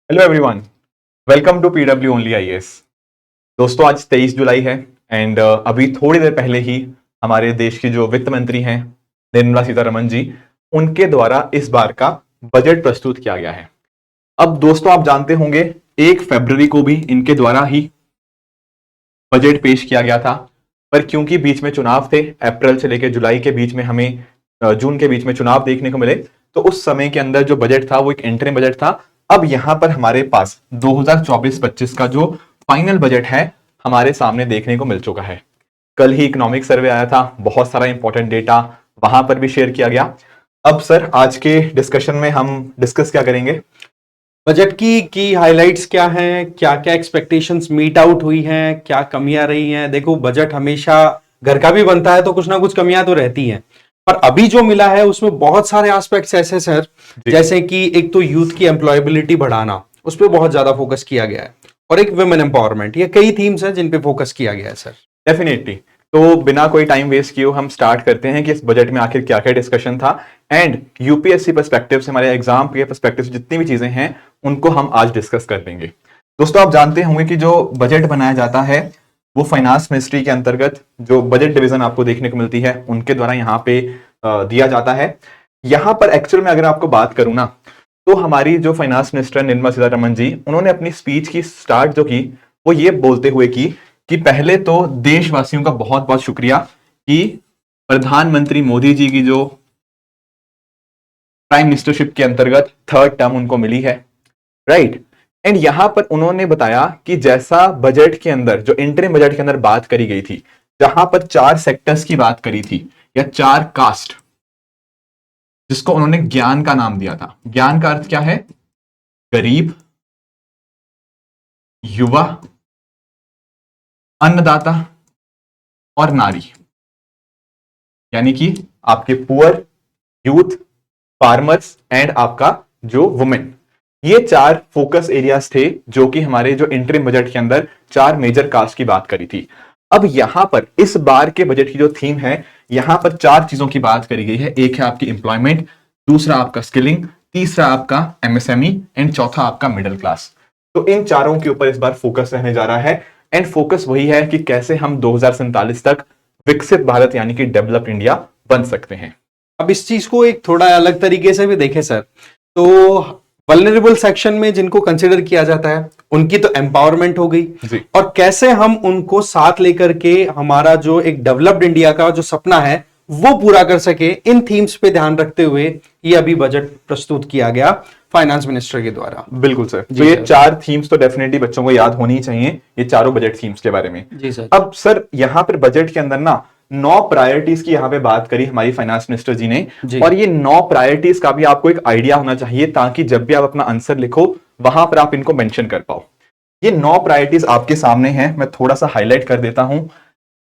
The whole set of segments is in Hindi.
Hello everyone, welcome to PW only IAS. दोस्तों, आज 23 जुलाई है एंड अभी थोड़ी देर पहले ही हमारे देश की जो वित्त मंत्री हैं निर्मला सीतारमण जी, उनके द्वारा इस बार का बजट प्रस्तुत किया गया है। अब दोस्तों, आप जानते होंगे 1 फरवरी को भी इनके द्वारा ही बजट पेश किया गया था, पर क्योंकि बीच में चुनाव थे, अप्रैल से लेकर जुलाई के बीच में हमें जून के बीच में चुनाव देखने को मिले, तो उस समय के अंदर जो बजट था वो एक इंटरिम बजट था। अब यहां पर हमारे पास 2024-25 का जो फाइनल बजट है हमारे सामने देखने को मिल चुका है। कल ही इकोनॉमिक सर्वे आया था, बहुत सारा इंपॉर्टेंट डेटा वहां पर भी शेयर किया गया। अब सर, आज के डिस्कशन में हम डिस्कस क्या करेंगे? बजट की हाइलाइट्स क्या हैं, क्या क्या एक्सपेक्टेशंस मीट आउट हुई हैं, क्या कमियां रही हैं। देखो, बजट हमेशा घर का भी बनता है तो कुछ ना कुछ कमियां तो रहती हैं, पर अभी जो मिला है उसमें बहुत सारे एस्पेक्ट्स ऐसे सर, जैसे कि एक तो यूथ की एम्प्लॉयबिलिटी बढ़ाना, उस पर बहुत ज्यादा फोकस किया गया है, और एक वुमेन एम्पावरमेंट। ये कई थीम्स हैं जिन पे फोकस किया गया है सर। डेफिनेटली। तो बिना कोई टाइम वेस्ट किए हम स्टार्ट करते हैं कि इस बजट में आखिर क्या क्या डिस्कशन था एंड यूपीएससी पर्सपेक्टिव से, हमारे एग्जाम के पर्सपेक्टिव से जितनी भी चीजें हैं उनको हम आज डिस्कस कर देंगे। दोस्तों, आप जानते होंगे कि जो बजट बनाया जाता है वो फाइनेंस मिनिस्ट्री के अंतर्गत जो बजट डिवीजन आपको देखने को मिलती है उनके द्वारा यहाँ पे दिया जाता है। यहाँ पर एक्चुअल में अगर आपको बात करूं ना, तो हमारी जो फाइनेंस मिनिस्टर निर्मला सीतारमण जी, उन्होंने अपनी स्पीच की स्टार्ट जो की वो ये बोलते हुए की कि पहले तो देशवासियों का बहुत बहुत शुक्रिया कि प्रधानमंत्री मोदी जी की जो प्राइम मिनिस्टरशिप के अंतर्गत 3rd टर्म उनको मिली है, राइट। एंड यहां पर उन्होंने बताया कि जैसा बजट के अंदर, जो इंटरिम बजट के अंदर बात करी गई थी, जहां पर 4 सेक्टर्स की बात करी थी या 4 कास्ट, जिसको उन्होंने ज्ञान का नाम दिया था। ज्ञान का अर्थ क्या है? गरीब, युवा, अन्नदाता और नारी, यानी कि आपके पुअर, यूथ, फार्मर्स एंड आपका जो वुमेन। ये 4 फोकस एरियाज थे जो कि हमारे जो इंटरिम बजट के अंदर 4 मेजर कास्ट की बात करी थी। अब यहां पर इस बार के बजट की जो थीम है, यहां पर 4 चीजों की बात करी गई है। एक है आपकी एम्प्लॉयमेंट, दूसरा आपका स्किलिंग, तीसरा आपका एमएसएमई एंड चौथा आपका मिडिल क्लास। तो इन चारों के ऊपर इस बार फोकस रहने जा रहा है एंड फोकस वही है कि कैसे हम 2047 तक विकसित भारत यानी कि डेवलप्ड इंडिया बन सकते हैं। अब इस चीज को एक थोड़ा अलग तरीके से भी देखें सर, तो वल्नरेबल सेक्शन में जिनको कंसिडर किया जाता है उनकी तो एम्पावरमेंट हो गई जी। और कैसे हम उनको साथ लेकर के हमारा जो एक डेवलप्ड इंडिया का जो सपना है वो पूरा कर सके, इन थीम्स पे ध्यान रखते हुए ये अभी बजट प्रस्तुत किया गया फाइनेंस मिनिस्टर के द्वारा। बिल्कुल सर। तो ये 4 थीम्स तो डेफिनेटली बच्चों को याद होनी ही चाहिए, ये चारों बजट थीम्स के बारे में। जी सर। अब सर, यहां पर बजट के अंदर ना 9 प्रायोरिटीज की यहां पे बात करी हमारी फाइनेंस मिनिस्टर जी ने, और ये 9 प्रायोरिटीज का भी आपको एक आइडिया होना चाहिए ताकि जब भी आप अपना आंसर लिखो वहां पर आप इनको मेंशन कर पाओ। ये 9 प्रायोरिटीज आपके सामने हैं, मैं थोड़ा सा हाईलाइट कर देता हूं।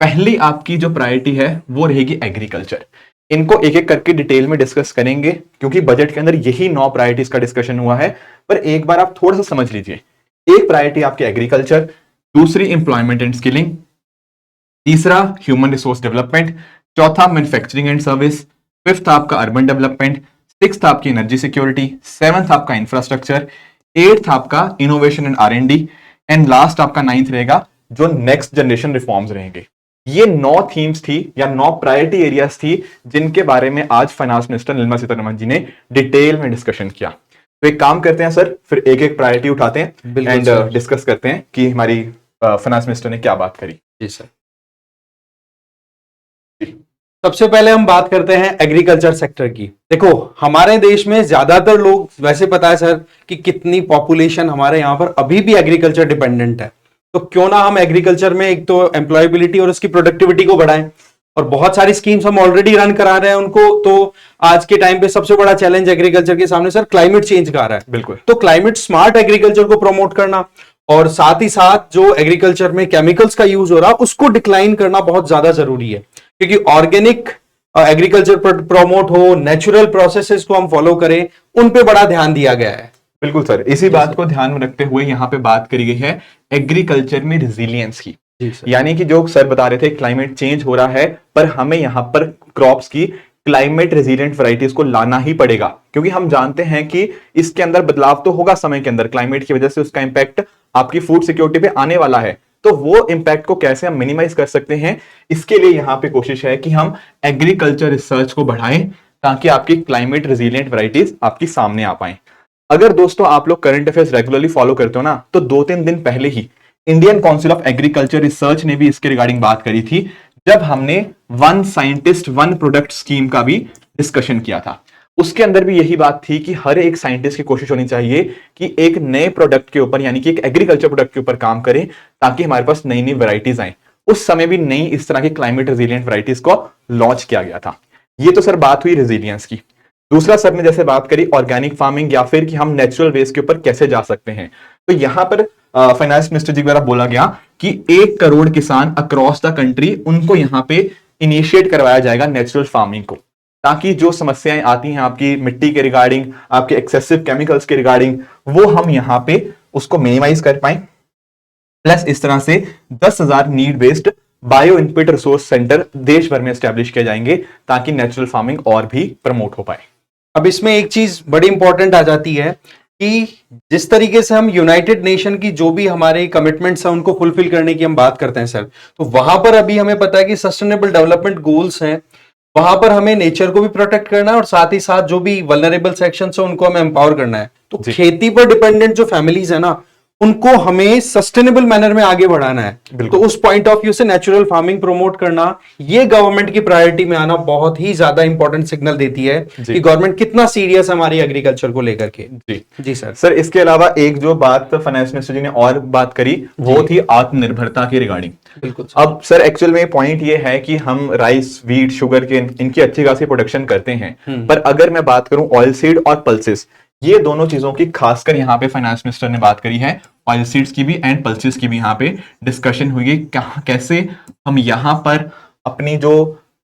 पहली आपकी जो प्रायोरिटी है वो रहेगी एग्रीकल्चर। इनको एक एक करके डिटेल में डिस्कस करेंगे क्योंकि बजट के अंदर यही 9 प्रायोरिटीज का डिस्कशन हुआ है, पर एक बार आप थोड़ा सा समझ लीजिए। एक प्रायोरिटी आपकी एग्रीकल्चर, दूसरी एम्प्लॉयमेंट एंड स्किलिंग, तीसरा ह्यूमन रिसोर्स डेवलपमेंट, चौथा मैन्युफैक्चरिंग एंड सर्विस, 5th आपका अर्बन डेवलपमेंट, 6th आपकी एनर्जी सिक्योरिटी, 7th आपका इंफ्रास्ट्रक्चर, 8th आपका innovation and R&D and last आपका 9th रहेगा जो नेक्स्ट जनरेशन रिफॉर्म्स रहेंगे। ये 9 थीम्स थी या 9 प्रायोरिटी एरियाज थी जिनके बारे में आज फाइनेंस मिनिस्टर निर्मला सीतारमण जी ने डिटेल में डिस्कशन किया। तो एक काम करते हैं सर, फिर एक एक प्रायोरिटी उठाते हैं एंड डिस्कस करते हैं कि हमारी फाइनेंस मिनिस्टर ने क्या बात करी। जी सर। सबसे पहले हम बात करते हैं एग्रीकल्चर सेक्टर की। देखो, हमारे देश में ज्यादातर लोग, वैसे पता है सर कि कितनी पॉपुलेशन हमारे यहाँ पर अभी भी एग्रीकल्चर डिपेंडेंट है, तो क्यों ना हम एग्रीकल्चर में एक तो एम्प्लॉयबिलिटी और उसकी प्रोडक्टिविटी को बढ़ाएं, और बहुत सारी स्कीम्स हम ऑलरेडी रन करा रहे हैं उनको। तो आज के टाइम पे सबसे बड़ा चैलेंज एग्रीकल्चर के सामने सर क्लाइमेट चेंज का आ रहा है। बिल्कुल। तो क्लाइमेट स्मार्ट एग्रीकल्चर को प्रमोट करना और साथ ही साथ जो एग्रीकल्चर में केमिकल्स का यूज हो रहा है उसको डिक्लाइन करना बहुत ज्यादा जरूरी है, क्योंकि ऑर्गेनिक एग्रीकल्चर प्रमोट हो, नेचुरल प्रोसेसेस को हम फॉलो करें, उन पे बड़ा ध्यान दिया गया है। बिल्कुल सर, इसी बात को ध्यान में रखते हुए यहाँ पे बात करी गई है एग्रीकल्चर में रिजिलियंस की। यानी कि जो सर बता रहे थे क्लाइमेट चेंज हो रहा है, पर हमें यहाँ पर क्रॉप्स की क्लाइमेट रेजिलिएंट वैरायटीज को लाना ही पड़ेगा, क्योंकि हम जानते हैं कि इसके अंदर बदलाव तो होगा समय के अंदर, क्लाइमेट की वजह से उसका इंपैक्ट आपकी फूड सिक्योरिटी पे आने वाला है। तो वो इंपैक्ट को कैसे हम मिनिमाइज कर सकते हैं, इसके लिए यहां पे कोशिश है कि हम एग्रीकल्चर रिसर्च को बढ़ाएं ताकि आपकी क्लाइमेट रेजिलिएंट वैरायटीज आपकी सामने आ पाए। अगर दोस्तों आप लोग करंट अफेयर्स रेगुलरली फॉलो करते हो ना, तो 2-3 दिन पहले ही Indian council of agriculture research ने भी इसके रिगार्डिंग बात करी थी, जब हमने one scientist one product scheme का भी डिस्कशन किया था। उसके अंदर भी यही बात थी कि हर एक साइंटिस्ट की कोशिश होनी चाहिए कि एक नए प्रोडक्ट के ऊपर, यानी कि एक एग्रीकल्चर प्रोडक्ट के ऊपर काम करें ताकि हमारे पास नई नई वैरायटीज आए। उस समय भी नई इस तरह की क्लाइमेट रेजिलिएंट वैरायटीज को लॉन्च किया गया था। ये तो सर बात हुई रेजिलियंस की। दूसरा सर ने जैसे बात करी ऑर्गेनिक फार्मिंग या फिर कि हम नेचुरल वेस्ट के ऊपर कैसे जा सकते हैं, तो यहां पर फाइनेंस मिनिस्टर जी द्वारा बोला गया कि 1 करोड़ किसान अक्रॉस द कंट्री, उनको यहां पे इनिशिएट करवाया जाएगा नेचुरल फार्मिंग को, ताकि जो समस्याएं आती हैं आपकी मिट्टी के रिगार्डिंग, आपके एक्सेसिव केमिकल्स के रिगार्डिंग, वो हम यहां पे उसको मिनिमाइज कर पाए। प्लस इस तरह से 10,000 need based bio input resource centre देश भर में एस्टेब्लिश किए जाएंगे ताकि नेचुरल फार्मिंग और भी प्रमोट हो पाए। अब इसमें एक चीज बड़ी इंपॉर्टेंट आ जाती है कि जिस तरीके से हम यूनाइटेड नेशन की जो भी हमारे कमिटमेंट्स हैं उनको फुलफिल करने की हम बात करते हैं सर, तो वहां पर अभी हमें पता है कि सस्टेनेबल डेवलपमेंट गोल्स हैं, वहां पर हमें नेचर को भी प्रोटेक्ट करना है और साथ ही साथ जो भी वल्नरेबल सेक्शंस है उनको हमें एम्पावर करना है। तो खेती पर डिपेंडेंट जो फैमिलीज है ना, उनको हमें सस्टेनेबल मैनर में आगे बढ़ाना है। तो उस पॉइंट ऑफ व्यू से नेचुरल फार्मिंग प्रमोट करना, ये गवर्नमेंट की प्रायोरिटी में आना बहुत ही ज्यादा इंपॉर्टेंट सिग्नल देती है कि गवर्नमेंट कितना सीरियस हमारी एग्रीकल्चर को लेकर के। जी सर। सर इसके अलावा एक जो बात फाइनेंस मिनिस्टर जी ने और बात करी वो थी आत्मनिर्भरता की रिगार्डिंग। बिल्कुल। अब सर एक्चुअल में पॉइंट ये है कि हम राइस, व्हीट, शुगर के इनकी अच्छी खासी प्रोडक्शन करते हैं, पर अगर मैं बात करूं ऑयल सीड और पल्सेस, ये दोनों चीजों की खासकर यहाँ पे फाइनेंस मिनिस्टर ने बात करी है। ऑयल सीड्स की भी एंड पल्सेस की भी यहाँ पे डिस्कशन हुई है, कैसे हम यहाँ पर अपनी जो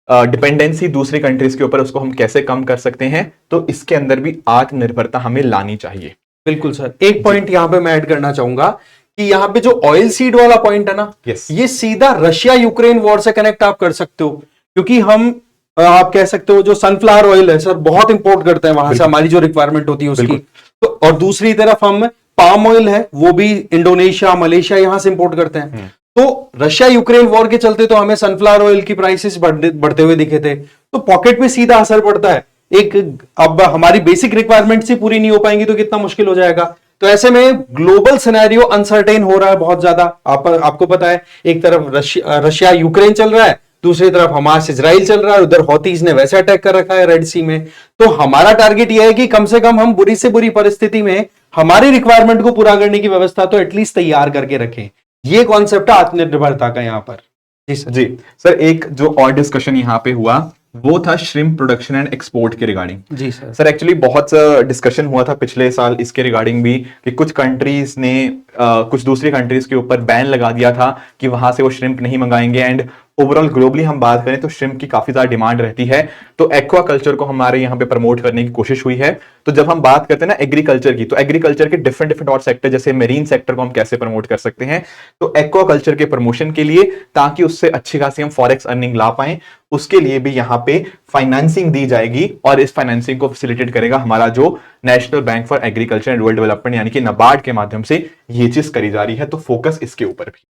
डिपेंडेंसी दूसरी कंट्रीज के ऊपर उसको हम कैसे कम कर सकते हैं, तो इसके अंदर भी आत्मनिर्भरता हमें लानी चाहिए। बिल्कुल सर। एक पॉइंट यहाँ पे मैं ऐड करना चाहूंगा कि यहाँ पे जो ऑयल सीड वाला पॉइंट है ना, ये सीधा रशिया यूक्रेन वॉर से कनेक्ट आप कर सकते हो, क्योंकि हम आप कह सकते हो जो सनफ्लावर ऑयल है सर बहुत इंपोर्ट करते हैं वहां से, हमारी जो रिक्वायरमेंट होती है उसकी। तो और दूसरी तरफ हम पाम ऑयल है वो भी इंडोनेशिया, मलेशिया यहां से इंपोर्ट करते हैं। तो रशिया यूक्रेन वॉर के चलते तो हमें सनफ्लावर ऑयल की प्राइसेस बढ़ते हुए दिखे थे, तो पॉकेट पे सीधा असर पड़ता है। एक अब हमारी बेसिक रिक्वायरमेंट्स ही पूरी नहीं हो पाएंगी तो कितना मुश्किल हो जाएगा। तो ऐसे में ग्लोबल सिनेरियो अनसर्टेन हो रहा है बहुत ज्यादा। आपको पता है एक तरफ रशिया यूक्रेन चल रहा है, दूसरी तरफ हमास इजराइल चल रहा है, उधर हौतीज ने वैसे अटैक कर रखा है रेड सी में। तो हमारा टारगेट यह है कि कम से कम हम बुरी से बुरी परिस्थिति में हमारी रिक्वायरमेंट को पूरा करने की व्यवस्था तो एटलीस्ट तैयार करके रखें। ये कॉन्सेप्ट है आत्मनिर्भरता का यहाँ पर। जी सर एक जो और डिस्कशन यहाँ पे हुआ वो था श्रिम्प प्रोडक्शन एंड एक्सपोर्ट के रिगार्डिंग। जी सर। सर एक्चुअली बहुत डिस्कशन हुआ था पिछले साल इसके रिगार्डिंग भी कि कुछ कंट्रीज ने कुछ दूसरी कंट्रीज के ऊपर बैन लगा दिया था कि वहां से वो श्रिम्प नहीं मंगाएंगे, एंड ओवरऑल ग्लोबली हम बात करें तो श्रिम्प की काफी ज्यादा डिमांड रहती है, तो एक्वा कल्चर को हमारे यहाँ पे प्रमोट करने की कोशिश हुई है। तो जब हम बात करते हैं ना एग्रीकल्चर की, तो एग्रीकल्चर के डिफरेंट और सेक्टर जैसे मेरीन सेक्टर को हम कैसे प्रमोट कर सकते हैं, तो एक्वा कल्चर के प्रमोशन के लिए ताकि उससे अच्छी खासी हम फॉरेक्स अर्निंग ला पाए, उसके लिए भी यहाँ पे फाइनेंसिंग दी जाएगी, और इस फाइनेंसिंग को फैसिलिटेट करेगा हमारा जो national bank for agriculture and rural development यानी कि नाबार्ड के माध्यम से ये चीज करी जा रही है। तो फोकस इसके ऊपर भी।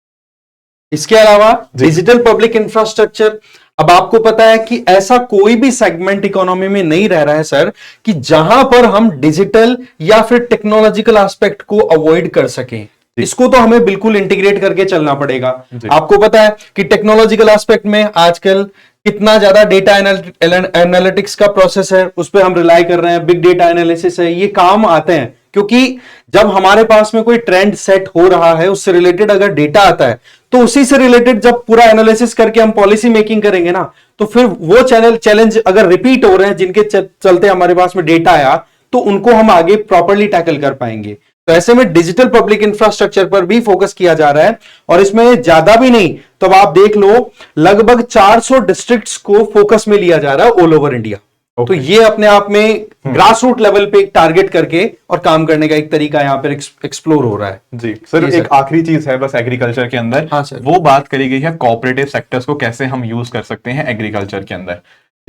इसके अलावा डिजिटल पब्लिक इंफ्रास्ट्रक्चर, अब आपको पता है कि ऐसा कोई भी सेगमेंट इकोनॉमी में नहीं रह रहा है सर कि जहां पर हम डिजिटल या फिर टेक्नोलॉजिकल एस्पेक्ट को अवॉइड कर सकें। इसको तो हमें बिल्कुल इंटीग्रेट करके चलना पड़ेगा। आपको पता है कि टेक्नोलॉजिकल एस्पेक्ट में आजकल कितना ज्यादा डेटा एनालिटिक्स का प्रोसेस है, उस पर हम रिलाई कर रहे हैं, बिग डेटा एनालिसिस है, ये काम आते हैं क्योंकि जब हमारे पास में कोई ट्रेंड सेट हो रहा है उससे रिलेटेड अगर डेटा आता है तो उसी से रिलेटेड जब पूरा एनालिसिस करके हम पॉलिसी मेकिंग करेंगे ना, तो फिर वो चैलेंज अगर रिपीट हो रहे हैं जिनके चलते हमारे पास में डेटा आया, तो उनको हम आगे प्रॉपर्ली टैकल कर पाएंगे। तो ऐसे में डिजिटल पब्लिक इंफ्रास्ट्रक्चर पर भी फोकस किया जा रहा है, और इसमें ज्यादा भी नहीं तो अब आप देख लो लगभग 400 डिस्ट्रिक्ट्स को फोकस में लिया जा रहा है ऑल ओवर इंडिया। तो ये अपने आप में ग्रास रूट लेवल पे एक टारगेट करके और काम करने का एक तरीका यहाँ पर एक्सप्लोर हो रहा है। जी सर, एक आखिरी चीज है बस एग्रीकल्चर के अंदर। हाँ सर। वो बात करी गई है कोऑपरेटिव सेक्टर्स को कैसे हम यूज कर सकते हैं एग्रीकल्चर के अंदर।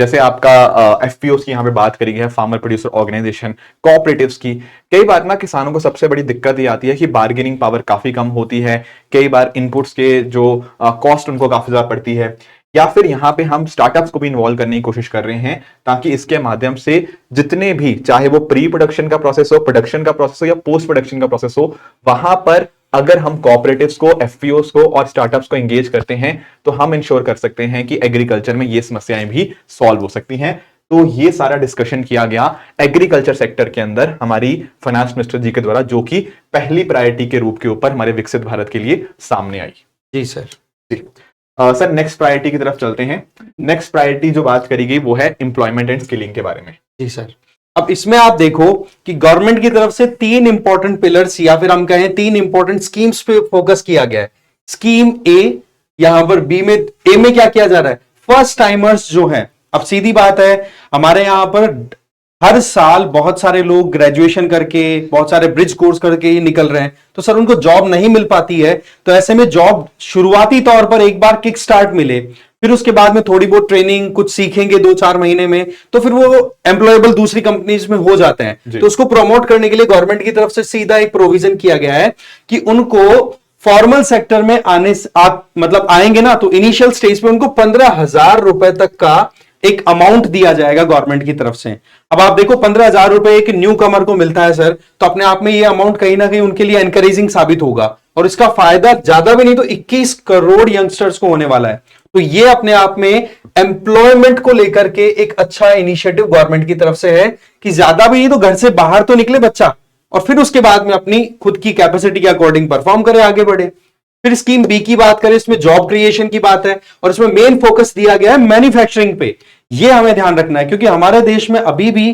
जैसे आपका एफपीओस की यहाँ पे बात करी गई है, फार्मर प्रोड्यूसर ऑर्गेनाइजेशन, कोऑपरेटिव्स की। कई बार ना किसानों को सबसे बड़ी दिक्कत ये आती है कि बार्गेनिंग पावर काफी कम होती है, कई बार इनपुट्स के जो कॉस्ट उनको काफी ज्यादा पड़ती है, या फिर यहाँ पे हम स्टार्टअप्स को भी इन्वॉल्व करने की कोशिश कर रहे हैं ताकि इसके माध्यम से जितने भी, चाहे वो प्री प्रोडक्शन का प्रोसेस हो, प्रोडक्शन का प्रोसेस हो या पोस्ट प्रोडक्शन का प्रोसेस हो, वहां पर अगर हम कोऑपरेटिव्स को, एफपीओस को और स्टार्टअप्स को एंगेज करते हैं तो हम इंश्योर कर सकते हैं कि एग्रीकल्चर में ये समस्याएं भी सॉल्व हो सकती हैं। तो ये सारा डिस्कशन किया गया एग्रीकल्चर सेक्टर के अंदर हमारी फाइनेंस मिनिस्टर जी के द्वारा, जो कि पहली प्रायोरिटी के रूप के ऊपर हमारे विकसित भारत के लिए सामने आई। जी सर। जी सर, नेक्स्ट प्रायोरिटी की तरफ चलते हैं। नेक्स्ट प्रायोरिटी जो बात करी गई वो है एम्प्लॉयमेंट एंड स्किलिंग के बारे में। जी सर। अब इसमें आप देखो कि गवर्नमेंट की तरफ से 3 इंपॉर्टेंट पिलर्स या फिर हम कहें 3 इंपॉर्टेंट स्कीम्स पे फोकस किया गया है। स्कीम ए, यहां पर बी में, ए में क्या किया जा रहा है, फर्स्ट टाइमर्स जो है, अब सीधी बात है हमारे यहां पर हर साल बहुत सारे लोग ग्रेजुएशन करके, बहुत सारे ब्रिज कोर्स करके ही निकल रहे हैं, तो सर उनको जॉब नहीं मिल पाती है। तो ऐसे में जॉब शुरुआती तौर पर एक बार किक स्टार्ट मिले, फिर उसके बाद में थोड़ी बहुत ट्रेनिंग कुछ सीखेंगे 2-4 महीने में, तो फिर वो एम्प्लॉयबल दूसरी कंपनीज में हो जाते हैं। तो उसको प्रमोट करने के लिए गवर्नमेंट की तरफ से सीधा एक प्रोविजन किया गया है कि उनको फॉर्मल सेक्टर में आने आप मतलब आएंगे ना, तो इनिशियल स्टेज पे उनको 15,000 रुपए तक का एक अमाउंट दिया जाएगा गवर्नमेंट की तरफ से। अब आप देखो 15,000 रुपए एक न्यू कमर को मिलता है सर, तो अपने आप में ये अमाउंट कहीं ना कहीं उनके लिए एनकरेजिंग साबित होगा, और इसका फायदा ज्यादा भी नहीं तो 21 करोड़ यंगस्टर्स को होने वाला है। तो ये अपने आप में एम्प्लॉयमेंट को लेकर के एक अच्छा इनिशिएटिव गवर्नमेंट की तरफ से है कि ज्यादा भी नहीं तो घर से बाहर तो निकले बच्चा, और फिर उसके बाद में अपनी खुद की कैपेसिटी के अकॉर्डिंग परफॉर्म करे, आगे बढ़े। फिर स्कीम बी की बात करें, इसमें जॉब क्रिएशन की बात है, और इसमें मेन फोकस दिया गया है मैन्युफैक्चरिंग पे। ये हमें ध्यान रखना है, क्योंकि हमारे देश में अभी भी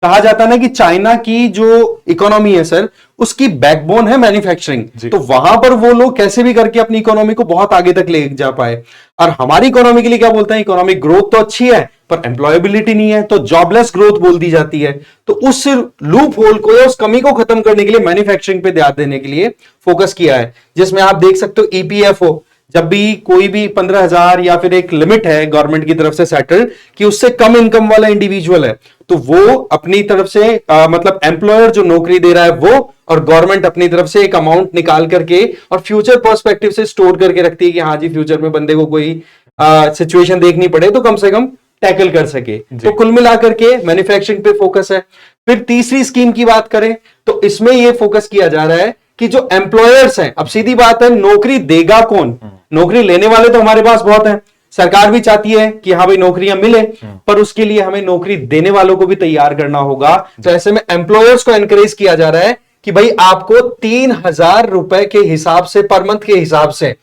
कहा जाता है ना कि चाइना की जो इकोनॉमी है सर, उसकी बैकबोन है मैन्युफैक्चरिंग। तो वहां पर वो लोग कैसे भी करके अपनी इकोनॉमी को बहुत आगे तक ले जा पाए, और हमारी इकोनॉमी के लिए क्या बोलते हैं, इकोनॉमिक ग्रोथ तो अच्छी है पर एम्प्लॉयबिलिटी नहीं है, तो जॉबलेस ग्रोथ बोल दी जाती है। तो उस लूप होल को या उस कमी को खत्म करने के लिए मैन्युफैक्चरिंग पे ध्यान देने के लिए फोकस किया है, जिसमें आप देख सकते हो ईपीएफओ, जब भी कोई भी 15,000 या फिर एक लिमिट है गवर्नमेंट की तरफ से सेटल कि उससे कम इनकम वाला इंडिविजुअल है, तो वो अपनी तरफ से मतलब एम्प्लॉयर जो नौकरी दे रहा है वो, और गवर्नमेंट अपनी तरफ से एक अमाउंट निकाल करके और फ्यूचर पर्सपेक्टिव से स्टोर करके रखती है कि हाँ जी फ्यूचर में बंदे को कोई सिचुएशन देखनी पड़े तो कम से कम टैकल कर सके। तो कुल मिलाकर के मैन्युफैक्चरिंग पे फोकस है। फिर तीसरी स्कीम की बात करें तो इसमें यह फोकस किया जा रहा है कि जो एम्प्लॉयर्स हैं, अब सीधी बात है नौकरी देगा कौन, नौकरी लेने वाले तो हमारे पास बहुत हैं, सरकार भी चाहती है कि हाँ भाई नौकरियां मिले, पर उसके लिए हमें नौकरी देने वालों को भी तैयार करना होगा। तो ऐसे में एम्प्लॉयर्स को एनकरेज किया जा रहा है कि भाई आपको 3,000 रुपए के हिसाब से पर मंथ के हिसाब से,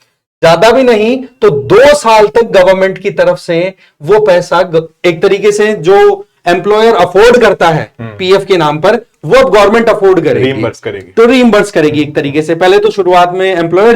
ज्यादा भी नहीं तो 2 साल तक गवर्नमेंट की तरफ से वो पैसा एक तरीके से जो एम्प्लॉयर अफोर्ड करता है पीएफ के नाम पर, वो अब गवर्नमेंट अफोर्ड करेगी, रीइंबर्स करेगी। तो रीइंबर्स करेगी एक तरीके से। पहले तो शुरुआत में एम्प्लॉयर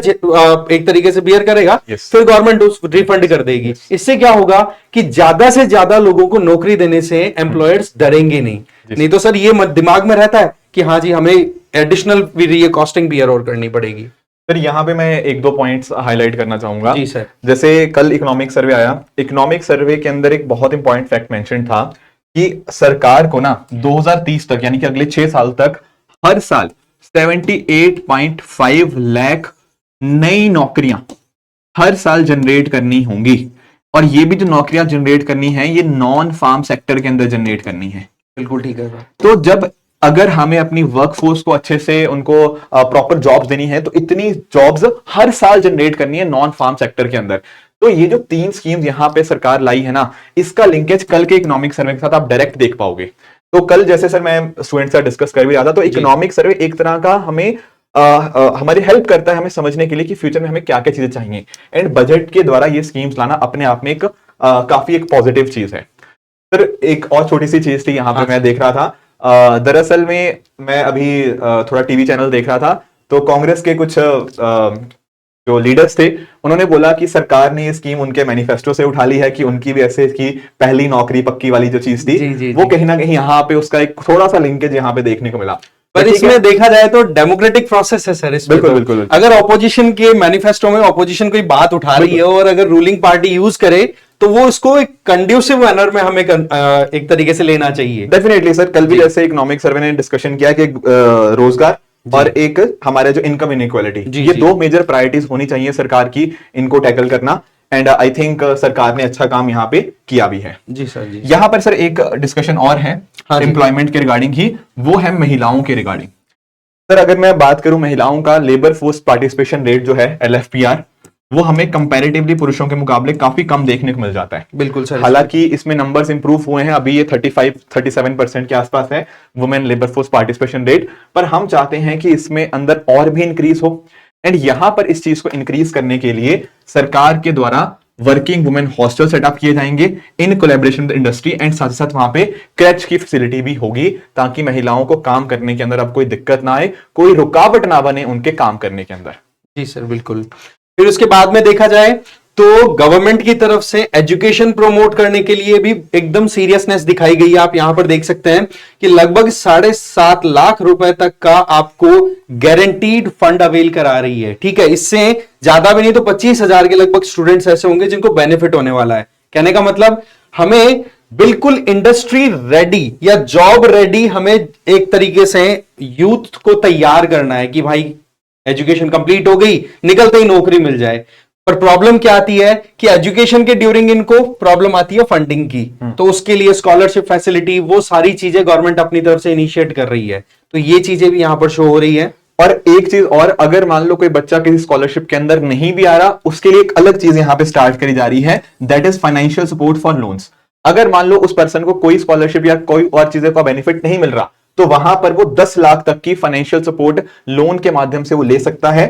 एक तरीके से बियर करेगा, फिर गवर्नमेंट उस रिफंड कर देगी। इससे क्या होगा कि ज्यादा से ज्यादा लोगों को नौकरी देने से एम्प्लॉयर्स डरेंगे नहीं तो सर ये दिमाग में रहता है कि हाँ जी हमें एडिशनल ये कॉस्टिंग बियर और करनी पड़ेगी। सर यहाँ पे मैं 1-2 पॉइंट्स हाईलाइट करना चाहूंगा। जी सर। जैसे कल इकोनॉमिक सर्वे आया, इकोनॉमिक सर्वे के अंदर एक बहुत इंपॉर्टेंट फैक्ट मेंशन था कि सरकार को ना 2030 तक यानी कि अगले 6 साल तक हर साल 78.5 लाख नई नौकरियां हर साल जनरेट करनी होंगी, और ये भी जो नौकरियां जनरेट करनी है ये नॉन फार्म सेक्टर के अंदर जनरेट करनी है। बिल्कुल ठीक है। तो जब अगर हमें अपनी वर्कफोर्स को अच्छे से उनको प्रॉपर जॉब्स देनी है तो इतनी जॉब्स हर साल जनरेट करनी है नॉन फार्म सेक्टर के अंदर। तो ये जो 3 स्कीम्स यहाँ पे सरकार लाई है ना, इसका लिंकेज कल के इकोनॉमिक सर्वे के साथ आप डायरेक्ट देख पाओगे। तो कल जैसे सर मैं स्टूडेंट से डिस्कस कर भी रहा था, तो इकोनॉमिक सर्वे एक तरह का हमें हमारी हेल्प करता है हमें समझने के लिए कि फ्यूचर में हमें क्या क्या चीजें चाहिए, एंड बजट के द्वारा ये स्कीम्स लाना अपने आप में एक काफी एक पॉजिटिव चीज है। सर एक और छोटी सी चीज थी यहाँ पे मैं देख रहा था, दरअसल में मैं अभी थोड़ा टीवी चैनल देख रहा था, तो कांग्रेस के कुछ जो लीडर्स थे उन्होंने बोला कि सरकार ने ये स्कीम उनके मैनिफेस्टो से उठा ली है कि उनकी भी ऐसे की पहली नौकरी पक्की वाली जो चीज थी वो कहीं ना कहीं यहाँ पे उसका एक थोड़ा सा लिंकेज यहाँ पे देखने को मिला। पर इसमें देखा जाए तो डेमोक्रेटिक प्रोसेस है सर इसमें। बिल्कुल, बिल्कुल। अगर ऑपोजिशन के मैनिफेस्टो में ऑपोजिशन कोई बात उठा रही है और अगर रूलिंग पार्टी यूज करे तो वो उसको एक कंड्यूसिव मैनर में हमें एक तरीके से लेना चाहिए। डेफिनेटली सर, कल भी जैसे इकोनॉमिक सर्वे ने डिस्कशन किया कि रोजगार और एक हमारे जो इनकम इनइक्वालिटी, ये दो मेजर प्रायोरिटीज होनी चाहिए सरकार की, इनको टैकल करना। एंड आई थिंक सरकार ने अच्छा काम यहाँ पे किया भी है। जी सर जी। यहाँ पर सर एक डिस्कशन और है एम्प्लॉयमेंट के रिगार्डिंग ही, वो है महिलाओं के रिगार्डिंग। सर अगर मैं बात करूं महिलाओं का लेबर फोर्स पार्टिसिपेशन रेट जो है LFPR, वो हमें कंपैरेटिवली पुरुषों के मुकाबले काफी कम देखने को मिल जाता है। बिल्कुल सर। हालांकि इसमें नंबर्स इंप्रूव हुए हैं, अभी ये 35-37% के आसपास है women labour force participation rate, पर हम चाहते हैं कि इसमें अंदर और भी इंक्रीज हो। एंड यहां पर इस चीज को इंक्रीज करने के लिए सरकार के द्वारा वर्किंग वुमेन हॉस्टल सेटअप किए जाएंगे in collaboration with industry, and साथ साथ वहां पे क्रैच की फैसिलिटी भी होगी, ताकि महिलाओं को काम करने के अंदर अब कोई दिक्कत ना आए, कोई रुकावट ना बने उनके काम करने के अंदर। जी सर बिल्कुल। फिर उसके बाद में देखा जाए तो गवर्नमेंट की तरफ से एजुकेशन प्रमोट करने के लिए भी एकदम सीरियसनेस दिखाई गई है। आप यहां पर देख सकते हैं कि लगभग 7.5 लाख रुपए तक का आपको गारंटीड फंड अवेल करा रही है। ठीक है, इससे ज्यादा भी नहीं तो 25,000 के लगभग स्टूडेंट्स ऐसे होंगे जिनको बेनिफिट होने वाला है। कहने का मतलब हमें बिल्कुल इंडस्ट्री रेडी या जॉब रेडी हमें एक तरीके से यूथ को तैयार करना है कि भाई एजुकेशन कंप्लीट हो गई, निकलते ही नौकरी मिल जाए। पर प्रॉब्लम क्या आती है कि एजुकेशन के ड्यूरिंग इनको प्रॉब्लम आती है फंडिंग की, तो उसके लिए स्कॉलरशिप फैसिलिटी, वो सारी चीजें गवर्नमेंट अपनी तरफ से इनिशिएट कर रही है। तो ये चीजें भी यहां पर शो हो रही है। और एक चीज और, अगर मान लो कोई बच्चा किसी स्कॉलरशिप के अंदर नहीं भी आ रहा, उसके लिए एक अलग चीज यहां पे स्टार्ट करी जा रही है, that is financial support for loans. अगर मान लो उस पर्सन को कोई स्कॉलरशिप या कोई और चीजें का बेनिफिट नहीं मिल रहा, तो वहां पर वो 10 लाख तक की फाइनेंशियल सपोर्ट लोन के माध्यम से वो ले सकता है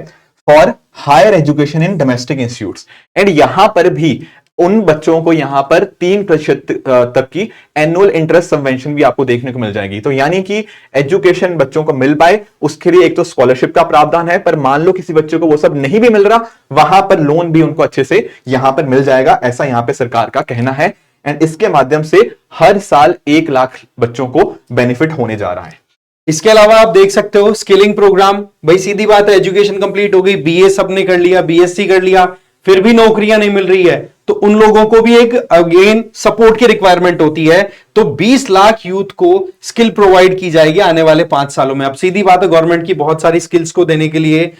for higher education in domestic institutes. And यहां पर भी उन बच्चों को यहां पर 3% तक की एनुअल इंटरेस्ट सबवेंशन भी आपको देखने को मिल जाएगी। तो यानी कि एजुकेशन बच्चों को मिल पाए, उसके लिए एक तो स्कॉलरशिप का प्रावधान है, पर मान लो किसी बच्चे को वो सब नहीं भी मिल रहा, वहां पर लोन भी उनको अच्छे से यहां पर मिल जाएगा, ऐसा यहां पर सरकार का कहना है। एंड इसके माध्यम से हर साल 1 लाख बच्चों को बेनिफिट होने जा रहा है। इसके अलावा आप देख सकते हो स्किलिंग प्रोग्राम। भाई सीधी बात है, एजुकेशन कंप्लीट हो गई, BA सबने कर लिया, BSc कर लिया, फिर भी नौकरियां नहीं मिल रही है, तो उन लोगों को भी एक अगेन सपोर्ट की रिक्वायरमेंट होती है। तो 20 लाख यूथ को स्किल प्रोवाइड की जाएगी आने वाले 5 सालों में। अब सीधी बात है, गवर्नमेंट की बहुत सारी स्किल्स को देने के लिए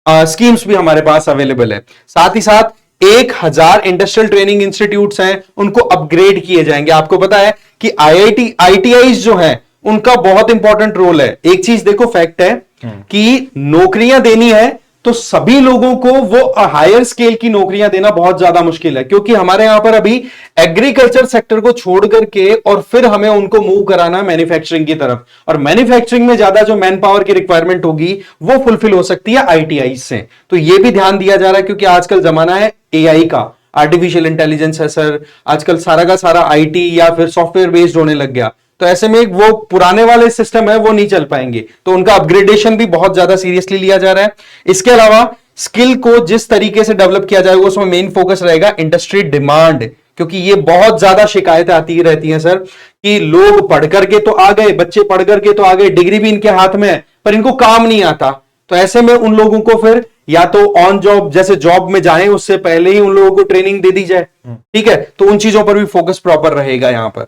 स्कीम्स भी हमारे पास अवेलेबल है। साथ ही साथ 1000 इंडस्ट्रियल ट्रेनिंग इंस्टीट्यूट्स हैं, उनको अपग्रेड किए जाएंगे। आपको पता है कि IITIs जो है उनका बहुत इंपॉर्टेंट रोल है। एक चीज देखो, फैक्ट है कि नौकरियां देनी है तो सभी लोगों को वो हायर स्केल की नौकरियां देना बहुत ज्यादा मुश्किल है, क्योंकि हमारे यहां पर अभी एग्रीकल्चर सेक्टर को छोड़ करके और फिर हमें उनको मूव कराना है मैन्युफैक्चरिंग की तरफ, और मैन्युफैक्चरिंग में ज्यादा जो मैन पावर की रिक्वायरमेंट होगी वो फुलफिल हो सकती है ITI से। तो ये भी ध्यान दिया जा रहा है, क्योंकि आजकल जमाना है AI का, आर्टिफिशियल इंटेलिजेंस है सर, आजकल सारा का सारा IT या फिर सॉफ्टवेयर बेस्ड होने लग गया। तो ऐसे में वो पुराने वाले सिस्टम है वो नहीं चल पाएंगे, तो उनका अपग्रेडेशन भी बहुत ज्यादा सीरियसली लिया जा रहा है। इसके अलावा स्किल को जिस तरीके से डेवलप किया जाएगा उसमें मेन फोकस रहेगा इंडस्ट्री डिमांड, क्योंकि ये बहुत ज्यादा शिकायतें आती रहती हैं सर कि लोग पढ़ करके तो आ गए, बच्चे पढ़ करके तो आ गए, डिग्री भी इनके हाथ में है, पर इनको काम नहीं आता। तो ऐसे में उन लोगों को फिर या तो ऑन जॉब, जैसे जॉब में जाएं उससे पहले ही उन लोगों को ट्रेनिंग दे दी जाए। ठीक है, तो उन चीजों पर भी फोकस प्रॉपर रहेगा यहां पर।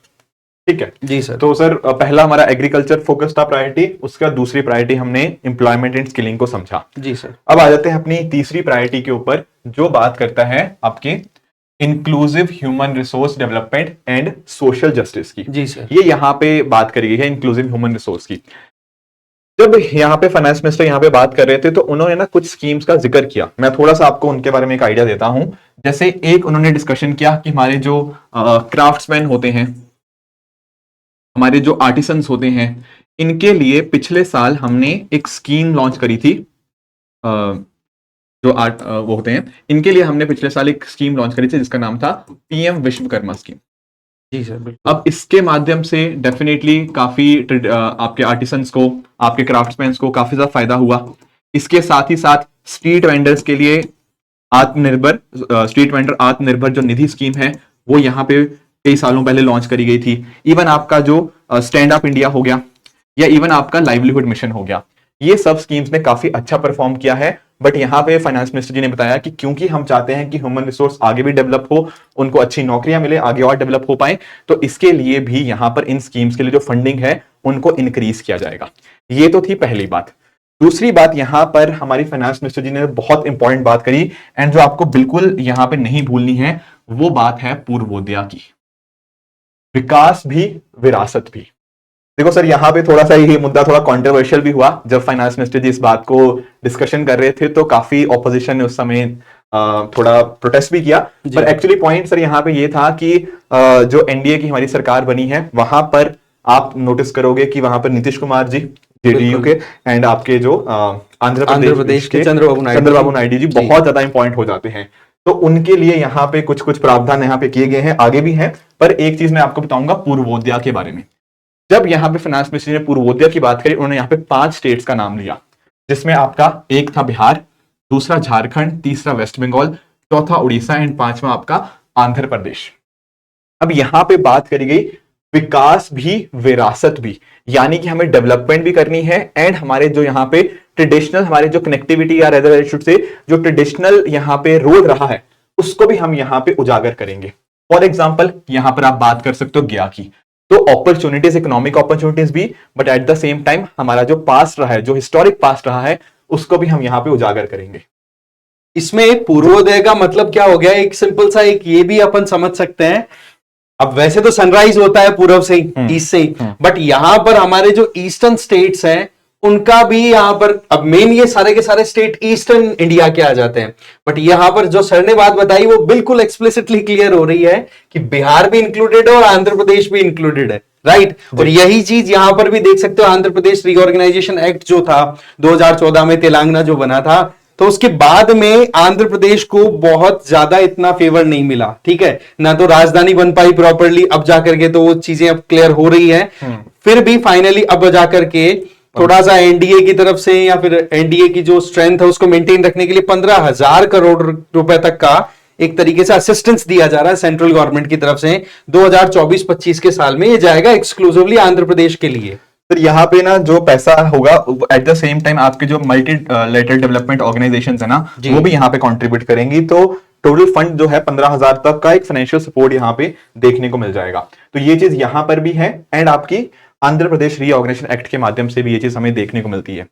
ठीक है जी सर। तो सर पहला हमारा एग्रीकल्चर फोकस था प्रायोरिटी, उसका दूसरी प्रायोरिटी हमने एम्प्लॉयमेंट एंड स्किलिंग को समझा। जी सर। अब आ जाते हैं अपनी तीसरी प्रायोरिटी के ऊपर, जो बात करता है आपके inclusive human resource development and social justice की। जी सर। ये यहाँ पे बात करी गई है इंक्लूसिव ह्यूमन रिसोर्स की। जब यहाँ पे फाइनेंस मिनिस्टर यहाँ पे बात कर रहे थे तो उन्होंने ना कुछ स्कीम्स का जिक्र किया, मैं थोड़ा सा आपको उनके बारे में एक आइडिया देता हूं। जैसे एक उन्होंने डिस्कशन किया कि हमारे जो क्राफ्ट्समैन होते हैं, हमारे जो आर्टिसंस होते हैं, इनके लिए पिछले साल हमने एक स्कीम लॉन्च करी थी। जो आर्ट वो होते हैं, इनके लिए हमने पिछले साल एक स्कीम लॉन्च करी थी जिसका नाम था PM विश्वकर्मा स्कीम। जी सर बिल्कुल। अब इसके माध्यम से डेफिनेटली काफी आपके आर्टिसंस को, आपके क्राफ्ट्समैन को काफी ज्यादा फायदा हुआ। इसके साथ ही साथ स्ट्रीट वेंडर्स के लिए स्ट्रीट वेंडर आत्मनिर्भर जो निधि स्कीम है वो यहाँ पे कई सालों पहले लॉन्च करी गई थी। इवन आपका जो स्टैंड अप इंडिया हो गया, या इवन आपका लाइवलीहुड मिशन हो गया, ये सब स्कीम्स ने काफी अच्छा परफॉर्म किया है। बट यहाँ पे फाइनेंस मिनिस्टर जी ने बताया कि क्योंकि हम चाहते हैं कि ह्यूमन रिसोर्स आगे भी डेवलप हो, उनको अच्छी नौकरियां मिले, आगे और डेवलप हो पाए, तो इसके लिए भी यहाँ पर इन स्कीम्स के लिए जो फंडिंग है उनको इंक्रीज किया जाएगा। ये तो थी पहली बात। दूसरी बात, यहां पर हमारी फाइनेंस मिनिस्टर जी ने बहुत इंपॉर्टेंट बात करी, एंड जो आपको बिल्कुल यहां पे नहीं भूलनी है, वो बात है पूर्वोदया की। विकास भी, विरासत भी। देखो सर, यहां पे थोड़ा सा ये मुद्दा थोड़ा कंट्रोवर्शियल भी हुआ। जब फाइनेंस मिनिस्टर जी इस बात को डिस्कशन कर रहे थे तो काफी ऑपोजिशन ने उस समय थोड़ा प्रोटेस्ट भी किया। पर एक्चुअली पॉइंट सर यहाँ पे ये था कि जो एनडीए की हमारी सरकार बनी है, वहां पर आप नोटिस करोगे कि वहां पर नीतीश कुमार जी जेडीयू के, एंड आपके जो आंध्र प्रदेश के चंद्रबाबू नायडू जी बहुत ज्यादा इंपॉर्टेंट हो जाते हैं। तो उनके लिए यहाँ पे कुछ कुछ प्रावधान यहाँ पे किए गए हैं, आगे भी हैं। पर एक चीज मैं आपको बताऊंगा पूर्वोदया के बारे में। जब यहाँ पे फाइनेंस मिनिस्टर ने पूर्वोदया की बात करी, उन्होंने यहाँ पे 5 स्टेट्स का नाम लिया, जिसमें आपका एक था बिहार, दूसरा झारखंड, तीसरा वेस्ट बंगाल, चौथा उड़ीसा एंड 5वां आपका आंध्र प्रदेश। अब यहां पे बात करी गई विकास भी, विरासत भी, यानी कि हमें डेवलपमेंट भी करनी है, एंड हमारे जो यहाँ पे ट्रेडिशनल हमारे जो कनेक्टिविटी या रेदर शुड से जो ट्रेडिशनल यहाँ पे रोल रहा है उसको भी हम यहाँ पे उजागर करेंगे। फॉर एग्जाम्पल यहां पर आप बात कर सकते हो गया की, तो अपॉर्चुनिटीज, इकोनॉमिक अपॉर्चुनिटीज भी, but at the same time हमारा जो पास्ट रहा है, जो हिस्टोरिक पास्ट रहा है, उसको भी हम यहाँ पे उजागर करेंगे। इसमें पूर्वोदय का मतलब क्या हो गया? एक सिंपल सा एक ये भी अपन समझ सकते हैं। अब वैसे तो सनराइज होता है पूर्व से ही, ईस्ट से ही, बट यहां पर हमारे जो ईस्टर्न स्टेट्स हैं उनका भी यहां पर, अब मेन ये सारे के सारे स्टेट ईस्टर्न इंडिया के आ जाते हैं, बट यहां पर जो सर ने बात बताई वो बिल्कुल एक्सप्लिसिटली क्लियर हो रही है कि बिहार भी इंक्लूडेड है और आंध्र प्रदेश भी इंक्लूडेड है, राइट। और यही चीज यहां पर भी देख सकते हो, आंध्र प्रदेश रीऑर्गेनाइजेशन एक्ट जो था 2014 में, तेलंगाना जो बना था, तो उसके बाद में आंध्र प्रदेश को बहुत ज्यादा इतना फेवर नहीं मिला, ठीक है ना, तो राजधानी बन पाई प्रॉपरली। अब जाकर के तो वो चीजें अब क्लियर हो रही है, फिर भी फाइनली अब जाकर के थोड़ा सा एनडीए की तरफ से या फिर एनडीए की जो स्ट्रेंथ है उसको मेंटेन रखने के लिए 15,000 करोड़ रुपए तक का एक तरीके से असिस्टेंस दिया जा रहा है सेंट्रल गवर्नमेंट की तरफ से। 2024-25 के साल में ये जाएगा एक्सक्लूसिवली आंध्र प्रदेश के लिए। तो यहाँ पे ना जो पैसा होगा, एट द सेम टाइम आपके जो मल्टीलेटरल डेवलपमेंट ऑर्गेनाइजेशंस है ना, वो भी यहाँ पे कंट्रीब्यूट करेंगी। तो टोटल फंड जो है 15,000 तक का एक फाइनेंशियल सपोर्ट यहाँ पे देखने को मिल जाएगा। तो ये चीज यहाँ पर भी है, एंड आपकी आंध्र प्रदेश रीऑर्गेनाइजेशन एक्ट के माध्यम से भी ये चीज हमें देखने को मिलती है।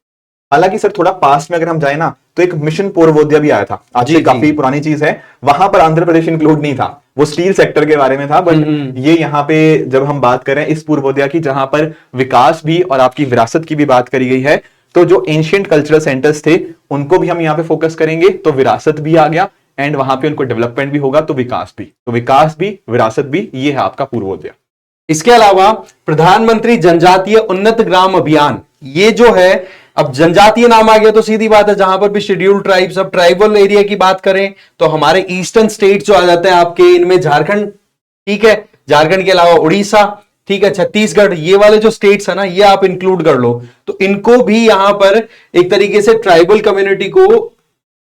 हालांकि सर थोड़ा पास्ट में अगर हम जाए ना, तो एक मिशन पूर्वोदया भी आया था, आज से काफी पुरानी चीज है, वहां पर आंध्र प्रदेश इंक्लूड नहीं था, वो स्टील सेक्टर के बारे में था। बट ये यहाँ पे जब हम बात करें इस पूर्वोदया की, जहां पर विकास भी और आपकी विरासत की भी बात करी गई है, तो जो एंशिएंट कल्चरल सेंटर्स थे उनको भी हम यहाँ पे फोकस करेंगे, तो विरासत भी आ गया, एंड वहां पे उनको डेवलपमेंट भी होगा, तो विकास भी, विरासत भी, ये है आपका पूर्वोदया। इसके अलावा प्रधानमंत्री जनजातीय उन्नत ग्राम अभियान, ये जो है, अब जनजातीय नाम आ गया तो सीधी बात है जहां पर भी शेड्यूल्ड ट्राइब्स, अब ट्राइबल एरिया की बात करें तो हमारे ईस्टर्न स्टेट जो आ जाते हैं आपके, इनमें झारखंड, ठीक है, झारखंड के अलावा उड़ीसा, ठीक है, छत्तीसगढ़, ये वाले जो स्टेट्स है ना, ये आप इंक्लूड कर लो, तो इनको भी यहां पर एक तरीके से ट्राइबल कम्युनिटी को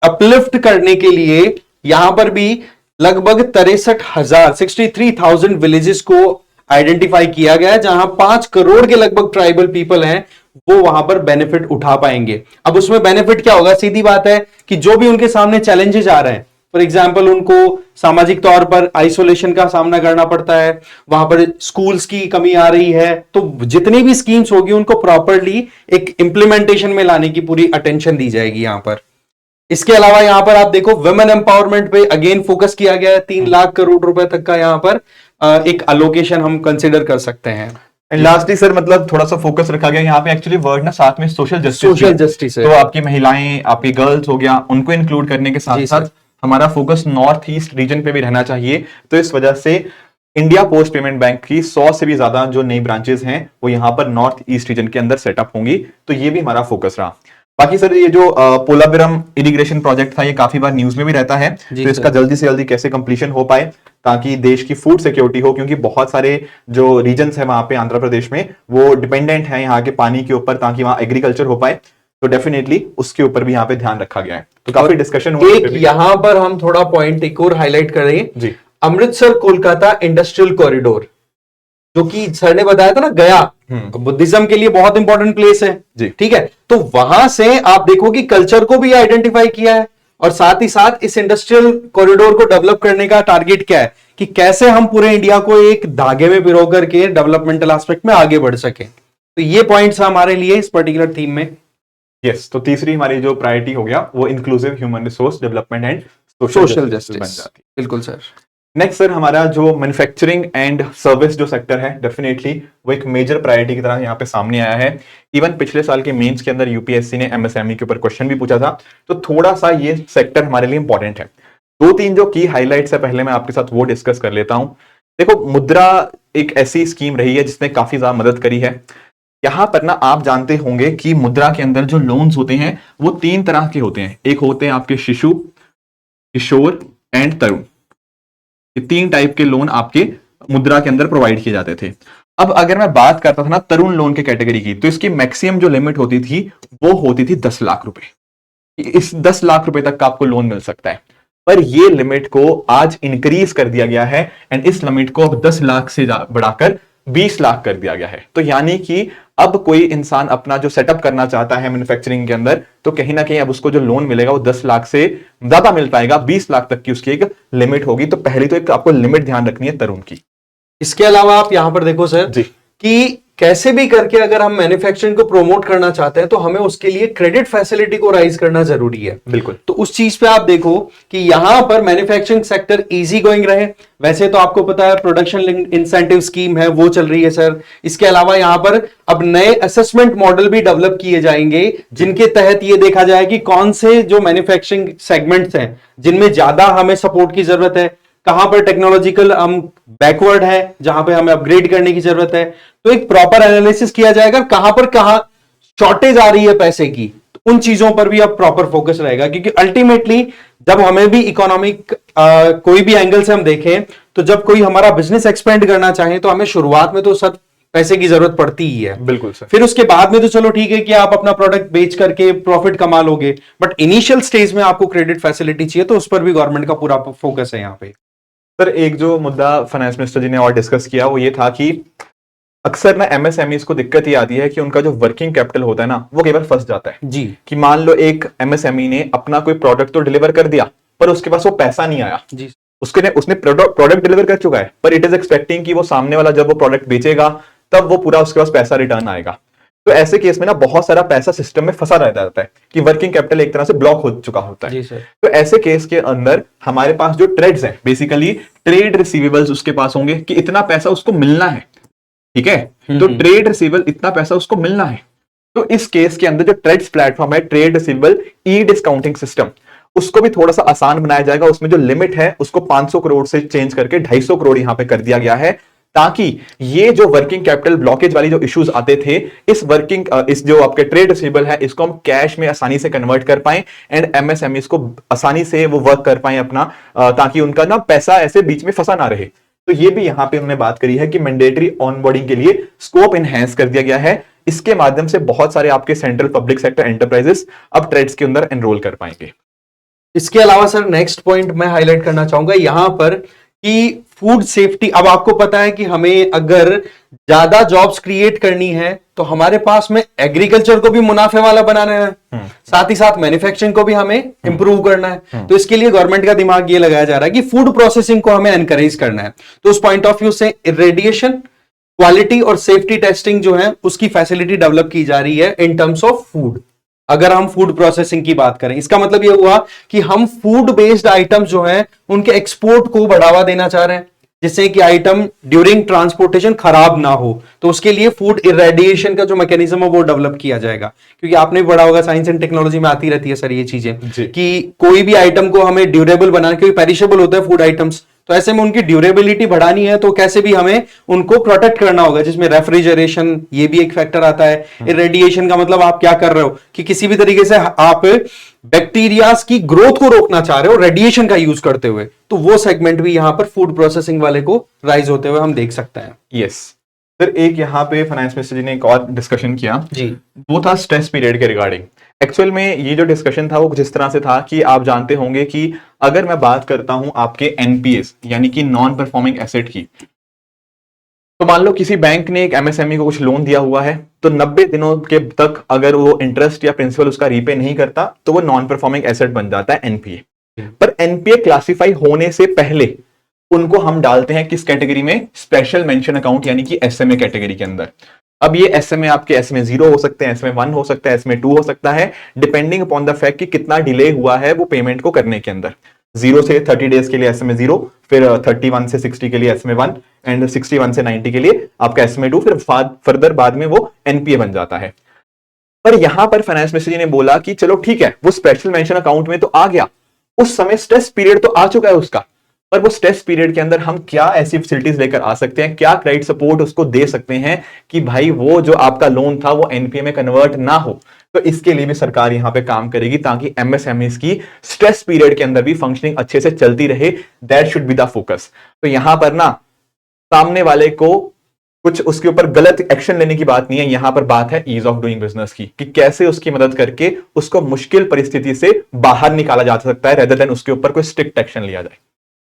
अपलिफ्ट करने के लिए यहां पर भी लगभग 63,000 विलेजेस को आइडेंटिफाई किया गया है, जहां 5 करोड़ के लगभग ट्राइबल पीपल हैं, वो वहां पर बेनिफिट उठा पाएंगे। अब उसमें बेनिफिट क्या होगा? सीधी बात है कि जो भी उनके सामने चैलेंजेस आ रहे हैं, फॉर एग्जाम्पल उनको सामाजिक तौर पर आइसोलेशन का सामना करना पड़ता है, वहां पर स्कूल्स की कमी आ रही है, तो जितनी भी स्कीम्स होगी उनको प्रॉपरली एक इंप्लीमेंटेशन में लाने की पूरी अटेंशन दी जाएगी यहां पर। इसके अलावा यहां पर आप देखो वुमेन एम्पावरमेंट पे अगेन फोकस किया गया है, 3 लाख करोड़ रुपए तक का यहां पर एक अलोकेशन हम कंसिडर कर सकते हैं। एंड लास्टली सर, मतलब थोड़ा सा फोकस रखा गया यहाँ पे, एक्चुअली वर्ड ना साथ में सोशल जस्टिस है, तो आपकी महिलाएं, आपकी गर्ल्स हो गया, उनको इंक्लूड करने के साथ साथ हमारा फोकस नॉर्थ ईस्ट रीजन पे भी रहना चाहिए। तो इस वजह से इंडिया पोस्ट पेमेंट बैंक की 100 से भी ज्यादा जो नई ब्रांचेस हैं वो यहाँ पर नॉर्थ ईस्ट रीजन के अंदर सेटअप होंगी, तो ये भी हमारा फोकस रहा। बाकी सर ये जो पोलावरम इरिगेशन प्रोजेक्ट था, ये काफी बार न्यूज में भी रहता है, तो इसका जल्दी से जल्दी कैसे कंप्लीशन हो पाए ताकि देश की फूड सिक्योरिटी हो, क्योंकि बहुत सारे जो रीजन्स है वहां पे आंध्र प्रदेश में वो डिपेंडेंट है यहाँ के पानी के ऊपर, ताकि वहां एग्रीकल्चर हो पाए, तो डेफिनेटली उसके ऊपर भी यहाँ पे ध्यान रखा गया है। तो काफी डिस्कशन हुआ। एक यहाँ पर हम थोड़ा पॉइंट एक और हाईलाइट करें जी, अमृतसर कोलकाता इंडस्ट्रियल कॉरिडोर, जो कि सर ने बताया था ना, गया बुद्धिज्म के लिए बहुत इंपॉर्टेंट प्लेस है जी। ठीक है, तो वहां से आप देखो कि कल्चर को भी आइडेंटिफाई किया है, और साथ ही साथ इस इंडस्ट्रियल कॉरिडोर को डेवलप करने का टारगेट क्या है कि कैसे हम पूरे इंडिया को एक धागे में पिरो करके डेवलपमेंटल एस्पेक्ट में आगे बढ़ सके। तो ये पॉइंट्स हमारे लिए इस पर्टिकुलर थीम में। यस, तो तीसरी हमारी जो प्रायोरिटी हो गया वो inclusive human resource development and social बन जस्टिस, जाती है। बिल्कुल सर। नेक्स्ट सर, हमारा जो मैन्युफैक्चरिंग एंड सर्विस जो सेक्टर है, डेफिनेटली वो एक मेजर प्रायोरिटी की तरह यहाँ पे सामने आया है। इवन पिछले साल के मेंस के अंदर यूपीएससी ने एमएसएमई के ऊपर क्वेश्चन भी पूछा था, तो थोड़ा सा ये सेक्टर हमारे लिए इंपॉर्टेंट है। दो तीन जो की हाईलाइट्स है पहले मैं आपके साथ वो डिस्कस कर लेता हूं। देखो, मुद्रा एक ऐसी स्कीम रही है जिसने काफी ज्यादा मदद करी है। यहां पर ना आप जानते होंगे कि मुद्रा के अंदर जो लोन्स होते हैं वो तीन तरह के होते हैं। एक होते हैं आपके शिशु, किशोर एंड तरुण। ये तीन टाइप के लोन आपके मुद्रा के अंदर प्रोवाइड किए जाते थे। अब अगर मैं बात करता था ना तरुण लोन के कैटेगरी की, तो इसकी मैक्सिमम जो लिमिट होती थी वो होती थी 10 लाख रुपए। इस 10 लाख रुपए तक का आपको लोन मिल सकता है, पर ये लिमिट को आज इंक्रीज कर दिया गया है एंड इस लिमिट को अब 10 लाख से बढ़ाकर 20 लाख कर दिया गया है। तो यानी कि अब कोई इंसान अपना जो सेटअप करना चाहता है मैन्युफैक्चरिंग के अंदर, तो कहीं ना कहीं अब उसको जो लोन मिलेगा वो 10 लाख से ज्यादा मिल पाएगा, 20 लाख तक की उसकी एक लिमिट होगी। तो पहली तो एक आपको लिमिट ध्यान रखनी है तरुण की। इसके अलावा आप यहां पर देखो सर जी, कि कैसे भी करके अगर हम मैन्युफैक्चरिंग को प्रमोट करना चाहते हैं तो हमें उसके लिए क्रेडिट फैसिलिटी को राइज करना जरूरी है। बिल्कुल। तो उस चीज पे आप देखो कि यहां पर मैन्युफैक्चरिंग सेक्टर इजी गोइंग रहे। वैसे तो आपको पता है प्रोडक्शन लिंक्ड इंसेंटिव स्कीम है वो चल रही है सर। इसके अलावा यहां पर अब नए असेसमेंट मॉडल भी डेवलप किए जाएंगे जिनके तहत ये देखा जाए कि कौन से जो मैन्युफैक्चरिंग सेगमेंट्स हैं जिनमें ज्यादा हमें सपोर्ट की जरूरत है, कहां पर टेक्नोलॉजिकल हम बैकवर्ड है, जहां पे हमें अपग्रेड करने की जरूरत है। तो एक प्रॉपर एनालिसिस किया जाएगा कहां शॉर्टेज आ रही है पैसे की, तो उन चीजों पर भी अब प्रॉपर फोकस रहेगा। क्योंकि अल्टीमेटली जब हमें भी इकोनॉमिक कोई भी एंगल से हम देखें तो जब कोई हमारा बिजनेस एक्सपेंड करना चाहे तो हमें शुरुआत में तो सर पैसे की जरूरत पड़ती ही है। बिल्कुल सर। फिर उसके बाद में तो चलो ठीक है कि आप अपना प्रोडक्ट बेच करके प्रॉफिट कमा लोगे, बट इनिशियल स्टेज में आपको क्रेडिट फैसिलिटी चाहिए, तो उस पर भी गवर्नमेंट का पूरा फोकस है यहाँ पे। सर, एक जो मुद्दा फाइनेंस मिनिस्टर जी ने और डिस्कस किया वो ये था कि अक्सर ना एमएसएमईज को दिक्कत ये आती है कि उनका जो वर्किंग कैपिटल होता है ना वो कई बार फंस जाता है जी। कि मान लो एक एमएसएमई ने अपना कोई प्रोडक्ट तो डिलीवर कर दिया पर उसके पास वो पैसा नहीं आया जी। उसने प्रोडक्ट डिलीवर कर चुका है, पर इट इज एक्सपेक्टिंग कि वो सामने वाला जब वो प्रोडक्ट बेचेगा तब वो पूरा उसके पास पैसा रिटर्न आएगा। तो ऐसे केस में ना बहुत सारा पैसा सिस्टम में फंसा रहता है कि वर्किंग कैपिटल एक तरह से ब्लॉक हो चुका होता है। जी सर। तो ऐसे केस के अंदर हमारे पास जो ट्रेड्स हैं, बेसिकली ट्रेड रिसीवेबल्स उसके पास होंगे कि इतना पैसा उसको मिलना है, ठीक है। तो ट्रेड रिसीवेबल इतना पैसा उसको मिलना है। तो इस केस के अंदर जो ट्रेड्स प्लेटफॉर्म है, ट्रेड रिसीवेबल ई डिस्काउंटिंग सिस्टम, उसको भी थोड़ा सा आसान बनाया जाएगा। उसमें जो लिमिट है उसको 500 करोड़ से चेंज करके 250 करोड़ यहां पे कर दिया गया है, ताकि ये जो वर्किंग कैपिटल ब्लॉकेज वाली जो इश्यूज आते थे, इस जो आपके ट्रेड रिसीवेबल है इसको हम कैश में आसानी से कन्वर्ट कर पाए एंड एमएसएमई को आसानी से वो वर्क कर पाए अपना, ताकि उनका ना पैसा ऐसे बीच में फंसा ना रहे। तो ये भी यहां पे उन्होंने बात करी है कि मैंडेटरी ऑनबोर्डिंग के लिए स्कोप एनहेंस कर दिया गया है। इसके माध्यम से बहुत सारे आपके सेंट्रल पब्लिक सेक्टर एंटरप्राइजेस अब ट्रेड्स के अंदर एनरोल कर पाएंगे। इसके अलावा सर नेक्स्ट पॉइंट मैं हाईलाइट करना चाहूंगा यहां पर कि फूड सेफ्टी। अब आपको पता है कि हमें अगर ज्यादा जॉब्स क्रिएट करनी है तो हमारे पास में एग्रीकल्चर को भी मुनाफे वाला बनाना है, साथ ही साथ मैन्युफैक्चरिंग को भी हमें इंप्रूव करना है। तो इसके लिए गवर्नमेंट का दिमाग ये लगाया जा रहा है कि फूड प्रोसेसिंग को हमें एनकरेज करना है। तो उस पॉइंट ऑफ व्यू से रेडिएशन, क्वालिटी और सेफ्टी टेस्टिंग जो है उसकी फैसिलिटी डेवलप की जा रही है इन टर्म्स ऑफ फूड। अगर हम फूड प्रोसेसिंग की बात करें, इसका मतलब यह हुआ कि हम फूड बेस्ड आइटम्स जो हैं उनके एक्सपोर्ट को बढ़ावा देना चाह रहे हैं, जिससे कि आइटम ड्यूरिंग ट्रांसपोर्टेशन खराब ना हो। तो उसके लिए फूड इरेडिएशन का जो मैकेनिज्म है वो डेवलप किया जाएगा। क्योंकि आपने पढ़ा होगा साइंस एंड टेक्नोलॉजी में आती रहती है सर ये चीजें कि कोई भी आइटम को हमें ड्यूरेबल बनाना, क्योंकि पेरिशेबल होता है फूड आइटम्स, तो ऐसे में उनकी ड्यूरेबिलिटी बढ़ानी है तो कैसे भी हमें उनको प्रोटेक्ट करना होगा, जिसमें रेफ्रिजरेशन ये भी एक फैक्टर आता है। इरेडिएशन का मतलब आप क्या कर रहे हो कि किसी भी तरीके से आप बैक्टीरियाज की ग्रोथ को रोकना चाह रहे हो रेडिएशन का यूज करते हुए, तो वो सेगमेंट भी यहां पर फूड प्रोसेसिंग वाले को राइज होते हुए हम देख सकते हैं। यस सर, एक यहाँ पे फाइनेंस मिनिस्टर जी ने एक और डिस्कशन किया जी, वो था स्ट्रेस पीरियड के रिगार्डिंग। एक्चुअल में ये जो डिस्कशन था वो जिस तरह से था कि आप जानते होंगे कि अगर मैं बात करता हूं आपके एनपीएस यानी कि नॉन परफॉर्मिंग एसेट की, तो मान लो किसी बैंक ने एक एमएसएमई को कुछ लोन दिया हुआ है, तो 90 दिनों के तक अगर वो इंटरेस्ट या प्रिंसिपल उसका रीपे नहीं करता तो वो नॉन परफॉर्मिंग एसेट बन जाता है, एनपीए। पर एनपीए क्लासिफाई होने से पहले उनको हम डालते हैं किस कैटेगरी में? स्पेशल मेंशन अकाउंट, यानी कि एसएमए कैटेगरी के अंदर। अब ये एसएमए आपके एसएमए 0 हो सकते हैं, एसएमए 1 हो सकता है, एसएमए 2 हो सकता है, डिपेंडिंग अपॉन द फैक्ट कि कितना डिले हुआ है वो पेमेंट को करने के अंदर। 0 से 30 डेज के लिए एसएमए 0, फिर 31 से 60 के लिए एसएमए 1 एंड 61 से 90 के लिए आपका एसएमए 2, फिर फर्दर बाद में वो एनपीए बन जाता है। पर यहां पर फाइनेंस मिनिस्टर जी ने बोला कि चलो ठीक है, वो स्पेशल मेंशन अकाउंट में तो आ गया, उस समय स्ट्रेस पीरियड तो आ चुका है उसका, पर वो स्ट्रेस पीरियड के अंदर हम क्या ऐसी फैसिलिटीज लेकर आ सकते हैं, क्या क्रेडिट सपोर्ट उसको दे सकते हैं कि भाई वो जो आपका लोन था वो एनपीए में कन्वर्ट ना हो। तो इसके लिए भी सरकार यहां पे काम करेगी ताकि एमएसएमईज की स्ट्रेस पीरियड के अंदर भी फंक्शनिंग अच्छे से चलती रहे। That should be the focus. तो यहां पर ना सामने वाले को कुछ उसके ऊपर गलत एक्शन लेने की बात नहीं है, यहां पर बात है ईज ऑफ डूइंग बिजनेस की, कि कैसे उसकी मदद करके उसको मुश्किल परिस्थिति से बाहर निकाला जा सकता है, रेदर देन उसके ऊपर कोई स्ट्रिक्ट एक्शन लिया जाए।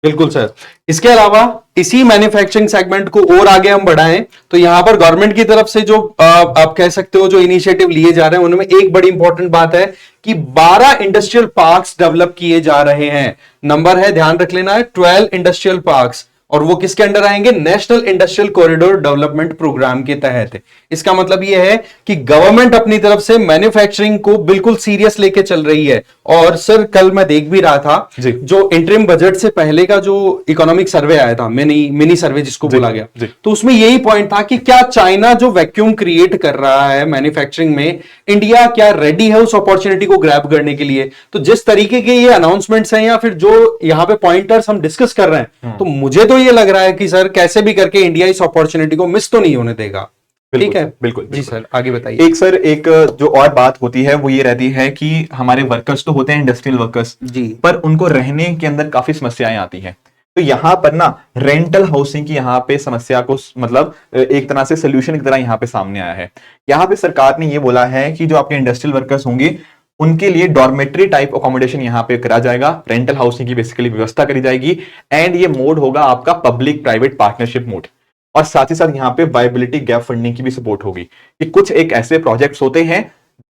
बिल्कुल सर। इसके अलावा इसी मैन्युफैक्चरिंग सेगमेंट को और आगे हम बढ़ाएं तो यहां पर गवर्नमेंट की तरफ से जो आप कह सकते हो जो इनिशिएटिव लिए जा रहे हैं उनमें एक बड़ी इंपॉर्टेंट बात है कि 12 इंडस्ट्रियल पार्क्स डेवलप किए जा रहे हैं। नंबर है, ध्यान रख लेना है, 12 इंडस्ट्रियल पार्क्स, और वो किसके अंडर आएंगे? National industrial corridor development programme के तहत। इसका मतलब यह है कि गवर्नमेंट अपनी तरफ से मैन्युफैक्चरिंग को बिल्कुल सीरियस लेके चल रही है। और सर कल मैं देख भी रहा था जो इंटरिम बजट से पहले का जो इकोनॉमिक सर्वे आया था, मिनी सर्वे जिसको बोला गया, तो उसमें यही पॉइंट था कि क्या चाइना जो वैक्यूम क्रिएट कर रहा है मैन्युफैक्चरिंग में, इंडिया क्या रेडी है उस अपॉर्चुनिटी को ग्रैब करने के लिए। तो जिस तरीके के ये अनाउंसमेंट्स हैं या फिर जो यहाँ पे पॉइंटर्स हम डिस्कस कर रहे हैं, तो मुझे तो ये लग रहा है कि सर कैसे भी करके इंडिया इस अपॉर्चुनिटी को मिस तो नहीं होने देगा। ठीक है, बिल्कुल जी सर, आगे बताइए। एक जो और बात होती है वो ये रहती है कि हमारे वर्कर्स तो होते हैं इंडस्ट्रियल वर्कर्स जी, पर उनको रहने के अंदर काफी समस्याएं आती हैं। तो यहाँ पर ना रेंटल हाउसिंग की यहाँ पे समस्या को मतलब एक तरह से सोल्यूशन की तरह यहाँ पे सामने आया है। यहाँ पे सरकार ने ये बोला है कि जो आपके इंडस्ट्रियल वर्कर्स होंगे उनके लिए डॉर्मेट्री टाइप अकोमोडेशन यहाँ पे करा जाएगा, रेंटल हाउसिंग की बेसिकली व्यवस्था करी जाएगी, एंड ये मोड होगा आपका पब्लिक प्राइवेट पार्टनरशिप मोड। और साथ ही साथ यहाँ पे वायबिलिटी गैप फंडिंग की भी सपोर्ट होगी कि कुछ एक ऐसे प्रोजेक्ट्स होते हैं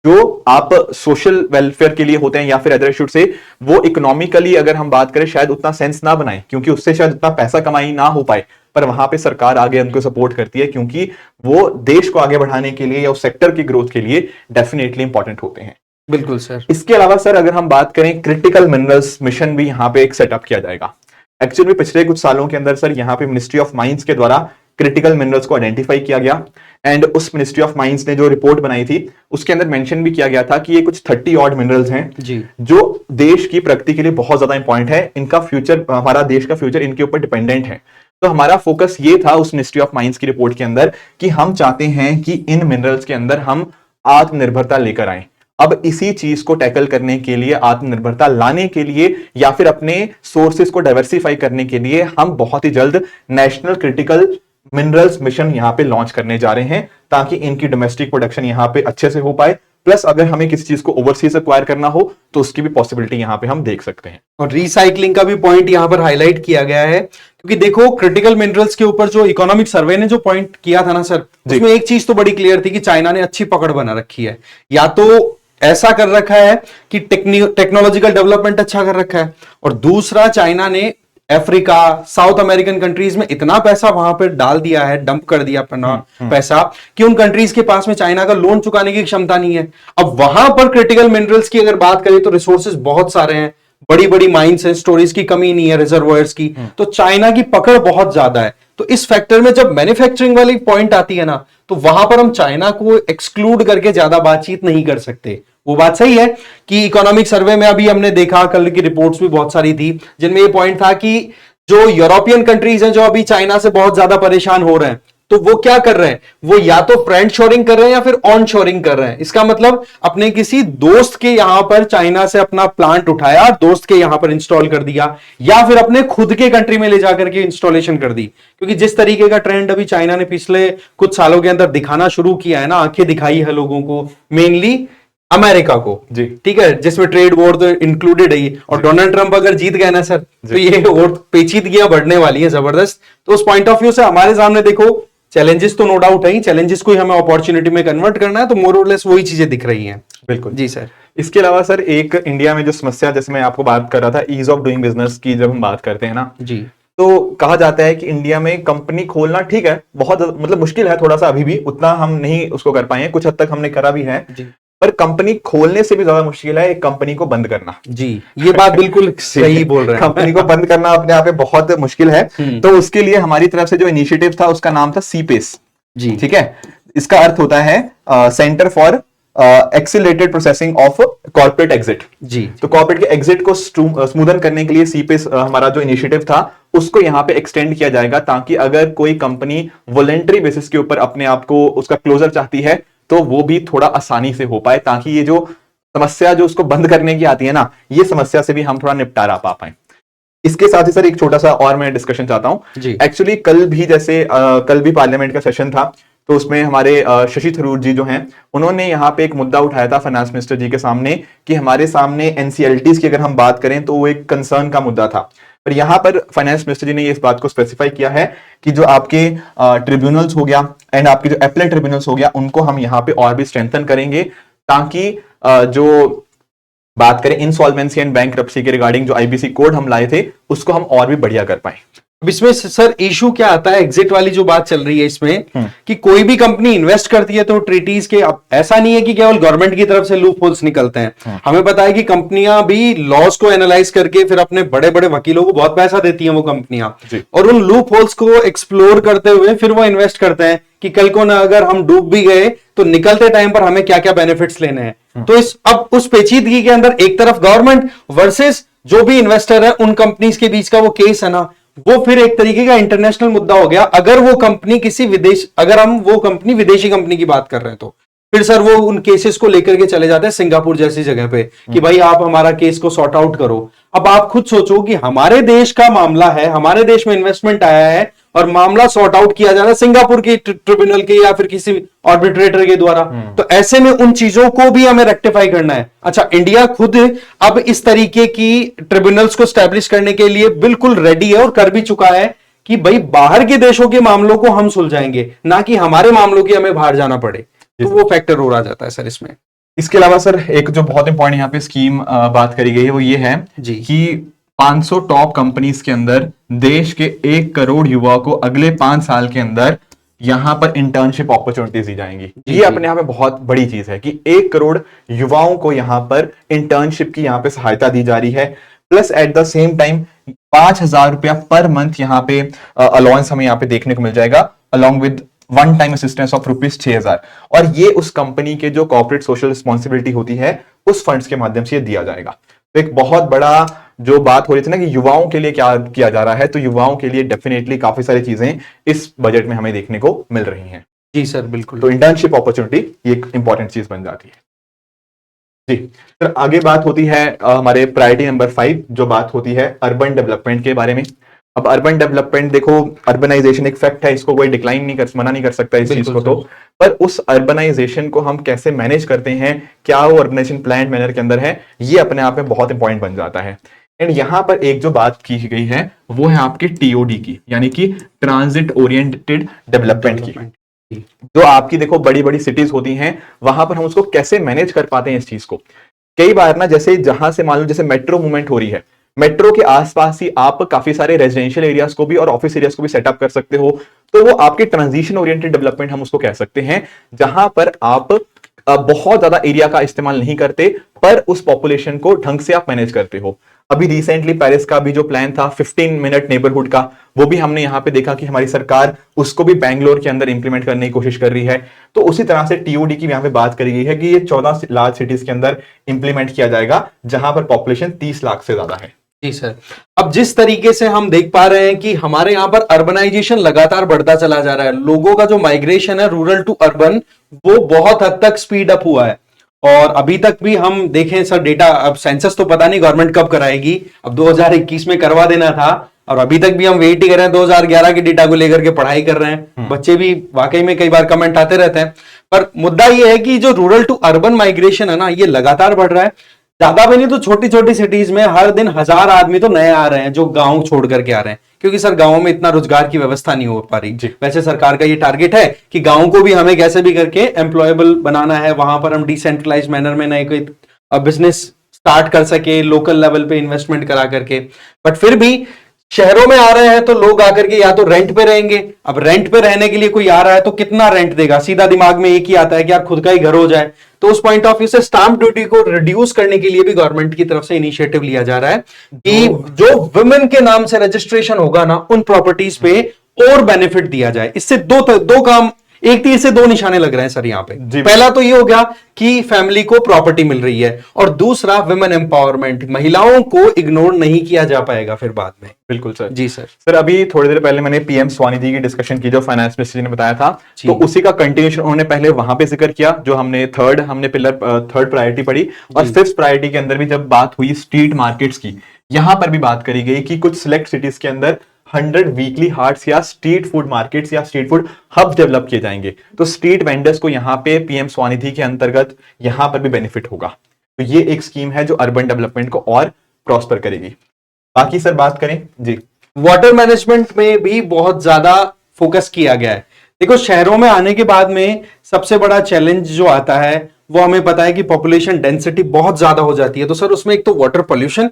जो आप सोशल वेलफेयर के लिए होते हैं या फिर अदर इशूज से वो इकोनॉमिकली अगर हम बात करें शायद उतना सेंस ना बनाए क्योंकि उससे शायद उतना पैसा कमाई ना हो पाए, पर वहां पे सरकार आगे उनको सपोर्ट करती है क्योंकि वो देश को आगे बढ़ाने के लिए या उस सेक्टर की ग्रोथ के लिए डेफिनेटली इंपॉर्टेंट होते हैं। बिल्कुल सर। इसके अलावा सर अगर हम बात करें क्रिटिकल मिनरल्स मिशन भी यहाँ पे एक सेटअप किया जाएगा। एक्चुअली पिछले कुछ सालों के अंदर सर यहाँ पे मिनिस्ट्री ऑफ माइंस के द्वारा क्रिटिकल मिनरल्स को आइडेंटिफाई किया गया एंड उस मिनिस्ट्री ऑफ माइंस ने जो रिपोर्ट बनाई थी उसके अंदर मेंशन भी किया गया था कि ये कुछ 30 ऑड मिनरल्स हैं जी, जो देश की प्रगति के लिए बहुत ज्यादा इंपॉर्टेंट है, इनका फ्यूचर, हमारा देश का फ्यूचर इनके ऊपर डिपेंडेंट है। तो हमारा फोकस ये था उस मिनिस्ट्री ऑफ माइंस की रिपोर्ट के अंदर कि हम चाहते हैं कि इन मिनरल्स के अंदर हम आत्मनिर्भरता लेकर आए। अब इसी चीज को टैकल करने के लिए, आत्मनिर्भरता लाने के लिए या फिर अपने सोर्सेस को डाइवर्सिफाई करने के लिए हम बहुत ही जल्द नेशनल क्रिटिकल मिनरल्स मिशन यहां पे लॉन्च करने जा रहे हैं ताकि इनकी डोमेस्टिक प्रोडक्शन यहां पे अच्छे से हो पाए, प्लस अगर हमें किसी चीज को ओवरसीज एक्वायर करना हो तो उसकी भी पॉसिबिलिटी यहां पे हम देख सकते हैं। और रिसाइकलिंग का भी पॉइंट यहां पर हाईलाइट किया गया है क्योंकि देखो क्रिटिकल मिनरल्स के ऊपर जो इकोनॉमिक सर्वे ने जो पॉइंट किया था ना सर, उसमें एक चीज तो बड़ी क्लियर थी कि चाइना ने अच्छी पकड़ बना रखी है, या तो ऐसा कर रखा है कि टेक्नोलॉजिकल डेवलपमेंट अच्छा कर रखा है, और दूसरा चाइना ने अफ्रीका, साउथ अमेरिकन कंट्रीज में इतना पैसा वहां पर डाल दिया है, डंप कर दिया अपना पैसा कि उन कंट्रीज के पास में चाइना का लोन चुकाने की क्षमता नहीं है। अब वहां पर क्रिटिकल मिनरल्स की अगर बात करें तो रिसोर्सेज बहुत सारे हैं, बड़ी बड़ी माइंस हैं, स्टोरेज की कमी नहीं है, रिजर्वोयर्स की, तो चाइना की पकड़ बहुत ज्यादा है। तो इस फैक्टर में जब मैन्युफैक्चरिंग वाली पॉइंट आती है ना, तो वहां पर हम चाइना को एक्सक्लूड करके ज्यादा बातचीत नहीं कर सकते। वो बात सही है कि इकोनॉमिक सर्वे में अभी हमने देखा, कल की रिपोर्ट्स भी बहुत सारी थी जिनमें ये पॉइंट था कि जो यूरोपियन कंट्रीज हैं जो अभी चाइना से बहुत ज्यादा परेशान हो रहे हैं, तो वो क्या कर रहे हैं, वो या तो फ्रेंड शोरिंग कर रहे हैं या फिर ऑन शोरिंग कर रहे हैं। इसका मतलब अपने किसी दोस्त के यहां पर चाइना से अपना प्लांट उठाया, दोस्त के यहां पर इंस्टॉल कर दिया, या फिर अपने खुद के कंट्री में ले जाकर के इंस्टॉलेशन कर दी। क्योंकि जिस तरीके का ट्रेंड अभी चाइना ने पिछले कुछ सालों के अंदर दिखाना शुरू किया है ना, आंखें दिखाई है लोगों को, मेनली अमेरिका को जी, ठीक है, जिसमें ट्रेड वॉर तो इंक्लूडेड है, और डोनाल्ड ट्रंप अगर जीत गए ना सर तो ये और पेचीदगियां बढ़ने वाली है जबरदस्त। तो उस पॉइंट ऑफ व्यू से हमारे सामने देखो चैलेंजेस तो नो डाउट है ही, चैलेंजेस को ही हमें अपॉर्चुनिटी में कन्वर्ट करना है, तो मोर और लेस वही चीजें दिख रही हैं। बिल्कुल जी सर। इसके अलावा सर एक इंडिया में जो समस्या, जैसे मैं आपको बात कर रहा था ईज ऑफ डूइंग बिजनेस की, जब हम बात करते हैं ना, जी, तो कहा जाता है कि इंडिया में कंपनी खोलना ठीक है, बहुत मतलब मुश्किल है थोड़ा सा, अभी भी उतना हम नहीं उसको कर पाए हैं, कुछ हद तक हमने करा भी है, पर कंपनी खोलने से भी ज्यादा मुश्किल है एक कंपनी को बंद करना। जी, ये बात बिल्कुल सही बोल रहे हैं। कंपनी को बंद करना अपने आप में बहुत मुश्किल है। तो उसके लिए हमारी तरफ से जो इनिशिएटिव था उसका नाम था सीपेस। जी, ठीक है, इसका अर्थ होता है centre for accelerated processing of corporate exit. जी, तो कॉर्पोरेट के एग्जिट को स्मूदन करने के लिए सीपेस हमारा जो इनिशिएटिव था उसको यहाँ पे एक्सटेंड किया जाएगा, ताकि अगर कोई कंपनी वॉलंटरी बेसिस के ऊपर अपने आप को उसका क्लोजर चाहती है तो वो भी थोड़ा आसानी से हो पाए, ताकि ये जो समस्या जो उसको बंद करने की आती है ना, ये समस्या से भी हम थोड़ा निपटारा पा पाए। इसके साथ ही सर एक छोटा सा और मैं डिस्कशन चाहता हूं। एक्चुअली कल भी जैसे कल भी पार्लियामेंट का सेशन था, तो उसमें हमारे शशि थरूर जी जो हैं, उन्होंने यहाँ पे एक मुद्दा उठाया था फाइनेंस मिनिस्टर जी के सामने, कि हमारे सामने एनसीएलटीज की अगर हम बात करें तो वो एक कंसर्न का मुद्दा था। पर यहाँ पर फाइनेंस मिनिस्टर जी ने इस बात को स्पेसिफाई किया है कि जो आपके ट्रिब्यूनल्स हो गया एंड आपके जो एपेलेट ट्रिब्यूनल्स हो गया, उनको हम यहाँ पे और भी स्ट्रेंथन करेंगे, ताकि जो बात करें इंसॉल्वेंसी एंड बैंकरप्सी के रिगार्डिंग जो आईबीसी कोड हम लाए थे उसको हम और भी बढ़िया कर पाए। अब इसमें सर इशू क्या आता है, एग्जिट वाली जो बात चल रही है इसमें, कि कोई भी कंपनी इन्वेस्ट करती है तो ट्रीटीज के, अब ऐसा नहीं है कि केवल गवर्नमेंट की तरफ से लूप होल्स निकलते हैं। हमें पता है कि कंपनियां भी लॉस को एनालाइज करके फिर अपने बड़े बड़े वकीलों को बहुत पैसा देती हैं वो कंपनियां, और उन लूप होल्स को एक्सप्लोर करते हुए फिर वो इन्वेस्ट करते हैं कि कल को ना अगर हम डूब भी गए तो निकलते टाइम पर हमें क्या क्या बेनिफिट्स लेने हैं। तो इस अब उस पेचीदगी के अंदर एक तरफ गवर्नमेंट वर्सेस जो भी इन्वेस्टर है, उन कंपनीज के बीच का वो केस है ना, वो फिर एक तरीके का इंटरनेशनल मुद्दा हो गया। अगर वो कंपनी किसी विदेश, अगर हम वो कंपनी विदेशी कंपनी की बात कर रहे हैं, तो फिर सर वो उन केसेस को लेकर के चले जाते हैं सिंगापुर जैसी जगह पे कि भाई आप हमारा केस को सॉर्ट आउट करो। अब आप खुद सोचो कि हमारे देश का मामला है, हमारे देश में इन्वेस्टमेंट आया है और मामला सॉर्ट आउट किया जा रहा है सिंगापुर के ट्रिब्यूनल के या फिर किसी आर्बिट्रेटर के द्वारा। तो ऐसे में उन चीजों को भी हमें रेक्टिफाई करना है। अच्छा, इंडिया खुद अब इस तरीके की ट्रिब्यूनल्स को स्टैब्लिश करने के लिए बिल्कुल रेडी है और कर भी चुका है कि भाई बाहर के देशों के मामलों को हम सुलझाएंगे, ना कि हमारे मामलों की हमें बाहर जाना पड़े। तो वो फैक्टर हो रहा जाता है सर इसमें। इसके अलावा सर एक जो बहुत इंपॉर्टेंट यहाँ पे स्कीम बात करी गई है वो ये है कि 500 टॉप कंपनीज के अंदर देश के 1 करोड़ युवाओं को अगले 5 साल के अंदर यहां पर इंटर्नशिप अपॉर्चुनिटीज दी जाएंगी। ये अपने आप में बहुत बड़ी चीज है कि 1 करोड़ युवाओं को यहां पर इंटर्नशिप की यहां पे सहायता दी जा रही है, plus at the same time 5,000 रुपया पर मंथ यहाँ पे अलाउंस हमें यहाँ पे देखने को मिल जाएगा, along with one time assistance of ₹6,000। और ये उस कंपनी के जो कॉर्पोरेट सोशल रिस्पॉन्सिबिलिटी होती है उस फंड्स के माध्यम से ये दिया जाएगा। तो एक बहुत बड़ा जो बात हो रही थी ना कि युवाओं के लिए क्या किया जा रहा है, तो युवाओं के लिए डेफिनेटली काफी सारी चीजें इस बजट में हमें देखने को मिल रही हैं। जी सर, बिल्कुल। तो इंटर्नशिप अपॉर्चुनिटी ये एक इंपॉर्टेंट चीज बन जाती है। जी सर, आगे बात होती है हमारे प्रायोरिटी नंबर 5 जो बात होती है अर्बन डेवलपमेंट के बारे में। अब अर्बन डेवलपमेंट देखो, अर्बनाइजेशन एक फैक्ट है, इसको कोई डिक्लाइन नहीं कर, मना नहीं कर सकता इस चीज को, तो पर उस अर्बनाइजेशन को हम कैसे मैनेज करते हैं, क्या वो अर्बनाइजेशन प्लान मैनर के अंदर है, ये अपने आप में बहुत इंपॉर्टेंट बन जाता है। एंड यहां पर एक जो बात की गई है वो है आपके टीओडी की, यानी कि ट्रांजिट ओरिएंटेड डेवलपमेंट की। जो आपकी देखो बड़ी बड़ी सिटीज होती हैं वहां पर हम उसको कैसे मैनेज कर पाते हैं इस चीज को। कई बार ना जैसे जहां से मान लो जैसे मेट्रो मूवमेंट हो रही है, मेट्रो के आसपास ही आप काफी सारे रेजिडेंशियल एरियाज को भी और ऑफिस एरियाज को भी सेटअप कर सकते हो, तो वो आपके ट्रांजिशन ओरिएंटेड डेवलपमेंट हम उसको कह सकते हैं, जहां पर आप बहुत ज्यादा एरिया का इस्तेमाल नहीं करते पर उस पॉपुलेशन को ढंग से आप मैनेज करते हो। अभी रिसेंटली पेरिस का भी जो प्लान था 15 मिनट नेबरहुड का, वो भी हमने यहां पे देखा कि हमारी सरकार उसको भी बैंगलोर के अंदर इंप्लीमेंट करने की कोशिश कर रही है। तो उसी तरह से टीओडी की यहां पे बात करी गई है कि ये 14 लार्ज सिटीज के अंदर इंप्लीमेंट किया जाएगा जहां पर पॉपुलेशन 30 लाख से ज्यादा है। जी सर, अब जिस तरीके से हम देख पा रहे हैं कि हमारे यहाँ पर अर्बनाइजेशन लगातार बढ़ता चला जा रहा है, लोगों का जो माइग्रेशन है रूरल टू अर्बन वो बहुत हद तक स्पीड अप हुआ है। और अभी तक भी हम देखें सर डेटा, अब सेंसस तो पता नहीं गवर्नमेंट कब कराएगी, अब 2021 में करवा देना था और अभी तक भी हम वेट ही कर रहे हैं। 2011 के डेटा को लेकर के पढ़ाई कर रहे हैं, बच्चे भी वाकई में कई बार कमेंट आते रहते हैं। पर मुद्दा ये है कि जो रूरल टू अर्बन माइग्रेशन है ना, ये लगातार बढ़ रहा है। ज्यादा भी नहीं तो छोटी छोटी सिटीज में हर दिन 1000 आदमी तो नए आ रहे हैं जो गांव छोड़ करके आ रहे हैं, क्योंकि सर गांवों में इतना रोजगार की व्यवस्था नहीं हो पा रही। वैसे सरकार का ये टारगेट है कि गांव को भी हमें कैसे भी करके एम्प्लॉयबल बनाना है, वहां पर हम डिसेंट्रलाइज मैनर में नए कोई बिजनेस स्टार्ट कर सके, लोकल लेवल पे इन्वेस्टमेंट करा करके। बट फिर भी शहरों में आ रहे हैं तो लोग आकर के या तो रेंट पे रहेंगे। अब रेंट पे रहने के लिए कोई आ रहा है तो कितना रेंट देगा, सीधा दिमाग में एक ही आता है कि यार खुद का ही घर हो जाए। तो उस पॉइंट ऑफ व्यू से स्टाम्प ड्यूटी को रिड्यूस करने के लिए भी गवर्नमेंट की तरफ से इनिशिएटिव लिया जा रहा है कि जो वुमेन के नाम से रजिस्ट्रेशन होगा ना उन प्रॉपर्टीज पे और बेनिफिट दिया जाए। इससे दो काम, एक तीर से दो निशाने लग रहे हैं सर यहाँ पे। पहला तो ये हो गया कि फैमिली को प्रॉपर्टी मिल रही है, और दूसरा वुमेन एम्पावरमेंट, महिलाओं को इग्नोर नहीं किया जा पाएगा फिर बाद में। बिल्कुल सर। जी सर। सर अभी थोड़ी देर पहले मैंने पीएम स्वानिधि की डिस्कशन की जो फाइनेंस मिनिस्टर जी ने बताया था, तो उसी का कंटिन्यूएशन उन्होंने पहले वहां पे जिक्र किया जो हमने थर्ड प्रायोरिटी पढ़ी, और फिफ्थ प्रायोरिटी के अंदर भी जब बात हुई स्ट्रीट मार्केट्स की, यहां पर भी बात करी गई कि कुछ सिलेक्ट सिटीज के अंदर 100 वीकली हार्ट्स या स्ट्रीट फूड मार्केट्स या स्ट्रीट फूड हब डेवलप किए जाएंगे। तो स्ट्रीट वेंडर्स को यहाँ पे पीएम स्वानिधि के अंतर्गत यहाँ पर भी बेनिफिट होगा। तो ये एक स्कीम है जो अर्बन डेवलपमेंट को और प्रॉस्पर करेगी। बाकी सर बात करें जी, वाटर मैनेजमेंट में भी बहुत ज्यादा फोकस किया गया है। देखो शहरों में आने के बाद में सबसे बड़ा चैलेंज जो आता है वो हमें पता है कि पॉपुलेशन डेंसिटी बहुत ज्यादा हो जाती है। तो सर उसमें एक तो वाटर पोल्यूशन,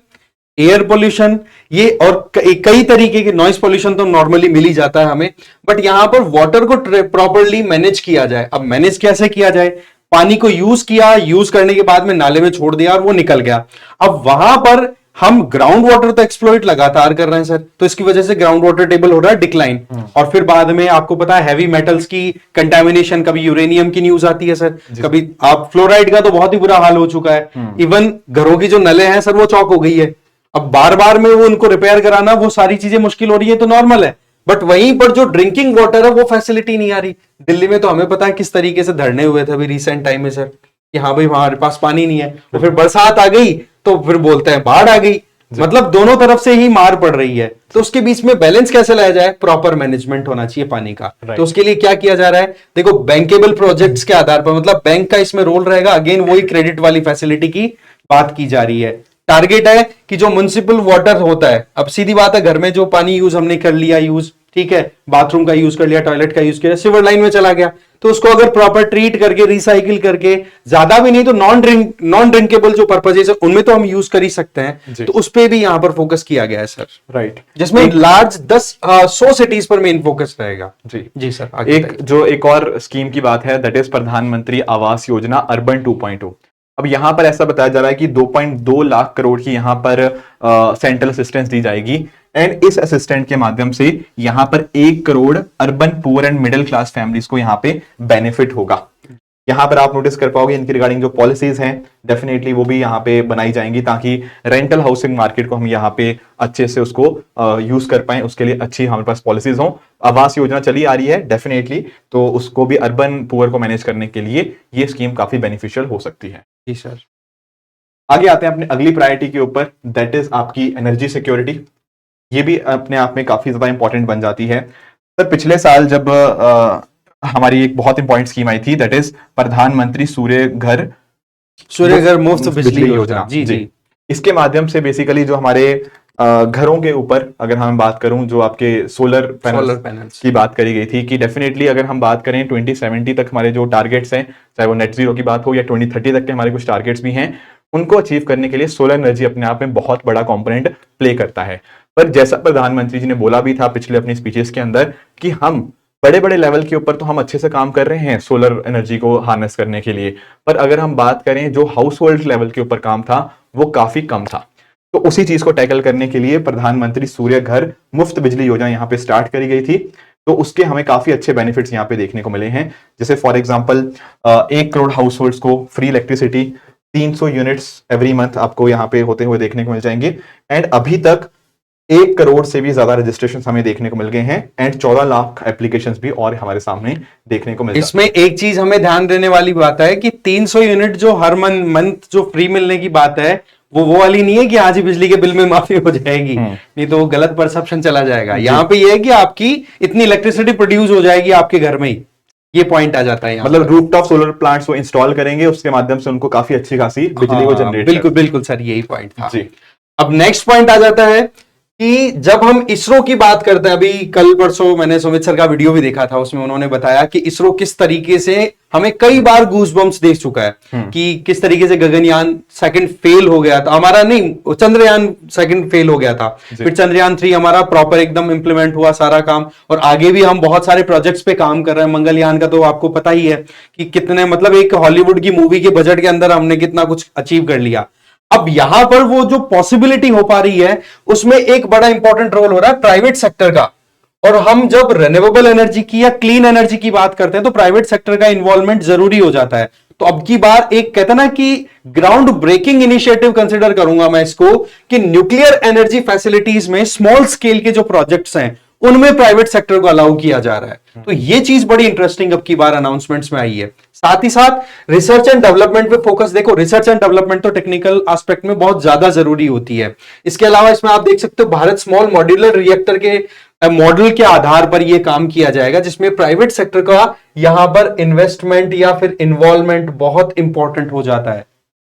एयर पोल्यूशन, ये और कई तरीके के नॉइस पोल्यूशन तो नॉर्मली मिल ही जाता है हमें, बट यहां पर वाटर को प्रॉपर्ली मैनेज किया जाए। अब मैनेज कैसे किया जाए, पानी को यूज किया, यूज करने के बाद में नाले में छोड़ दिया और वो निकल गया। अब वहां पर हम ग्राउंड वाटर तो एक्सप्लॉइट लगातार कर रहे हैं सर, तो इसकी वजह से ग्राउंड वाटर टेबल हो रहा है डिक्लाइन, और फिर बाद में आपको पता है हैवी मेटल्स की कंटेमिनेशन, कभी यूरेनियम की न्यूज आती है सर, कभी आप फ्लोराइड का तो बहुत ही बुरा हाल हो चुका है। इवन घरों की जो नलें हैं सर वो चौक हो गई है। अब बार बार में वो उनको रिपेयर कराना, वो सारी चीजें मुश्किल हो रही है तो नॉर्मल है, बट वहीं पर जो ड्रिंकिंग वाटर है वो फैसिलिटी नहीं आ रही। दिल्ली में तो हमें पता है किस तरीके से धरने हुए थे अभी रिसेंट टाइम में सर, कि हाँ भाई हमारे पास पानी नहीं है, और फिर बरसात आ गई तो फिर बोलते हैं बाढ़ आ गई। मतलब दोनों तरफ से ही मार पड़ रही है। तो उसके बीच में बैलेंस कैसे लाया जाए, प्रॉपर मैनेजमेंट होना चाहिए पानी का। तो उसके लिए क्या किया जा रहा है, देखो बैंकेबल प्रोजेक्ट्स के आधार पर, मतलब बैंक का इसमें रोल रहेगा। अगेन वही क्रेडिट वाली फैसिलिटी की बात की जा रही है। टारगेट है कि जो म्युनिसिपल वाटर होता है, अब सीधी बात है घर में जो पानी यूज हमने कर लिया यूज, ठीक है, बाथरूम का यूज कर लिया, टॉयलेट का यूज किया, सिवर लाइन में चला गया, तो उसको अगर प्रॉपर ट्रीट करके रिसाइकिल करके, ज्यादा भी नहीं तो नॉन ड्रिंकेबल जो पर्पजेस है उनमें तो हम यूज कर ही सकते हैं। तो उस पर भी यहां पर फोकस किया गया है सर। राइट, जिसमें लार्ज 100 सिटीज पर मेन फोकस रहेगा। जी सर। एक और स्कीम की बात है, दैट इज प्रधानमंत्री आवास योजना अर्बन 2.0। अब यहां पर ऐसा बताया जा रहा है कि 2.2 लाख करोड़ की यहां पर सेंट्रल असिस्टेंस दी जाएगी, एंड इस असिस्टेंट के माध्यम से यहां पर 1 crore urban poor and middle class families को यहां पे बेनिफिट होगा। यहां पर आप नोटिस कर पाओगे इनकी रिगार्डिंग जो पॉलिसीज हैं डेफिनेटली वो भी यहां पे बनाई जाएंगी, ताकि रेंटल हाउसिंग मार्केट को हम यहां पे अच्छे से उसको यूज कर पाए। उसके लिए अच्छी हमारे पास पॉलिसीज हो। आवास योजना चली आ रही है डेफिनेटली, तो उसको भी अर्बन पुअर को मैनेज करने के लिए ये स्कीम काफी बेनिफिशियल हो सकती है। जी सर। आगे आते हैं अपनी अगली प्रायोरिटी के ऊपर, दैट इज आपकी एनर्जी सिक्योरिटी। ये भी अपने आप में काफी ज्यादा इंपॉर्टेंट बन जाती है। सर पिछले साल जब हमारी एक बहुत इंपॉर्टेंट स्कीम आई थी, दैट इज प्रधानमंत्री सूर्य घर मुफ्त बिजली योजना। जी। इसके माध्यम से बेसिकली जो हमारे घरों के ऊपर अगर हम बात करूं, जो आपके सोलर पैनल्स की बात करी गई थी, कि डेफिनेटली अगर हम बात करें 2070 तक हमारे जो टारगेट्स हैं, चाहे वो नेट जीरो की बात हो या 2030 तक के हमारे कुछ टारगेट्स भी हैं, उनको अचीव करने के लिए सोलर एनर्जी अपने आप में बहुत बड़ा कंपोनेंट प्ले करता है। पर जैसा प्रधानमंत्री जी ने बोला भी था पिछले अपनी स्पीचेस के अंदर कि हम बड़े बड़े लेवल के ऊपर तो हम अच्छे से काम कर रहे हैं सोलर एनर्जी को हार्नेस करने के लिए, पर अगर हम बात करें जो हाउस होल्ड लेवल के ऊपर काम था वो काफी कम था। तो उसी चीज को टैकल करने के लिए प्रधानमंत्री सूर्य घर मुफ्त बिजली योजना यहाँ पे स्टार्ट करी गई थी। तो उसके हमें काफी अच्छे बेनिफिट्स यहाँ पे देखने को मिले हैं। जैसे for example 1 crore households को free electricity, 300 units every month आपको यहाँ पे होते हुए देखने को मिल जाएंगे, एंड अभी तक 1 करोड़ से भी ज्यादा रजिस्ट्रेशन हमें देखने को मिल गए हैं, एंड 14 लाख एप्लीकेशंस भी और हमारे सामने देखने को मिल। इसमें एक चीज हमें ध्यान देने वाली बात है कि 300 यूनिट जो हर मंथ जो फ्री मिलने की बात है वो वाली नहीं है कि आज ही बिजली के बिल में माफी हो जाएगी, नहीं तो वो गलत परसेप्शन चला जाएगा। यहाँ पे ये है कि आपकी इतनी इलेक्ट्रिसिटी प्रोड्यूस हो जाएगी आपके घर में ही, ये पॉइंट आ जाता है यहाँ मतलब पर। रूफटॉप सोलर प्लांट्स वो इंस्टॉल करेंगे, उसके माध्यम से उनको काफी अच्छी खासी बिजली को हाँ, जनरेट बिल्कुल बिल्कुल सर, यही पॉइंट था। जी। अब नेक्स्ट पॉइंट आ जाता है कि जब हम इसरो की बात करते हैं, अभी कल परसों मैंने सुमित सर का वीडियो भी देखा था, उसमें उन्होंने बताया कि इसरो किस तरीके से हमें कई बार गूज बम्स दे चुका है कि किस तरीके से गगनयान सेकंड फेल हो गया था हमारा, नहीं चंद्रयान सेकंड फेल हो गया था, फिर चंद्रयान 3 हमारा प्रॉपर एकदम इंप्लीमेंट हुआ सारा काम, और आगे भी हम बहुत सारे प्रोजेक्ट्स पे काम कर रहे हैं। मंगलयान का तो आपको पता ही है कि कितने, मतलब एक हॉलीवुड की मूवी के बजट के अंदर हमने कितना कुछ अचीव कर लिया। अब यहां पर वो जो पॉसिबिलिटी हो पा रही है, उसमें एक बड़ा इंपॉर्टेंट रोल हो रहा है प्राइवेट सेक्टर का। और हम जब रिन्यूएबल एनर्जी की या क्लीन एनर्जी की बात करते हैं तो प्राइवेट सेक्टर का इन्वॉल्वमेंट जरूरी हो जाता है। तो अब की बार एक कहते हैं ना कि ग्राउंड ब्रेकिंग इनिशिएटिव कंसिडर करूंगा मैं इसको, कि न्यूक्लियर एनर्जी फैसिलिटीज में स्मॉल स्केल के जो प्रोजेक्ट्स हैं उनमें प्राइवेट सेक्टर को अलाउ किया जा रहा है। तो ये चीज बड़ी इंटरेस्टिंग अब की बार अनाउंसमेंट्स में आई है। साथ ही साथ रिसर्च एंड डेवलपमेंट पे फोकस, देखो रिसर्च एंड डेवलपमेंट तो टेक्निकल एस्पेक्ट में बहुत ज्यादा जरूरी होती है। इसके अलावा इसमें आप देख सकते हो भारत स्मॉल मॉड्यूलर रिएक्टर के मॉडल के आधार पर यह काम किया जाएगा, जिसमें प्राइवेट सेक्टर का यहां पर इन्वेस्टमेंट या फिर इन्वॉल्वमेंट बहुत इंपॉर्टेंट हो जाता है।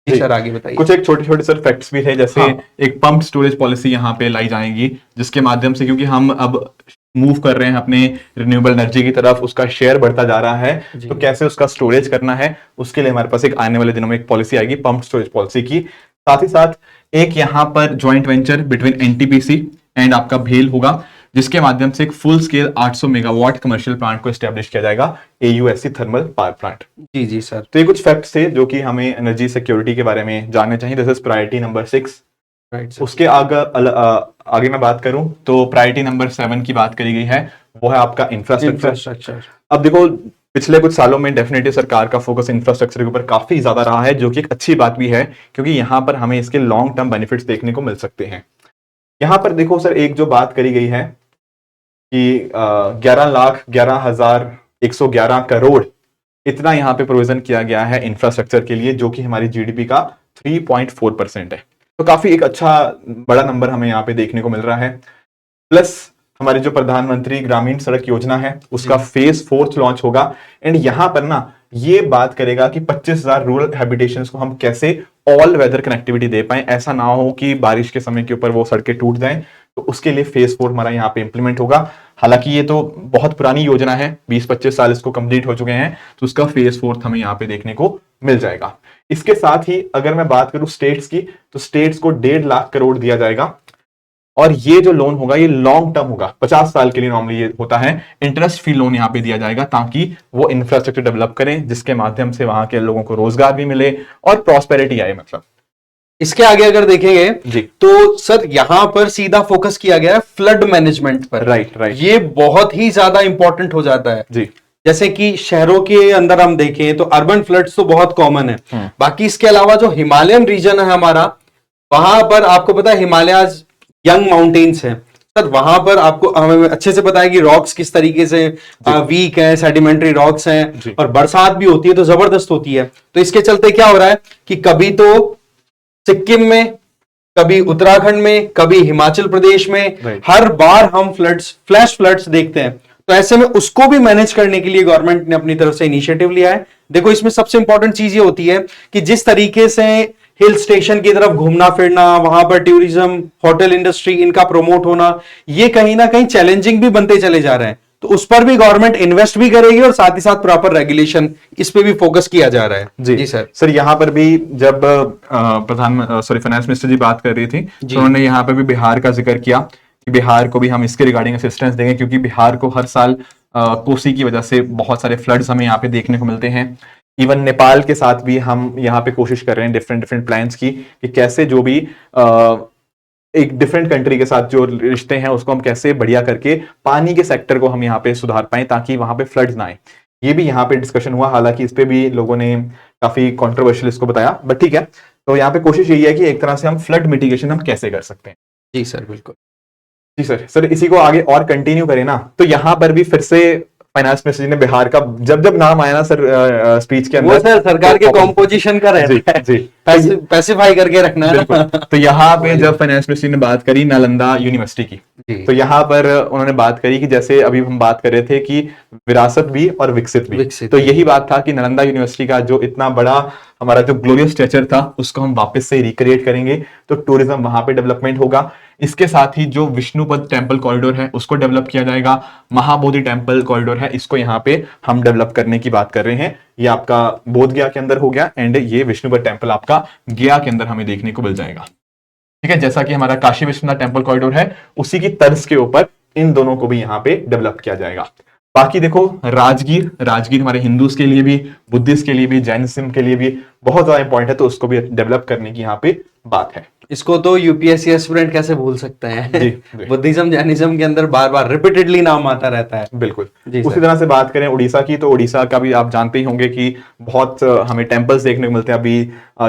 सर आगे बताइए। कुछ एक छोटे छोटे सर फैक्ट्स भी थे, जैसे एक पंप स्टोरेज पॉलिसी यहाँ पे लाई जाएगी, जिसके माध्यम से, क्योंकि हम अब मूव कर रहे हैं अपने रिन्यूएबल एनर्जी की तरफ, उसका शेयर बढ़ता जा रहा है, तो कैसे उसका स्टोरेज करना है, उसके लिए हमारे पास एक आने वाले दिनों में एक पॉलिसी आएगी पंप स्टोरेज पॉलिसी की। साथ ही साथ एक यहाँ पर joint venture between NTPC and आपका भेल होगा, जिसके माध्यम से एक full scale 800 megawatt commercial plant को एस्टेब्लिश किया जाएगा, AUSC थर्मल पावर प्लांट। जी जी सर। तो ये कुछ फैक्ट्स थे जो कि हमें एनर्जी सिक्योरिटी के बारे में जानने चाहिए। This is priority number 6। Right. उसके आगे मैं बात करूं तो प्रायोरिटी नंबर 7 की बात करी गई है, वो है आपका इंफ्रास्ट्रक्चर। अब देखो पिछले कुछ सालों में डेफिनेटली सरकार का फोकस इंफ्रास्ट्रक्चर के ऊपर काफी ज्यादा रहा है, जो कि एक अच्छी बात भी है, क्योंकि यहाँ पर हमें इसके लॉन्ग टर्म बेनिफिट्स देखने को मिल सकते हैं। यहाँ पर देखो सर, एक जो बात करी गई है कि 11,11,111 करोड़ इतना यहाँ पे प्रोविजन किया गया है इंफ्रास्ट्रक्चर के लिए, जो कि हमारी जीडीपी का 3.4% है। तो काफी एक अच्छा बड़ा नंबर हमें यहाँ पे देखने को मिल रहा है। प्लस हमारी जो प्रधानमंत्री ग्रामीण सड़क योजना है, उसका फेज 4 लॉन्च होगा, एंड यहाँ पर ना ये बात करेगा कि 25,000 रूरल हैबिटेशंस को हम कैसे ऑल वेदर कनेक्टिविटी दे पाए। ऐसा ना हो कि बारिश के समय के ऊपर वो सड़कें टूट जाएं, तो उसके लिए फेज 4 हमारा यहाँ पे इंप्लीमेंट होगा। हालांकि ये तो बहुत पुरानी योजना है, 20-25 साल इसको कंप्लीट हो चुके हैं, तो उसका फेज 4 हमें यहाँ पे देखने को मिल जाएगा। इसके साथ ही अगर मैं बात करूं स्टेट्स की, तो स्टेट्स को 1.5 लाख करोड़ दिया जाएगा, और ये जो लोन होगा ये लॉन्ग टर्म होगा, 50 साल के लिए नॉर्मली ये होता है। इंटरेस्ट फ्री लोन यहाँ पे दिया जाएगा ताकि वो इंफ्रास्ट्रक्चर डेवलप करें, जिसके माध्यम से वहां के लोगों को रोजगार भी मिले और प्रॉस्पेरिटी आए। मतलब इसके आगे अगर देखेंगे जी, तो सर यहां पर सीधा फोकस किया गया है फ्लड मैनेजमेंट पर। राइट। ये बहुत ही ज्यादा इंपॉर्टेंट हो जाता है जी। जैसे कि शहरों के अंदर हम देखें तो अर्बन फ्लड्स तो बहुत कॉमन है, बाकी इसके अलावा जो हिमालयन रीजन है हमारा, वहां पर आपको पता है हिमालयाज यंग माउंटेन्स हैं सर, वहां पर आपको हमें अच्छे से पता है कि रॉक्स किस तरीके से वीक है, सेडिमेंट्री रॉक्स हैं, और बरसात भी होती है तो जबरदस्त होती है। तो इसके चलते क्या हो रहा है कि कभी तो सिक्किम में, कभी उत्तराखंड में, कभी हिमाचल प्रदेश में, हर बार हम फ्लैश फ्लड्स देखते हैं। तो ऐसे में उसको भी मैनेज करने के लिए गवर्नमेंट ने अपनी तरफ से इनिशिएटिव लिया है। देखो इसमें सबसे इंपॉर्टेंट चीज ये होती है कि जिस तरीके से हिल स्टेशन की तरफ घूमना फिरना, वहां पर टूरिज्म, होटल इंडस्ट्री, इनका प्रमोट होना, ये कहीं ना कहीं चैलेंजिंग भी बनते चले जा रहे हैं। तो उस पर भी गवर्नमेंट इन्वेस्ट भी करेगी और साथ ही साथ प्रॉपर रेगुलेशन, इस पे भी फोकस किया जा रहा है। जी सर यहाँ पर भी जब फाइनेंस मिनिस्टर जी बात कर रही थी, तो उन्होंने यहाँ पर भी बिहार का जिक्र किया कि बिहार को भी हम इसके रिगार्डिंग असिस्टेंस देंगे, क्योंकि बिहार को हर साल कोसी की वजह से बहुत सारे फ्लड्स हमें यहाँ पे देखने को मिलते हैं। इवन नेपाल के साथ भी हम यहाँ पे कोशिश कर रहे हैं डिफरेंट प्लान्स की, कि कैसे जो भी एक डिफरेंट कंट्री के साथ जो रिश्ते हैं उसको हम कैसे बढ़िया करके पानी के सेक्टर को हम यहाँ पे सुधार पाए, ताकि वहां पे फ्लड्स ना आए। ये भी यहाँ पे डिस्कशन हुआ, हालांकि इस पे भी लोगों ने काफी कंट्रोवर्शियल इसको बताया, बट ठीक है। तो यहाँ पे कोशिश यही है कि एक तरह से हम फ्लड मिटिगेशन हम कैसे कर सकते हैं। जी सर, बिल्कुल। जी सर इसी को आगे और कंटिन्यू करें ना, तो यहाँ पर भी फिर से फाइनेंस मिनिस्टर जी ने बिहार का जब आया ना सर स्पीच के अंदर, वो सर सरकार के कॉम्पोजिशन का रहता है, पैसिफाई करके रखना है ना। तो यहाँ पे जब फाइनेंस मिनिस्टर ने बात करी नालंदा यूनिवर्सिटी की, तो यहाँ पर उन्होंने बात करी कि जैसे अभी हम बात कर रहे थे कि विरासत भी और विकसित भी, तो यही बात था कि नालंदा यूनिवर्सिटी का जो इतना बड़ा हमारा जो ग्लोरियस स्ट्रक्चर था उसको हम वापस से रिक्रिएट करेंगे, तो टूरिज्म वहां पे डेवलपमेंट होगा। इसके साथ ही जो विष्णुपद टेम्पल कॉरिडोर है उसको डेवलप किया जाएगा, महाबोधि टेम्पल कॉरिडोर है इसको यहाँ पे हम डेवलप करने की बात कर रहे हैं। ये आपका बोध गया के अंदर हो गया, एंड ये विष्णुपद टेम्पल आपका गया के अंदर हमें देखने को मिल जाएगा। ठीक है, जैसा कि हमारा काशी विश्वनाथ टेम्पल कॉरिडोर है उसी की तर्ज के ऊपर इन दोनों को भी यहाँ पे डेवलप किया जाएगा। बाकी देखो राजगीर हमारे हिंदूज के लिए भी, बुद्धिस्ट के लिए भी, जैनिज्म के लिए भी बहुत ज्यादा इंपॉर्टेंट है, तो उसको भी डेवलप करने की यहाँ पे बात है। इसको तो यूपीएससी एस्पिरेंट कैसे भूल सकते हैं। जी। बुद्धिज्म जैनिज्म के अंदर बार बार रिपीटेडली नाम आता रहता है। बिल्कुल। उसी तरह से बात करें उड़ीसा की, तो उड़ीसा का भी आप जानते ही होंगे कि बहुत हमें टेम्पल्स देखने को मिलते हैं। अभी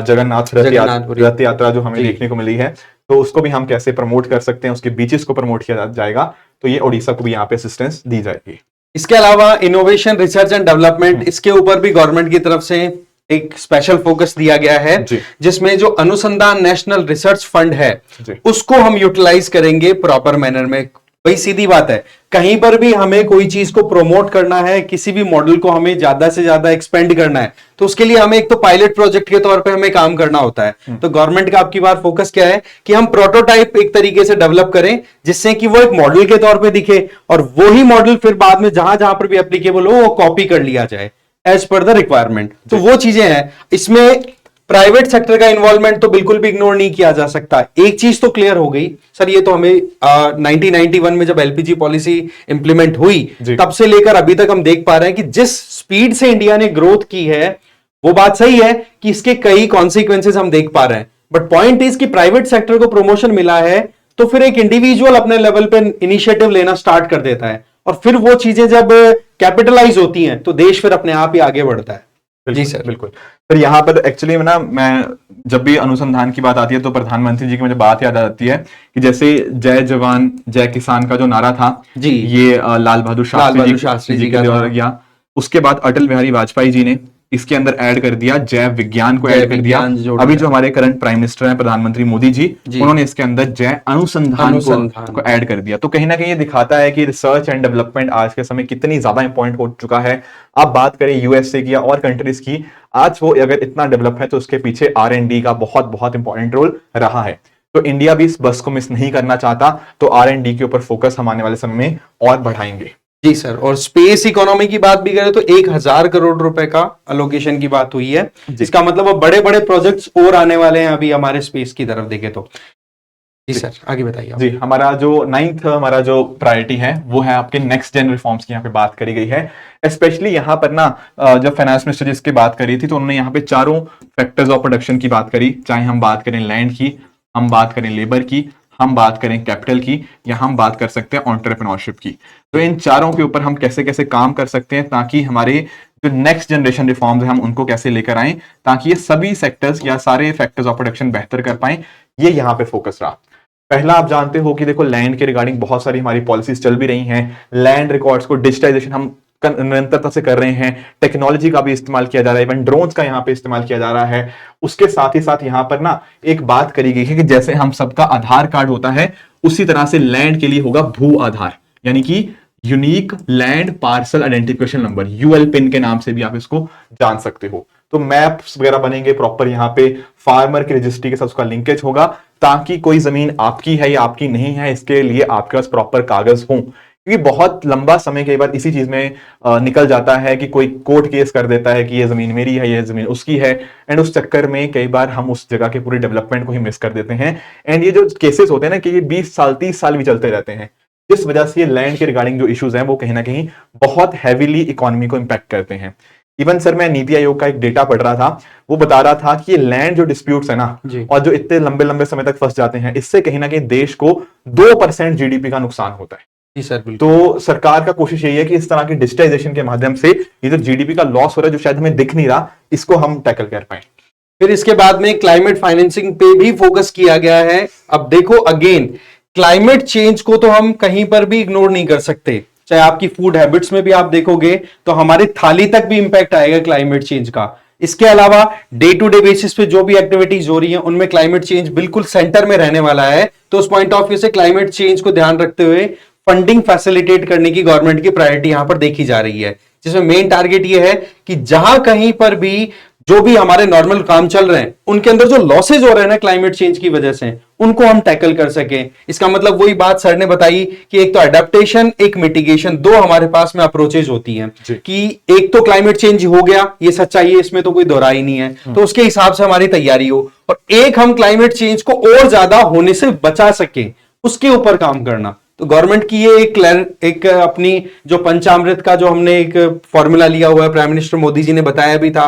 जगन्नाथ रथ यात्रा जो हमें देखने को मिली है, तो उसको भी हम कैसे प्रमोट कर सकते हैं, उसके बीचेस को प्रमोट किया जाएगा, तो ये उड़ीसा को भी यहाँ पे असिस्टेंस दी जाएगी। इसके अलावा इनोवेशन, रिसर्च एंड डेवलपमेंट, इसके ऊपर भी गवर्नमेंट की तरफ से एक स्पेशल फोकस दिया गया है, जिसमें जो अनुसंधान नेशनल रिसर्च फंड है उसको हम यूटिलाइज करेंगे प्रॉपर मैनर में। भाई सीधी बात है, कहीं पर भी हमें कोई चीज को प्रमोट करना है, किसी भी मॉडल को हमें ज्यादा से ज्यादा एक्सपेंड करना है, तो उसके लिए हमें एक तो पायलट प्रोजेक्ट के तौर पे हमें काम करना होता है। तो गवर्नमेंट का आपकी बार फोकस क्या है कि हम प्रोटोटाइप एक तरीके से डेवलप करें जिससे कि वो एक मॉडल के तौर पे दिखे, और वो ही मॉडल फिर बाद में जहां जहां पर भी एप्लीकेबल हो वो कॉपी कर लिया जाए एज पर द रिक्वायरमेंट। तो वो चीजें हैं, इसमें प्राइवेट सेक्टर का इन्वॉल्वमेंट तो बिल्कुल भी इग्नोर नहीं किया जा सकता। एक चीज तो क्लियर हो गई सर, ये तो हमें 1991 में जब एलपीजी पॉलिसी इंप्लीमेंट हुई तब से लेकर अभी तक हम देख पा रहे हैं कि जिस स्पीड से इंडिया ने ग्रोथ की है, वो बात सही है कि इसके कई कॉन्सिक्वेंसेस हम देख पा रहे हैं, बट पॉइंट इज कि प्राइवेट सेक्टर को प्रमोशन मिला है तो फिर एक इंडिविजुअल अपने लेवल पे इनिशिएटिव लेना स्टार्ट कर देता है, और फिर वो चीजें जब कैपिटलाइज होती हैं तो देश फिर अपने आप ही आगे बढ़ता है। जी सर, बिल्कुल। फिर यहाँ पर एक्चुअली ना, मैं जब भी अनुसंधान की बात आती है तो प्रधानमंत्री जी की मुझे बात याद आती है कि जैसे जय जवान जय किसान का जो नारा था जी, ये लाल बहादुर शास्त्री जी के द्वारा किया। उसके बाद अटल बिहारी वाजपेयी जी ने इसके अंदर ऐड कर दिया, जैव विज्ञान को ऐड कर दिया। अभी जो हमारे करंट प्राइम मिनिस्टर हैं प्रधानमंत्री मोदी जी, उन्होंने इसके अंदर जैव अनुसंधान को ऐड कर दिया। तो कहीं ना कहीं ये दिखाता है कि रिसर्च एंड डेवलपमेंट आज के समय कितनी ज्यादा इंपॉर्टेंट हो चुका है। आप बात करें यूएसए की या और कंट्रीज की, आज वो अगर इतना डेवलप है तो उसके पीछे R&D का बहुत बहुत इंपॉर्टेंट रोल रहा है। तो इंडिया भी इस बस को मिस नहीं करना चाहता, तो R&D के ऊपर फोकस हम आने वाले समय में और बढ़ाएंगे। जी सर, और स्पेस इकोनॉमी की बात भी करें तो 1000 करोड़ रुपए का अलोकेशन की बात हुई है, इसका मतलब अब बड़े बड़े प्रोजेक्ट्स और आने वाले हैं अभी हमारे स्पेस की तरफ देखें तो। जी सर, आगे बताइए। जी, हमारा जो 9th हमारा जो प्रायोरिटी है वो है आपके नेक्स्ट जेन रिफॉर्म्स की यहाँ पे बात करी गई है। स्पेशली यहाँ पर ना जब फाइनेंस मिनिस्टर जी इसकी बात करी थी तो उन्होंने यहाँ पे चारों फैक्टर्स ऑफ प्रोडक्शन की बात करी, चाहे हम बात करें लैंड की, हम बात करें लेबर की, हम बात करें कैपिटल की, या हम बात कर सकते हैं एंटरप्रेन्योरशिप की। तो इन चारों के ऊपर हम कैसे कैसे काम कर सकते हैं ताकि हमारे जो नेक्स्ट जनरेशन रिफॉर्म्स हैं हम उनको कैसे लेकर आए ताकि ये सभी सेक्टर्स या सारे फैक्टर्स ऑफ प्रोडक्शन बेहतर कर पाए, ये यहाँ पे फोकस रहा। पहला आप जानते हो कि देखो लैंड के रिगार्डिंग बहुत सारी हमारी पॉलिसीज चल भी रही हैं। लैंड रिकॉर्ड्स को डिजिटाइजेशन हम निरंतरता से कर रहे हैं, टेक्नोलॉजी का भी इस्तेमाल किया जा रहा है, इवन ड्रोन्स का यहाँ पे इस्तेमाल किया जा रहा है। उसके साथ ही साथ यहाँ पर ना एक बात करी गई है कि जैसे हम सबका आधार कार्ड होता है उसी तरह से लैंड के लिए होगा भू आधार, यानी कि unique land parcel identification number, UL PIN के नाम से भी आप इसको जान सकते हो। तो मैप्स वगैरह बनेंगे प्रॉपर, यहाँ पे फार्मर की रजिस्ट्री के साथ उसका लिंकेज होगा ताकि कोई जमीन आपकी है या आपकी नहीं है इसके लिए आपके पास प्रॉपर कागज हो, क्योंकि बहुत लंबा समय कई बार इसी चीज में निकल जाता है कि कोई कोर्ट केस कर देता है कि ये जमीन मेरी है, ये जमीन उसकी है, एंड उस चक्कर में कई बार हम उस जगह के पूरे डेवलपमेंट को ही मिस कर देते हैं। एंड ये जो केसेस होते हैं ना कि ये 20 साल 30 साल भी चलते रहते हैं, जिस वजह से ये लैंड के रिगार्डिंग जो इश्यूज हैं वो कहीं ना कहीं बहुत हैवीली इकोनॉमी को इंपैक्ट करते हैं। इवन सर मैं नीति आयोग का एक डेटा पढ़ रहा था, वो बता रहा था कि ये लैंड जो डिस्प्यूट्स है ना और जो इतने लंबे लंबे समय तक फंस जाते हैं, इससे कहीं ना कहीं देश को 2% जीडीपी का नुकसान होता है। जी सर, तो सरकार का कोशिश यही है कि इस तरह की डिजिटाइजेशन के माध्यम से ये जो जीडीपी का लॉस हो रहा है जो शायद हमें दिख नहीं रहा, इसको हम टैकल कर पाए। फिर इसके बाद में क्लाइमेट फाइनेंसिंग पे भी फोकस किया गया है। अब देखो अगेन क्लाइमेट चेंज को तो हम कहीं पर भी इग्नोर नहीं कर सकते, चाहे आपकी फूड हैबिट्स में भी आप देखोगे तो हमारी थाली तक भी इंपैक्ट आएगा क्लाइमेट चेंज का। इसके अलावा डे टू डे बेसिस पे जो भी एक्टिविटीज हो रही हैं उनमें क्लाइमेट चेंज बिल्कुल सेंटर में रहने वाला है। तो उस पॉइंट ऑफ व्यू से क्लाइमेट चेंज को ध्यान रखते हुए फंडिंग फैसिलिटेट करने की गवर्नमेंट की प्रायोरिटी यहां पर देखी जा रही है, जिसमें मेन टारगेट ये है कि जहां कहीं पर भी जो भी हमारे नॉर्मल काम चल रहे हैं उनके अंदर जो लॉसेज हो रहे हैं ना क्लाइमेट चेंज की वजह से, उनको हम टैकल कर सकें। इसका मतलब वही बात सर ने बताई कि एक तो एडेप्टेशन, एक मिटिगेशन, दो हमारे पास में अप्रोचेज होती हैं कि एक तो क्लाइमेट चेंज हो गया, ये सच्चाई है, इसमें तो कोई दोहराई नहीं है, तो उसके हिसाब से हमारी तैयारी हो, और एक हम क्लाइमेट चेंज को और ज्यादा होने से बचा सकें उसके ऊपर काम करना। तो गवर्नमेंट की ये एक अपनी जो पंचामृत का जो हमने एक फॉर्मूला लिया हुआ है, प्राइम मिनिस्टर मोदी जी ने बताया भी था,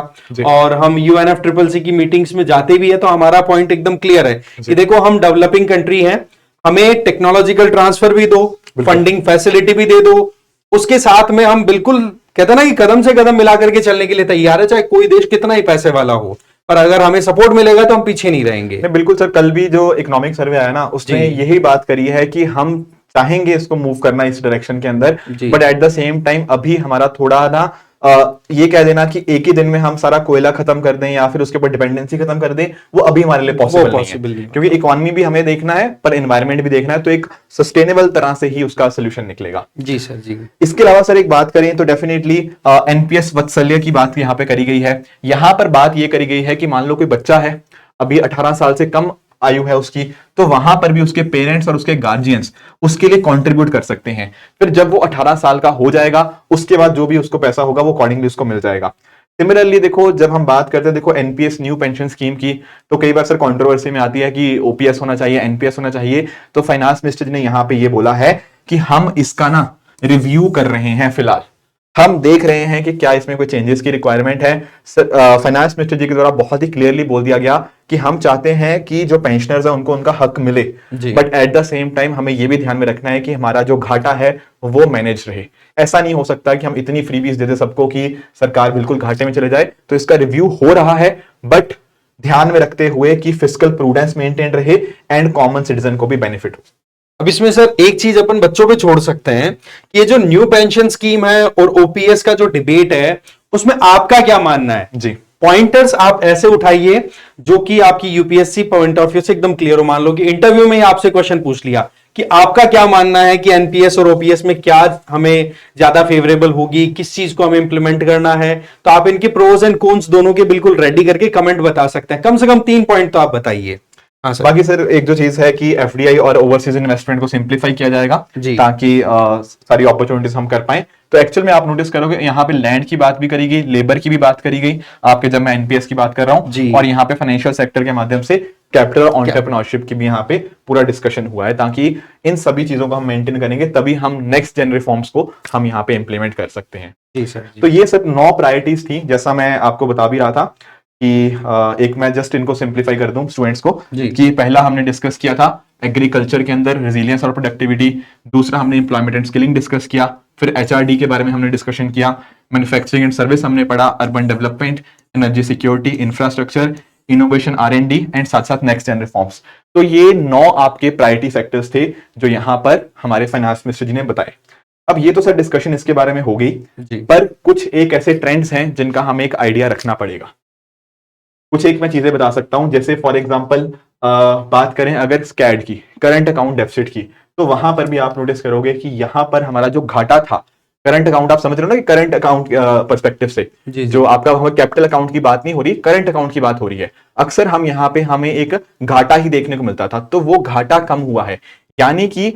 और हम UNFCCC की मीटिंग्स में जाते भी है, तो हमारा पॉइंट एकदम क्लियर है कि देखो हम डेवलपिंग कंट्री हैं, हमें टेक्नोलॉजिकल ट्रांसफर भी दो, फंडिंग फैसिलिटी भी दे दो, उसके साथ में हम बिल्कुल कहते ना कि कदम से कदम मिला करके चलने के लिए तैयार है, चाहे कोई देश कितना ही पैसे वाला हो, पर अगर हमें सपोर्ट मिलेगा तो हम पीछे नहीं रहेंगे। बिल्कुल सर, कल भी जो इकोनॉमिक सर्वे आया ना उसने यही बात करी है कि हम चाहेंगे इसको मूव करना इस डायरेक्शन के अंदर, but at the same time अभी हमारा थोड़ा ना ये कह देना कि एक ही दिन में हम सारा कोयला खत्म कर दें या फिर उसके ऊपर डिपेंडेंसी खत्म कर दें, वो अभी हमारे लिए पॉसिबल नहीं है, क्योंकि इकोनॉमी भी हमें देखना है पर एनवायरनमेंट भी देखना है, तो एक सस्टेनेबल तरह से ही उसका सोल्यूशन निकलेगा। जी सर जी। इसके अलावा सर एक बात करें तो डेफिनेटली एनपीएस वत्सल्य की बात यहाँ पे करी गई है। यहाँ पर बात ये करी गई है कि मान लो कोई बच्चा है, अभी 18 साल से कम आयु है उसकी, तो वहां पर भी उसके पेरेंट्स और उसके गार्जियंस उसके लिए कंट्रीब्यूट कर सकते हैं। फिर जब वो 18 साल का हो जाएगा उसके बाद जो भी उसको पैसा होगा वो अकॉर्डिंगली उसको मिल जाएगा। सिमिलरली देखो, जब हम बात करते हैं देखो एनपीएस न्यू पेंशन स्कीम की, तो कई बार सर कंट्रोवर्सी में आती है कि ओपीएस होना चाहिए, एनपीएस होना चाहिए। तो फाइनेंस मिनिस्टर जी ने यहाँ पे ये बोला है कि हम इसका ना रिव्यू कर रहे हैं, फिलहाल हम देख रहे हैं कि क्या इसमें कोई चेंजेस की रिक्वायरमेंट है। फाइनेंस मिनिस्टर जी के द्वारा बहुत ही क्लियरली बोल दिया गया कि हम चाहते हैं कि जो पेंशनर्स है उनको उनका हक मिले, but at the same time हमें यह भी ध्यान में रखना है कि हमारा जो घाटा है वो मैनेज रहे। ऐसा नहीं हो सकता कि हम इतनी फ्रीबीज दे दे सबको कि सरकार बिल्कुल घाटे में चले जाए। तो इसका रिव्यू हो रहा है, बट ध्यान में रखते हुए कि फिस्कल प्रूडेंस मेंटेन रहे एंड कॉमन सिटीजन को भी बेनिफिट हो। अब इसमें सर एक चीज अपन बच्चों पे छोड़ सकते हैं कि ये जो न्यू पेंशन स्कीम है और ओपीएस का जो डिबेट है उसमें आपका क्या मानना है जी। पॉइंटर्स आप ऐसे उठाइए जो कि आपकी यूपीएससी पॉइंट ऑफ व्यू से एकदम क्लियर हो। मान लो कि इंटरव्यू में ही आपसे क्वेश्चन पूछ लिया कि आपका क्या मानना है कि एनपीएस और ओपीएस में क्या हमें ज्यादा फेवरेबल होगी, किस चीज को हमें इंप्लीमेंट करना है, तो आप इनके प्रोज एंड कॉन्स दोनों के बिल्कुल रेडी करके कमेंट बता सकते हैं। कम से कम 3 पॉइंट तो आप बताइए। हाँ सर। बाकी सर एक जो चीज है कि एफडीआई और ओवरसीज इन्वेस्टमेंट को सिंप्लीफाई किया जाएगा ताकि सारी अपॉर्चुनिटीज हम कर पाए। तो एक्चुअल में आप नोटिस करोगे यहाँ पे लैंड की बात भी करी गई, लेबर की भी बात करी गई आपके, जब मैं एनपीएस की बात कर रहा हूँ, और यहाँ पे फाइनेंशियल सेक्टर के माध्यम से कैपिटल और एंटरप्रेन्योरशिप की भी यहाँ पे पूरा डिस्कशन हुआ है, ताकि इन सभी चीजों को हम मेंटेन करेंगे तभी हम नेक्स्ट जेन रिफॉर्म्स को हम यहाँ पे इंप्लीमेंट कर सकते हैं। जी सर जी। तो ये सब 9 प्रायोरिटीज थी, जैसा मैं आपको बता भी रहा था कि एक मैं जस्ट इनको सिंप्लीफाई कर दूं स्टूडेंट्स को कि पहला हमने डिस्कस किया था एग्रीकल्चर के अंदर रेजिलियंस और प्रोडक्टिविटी, दूसरा हमने एम्प्लॉयमेंट एंड स्किलिंग डिस्कस किया, फिर एचआरडी के बारे में हमने डिस्कशन किया, मैन्युफैक्चरिंग एंड सर्विस हमने पढ़ा, urban development, energy security, infrastructure, innovation, R&D and साथ साथ नेक्स्ट जेन रिफॉर्म्स। तो ये 9 आपके प्रायोरिटी सेक्टर्स थे जो यहाँ पर हमारे फाइनेंस मिनिस्टर जी ने बताए। अब ये तो सर डिस्कशन इसके बारे में हो गई, पर कुछ एक ऐसे ट्रेंड्स हैं जिनका हमें एक आइडिया रखना पड़ेगा। कुछ एक मैं चीजें बता सकता हूं, जैसे फॉर एग्जांपल बात करें अगर स्कैड की, करंट अकाउंट डेफिसिट की, तो वहां पर भी आप नोटिस करोगे कि यहां पर हमारा जो घाटा था, करंट अकाउंट आप समझ रहे हो ना कि करंट अकाउंट पर्सपेक्टिव से जो आपका कैपिटल अकाउंट की बात नहीं हो रही, करंट अकाउंट की बात हो रही है। अक्सर हम यहाँ पे हमें एक घाटा ही देखने को मिलता था, तो वो घाटा कम हुआ है, यानी कि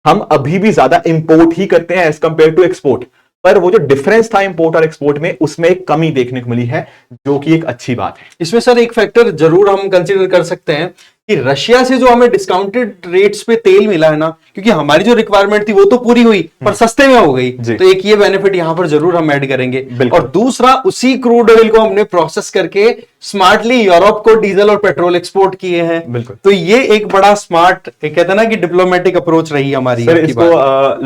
हम अभी भी ज्यादा इंपोर्ट ही करते हैं एज कंपेयर टू एक्सपोर्ट, पर वो जो डिफरेंस था इंपोर्ट और एक्सपोर्ट में उसमें एक कमी देखने को मिली है, जो कि एक अच्छी बात है। इसमें सर एक फैक्टर जरूर हम कंसीडर कर सकते हैं कि रशिया से जो हमें डिस्काउंटेड रेट्स पे तेल मिला है ना, क्योंकि हमारी जो रिक्वायरमेंट थी वो तो पूरी हुई पर सस्ते में हो गई, तो एक ये बेनिफिट यहां पर जरूर हम ऐड करेंगे। और दूसरा, उसी क्रूड ऑयल को हमने प्रोसेस करके स्मार्टली यूरोप को डीजल और पेट्रोल एक्सपोर्ट किए हैं। तो ये एक बड़ा स्मार्ट, कहते हैं ना कि डिप्लोमेटिक अप्रोच रही हमारी। सर इसको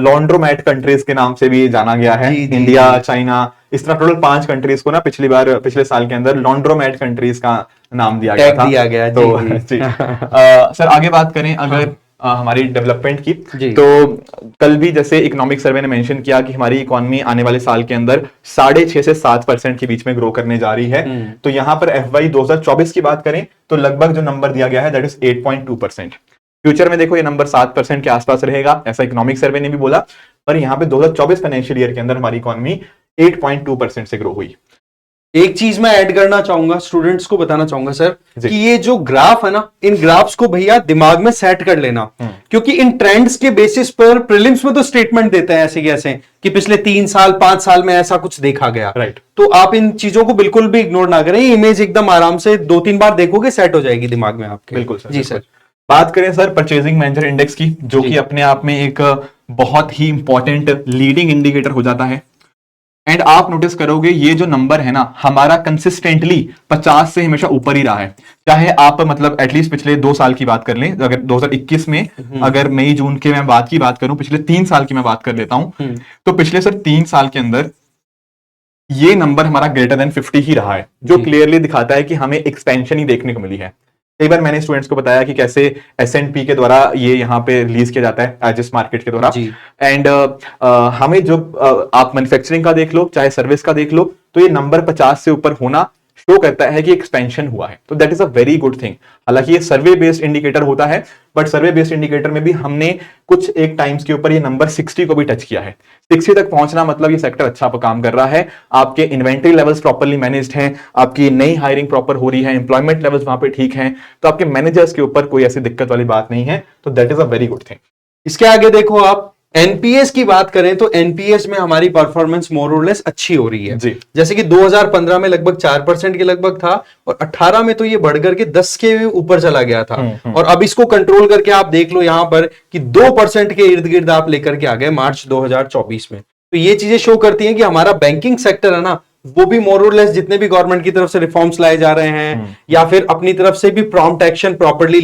लॉन्ड्रोमैट कंट्रीज के नाम से भी जाना गया है, इंडिया, चाइना, इस तरह टोटल 5 कंट्रीज को ना पिछले साल के अंदर लॉन्ड्रोमैट कंट्रीज का नाम दिया गया था। दिया गया तो सर आगे बात करें, अगर हमारी डेवलपमेंट की। जी। तो कल भी जैसे इकोनॉमिक सर्वे ने मेंशन किया कि हमारी इकोनॉमी आने वाले साल के अंदर 6.5 से 7% के बीच में ग्रो करने जा रही है। तो यहां पर FY 2024 की बात करें तो लगभग जो नंबर दिया गया है दैट इज 8.2%। फ्यूचर में देखो ये नंबर 7% के आसपास रहेगा, ऐसा इकोनॉमिक सर्वे ने भी बोला। पर यहाँ पे 2024 फाइनेंशियल ईयर के अंदर हमारी इकोनॉमी 8.2% से ग्रो हुई। एक चीज मैं ऐड करना चाहूंगा, स्टूडेंट्स को बताना चाहूंगा सर, कि ये जो ग्राफ है ना, इन ग्राफ्स को भैया दिमाग में सेट कर लेना, क्योंकि इन ट्रेंड्स के बेसिस पर प्रीलिम्स में तो स्टेटमेंट देते हैं ऐसे कैसे कि पिछले 3 साल 5 साल में ऐसा कुछ देखा गया। राइट। तो आप इन चीजों को बिल्कुल भी इग्नोर ना करें, इमेज एकदम आराम से 2-3 बार देखोगे सेट हो जाएगी दिमाग में आपके। बिल्कुल सर। जी सर। बात करें सर परचेजिंग मैनेजर इंडेक्स की, जो कि अपने आप में एक बहुत ही इंपॉर्टेंट लीडिंग इंडिकेटर हो जाता है। एंड आप नोटिस करोगे ये जो नंबर है ना हमारा कंसिस्टेंटली 50 से हमेशा ऊपर ही रहा है। चाहे आप मतलब एटलीस्ट पिछले 2 साल की बात कर लें, अगर 2021 में अगर मई जून के मैं बात करूं, पिछले 3 साल की मैं बात कर लेता हूं, तो पिछले सर 3 साल के अंदर ये नंबर हमारा ग्रेटर देन 50 ही रहा है, जो क्लियरली दिखाता है कि हमें एक्सपेंशन ही देखने को मिली है। कई बार मैंने स्टूडेंट्स को बताया कि कैसे S&P के द्वारा ये यहाँ पे रिलीज किया जाता है एजिस मार्केट के द्वारा। एंड हमें जो आप मैन्युफैक्चरिंग का देख लो चाहे सर्विस का देख लो, तो ये नंबर 50 से ऊपर होना शो करता है कि एक्सपेंशन हुआ है। तो that is a very good thing. हालांकि ये सर्वे बेस्ड इंडिकेटर होता है, बट सर्वे बेस्ड इंडिकेटर में भी हमने कुछ एक टाइम्स के ऊपर ये नंबर 60 को भी टच किया है। 60 तक पहुंचना मतलब ये सेक्टर अच्छा काम कर रहा है, आपके इन्वेंट्री लेवल्स प्रॉपर्ली मैनेज्ड हैं, आपकी नई हायरिंग प्रॉपर हो रही है, एम्प्लॉयमेंट लेवल्स वहां पे ठीक हैं, तो आपके मैनेजर्स के ऊपर कोई ऐसी दिक्कत वाली बात नहीं है। तो that is a very good thing. इसके आगे देखो आप एनपीएस की बात करें तो एनपीएस में हमारी परफॉर्मेंस मोर और लेस अच्छी हो रही है जी। जैसे कि 2015 में लगभग 4% के लगभग था, और 18 में तो ये बढ़कर के 10 के ऊपर चला गया था। और अब इसको कंट्रोल करके आप देख लो यहां पर कि 2% के इर्द गिर्द आप लेकर के आ गए मार्च 2024 में। तो ये चीजें शो करती हैं कि हमारा बैंकिंग सेक्टर है ना, वो भी मोर और लेस जितने भी गवर्नमेंट की तरफ से रिफॉर्म्स लाए जा रहे हैं या फिर अपनी तरफ से भी प्रॉम्प्ट एक्शन प्रॉपर्ली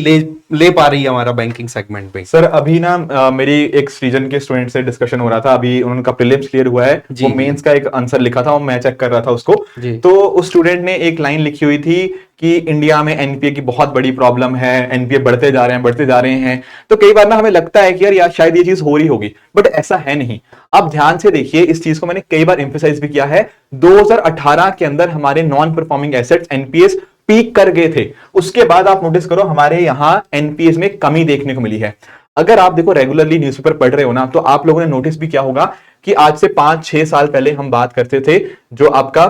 ले पा रही है हमारा बैंकिंग सेगमेंट पे। सर अभी ना मेरी एक रीजन के स्टूडेंट से डिस्कशन हो रहा था, अभी उनका प्रीलिम्स क्लियर हुआ है, वो मेंस का एक आंसर लिखा था और मैं चेक कर रहा था उसको। तो उस स्टूडेंट ने एक लाइन लिखी हुई थी कि इंडिया में एनपीए की बहुत बड़ी प्रॉब्लम है, एनपीए बढ़ते जा रहे हैं। तो कई बार ना हमें लगता है कि यार शायद ये चीज हो रही होगी, बट ऐसा है नहीं। आप ध्यान से देखिए, इस चीज को मैंने कई बार एम्फसाइज भी किया है। 2018 के अंदर हमारे non performing assets NPS peak कर गए थे, उसके बाद आप नोटिस करो हमारे यहां एनपीएस में कमी देखने को मिली है। अगर आप देखो रेगुलरली न्यूज़पेपर पढ़ रहे हो ना, तो आप लोगों ने नोटिस भी किया होगा कि आज से 5-6 साल पहले हम बात करते थे जो आपका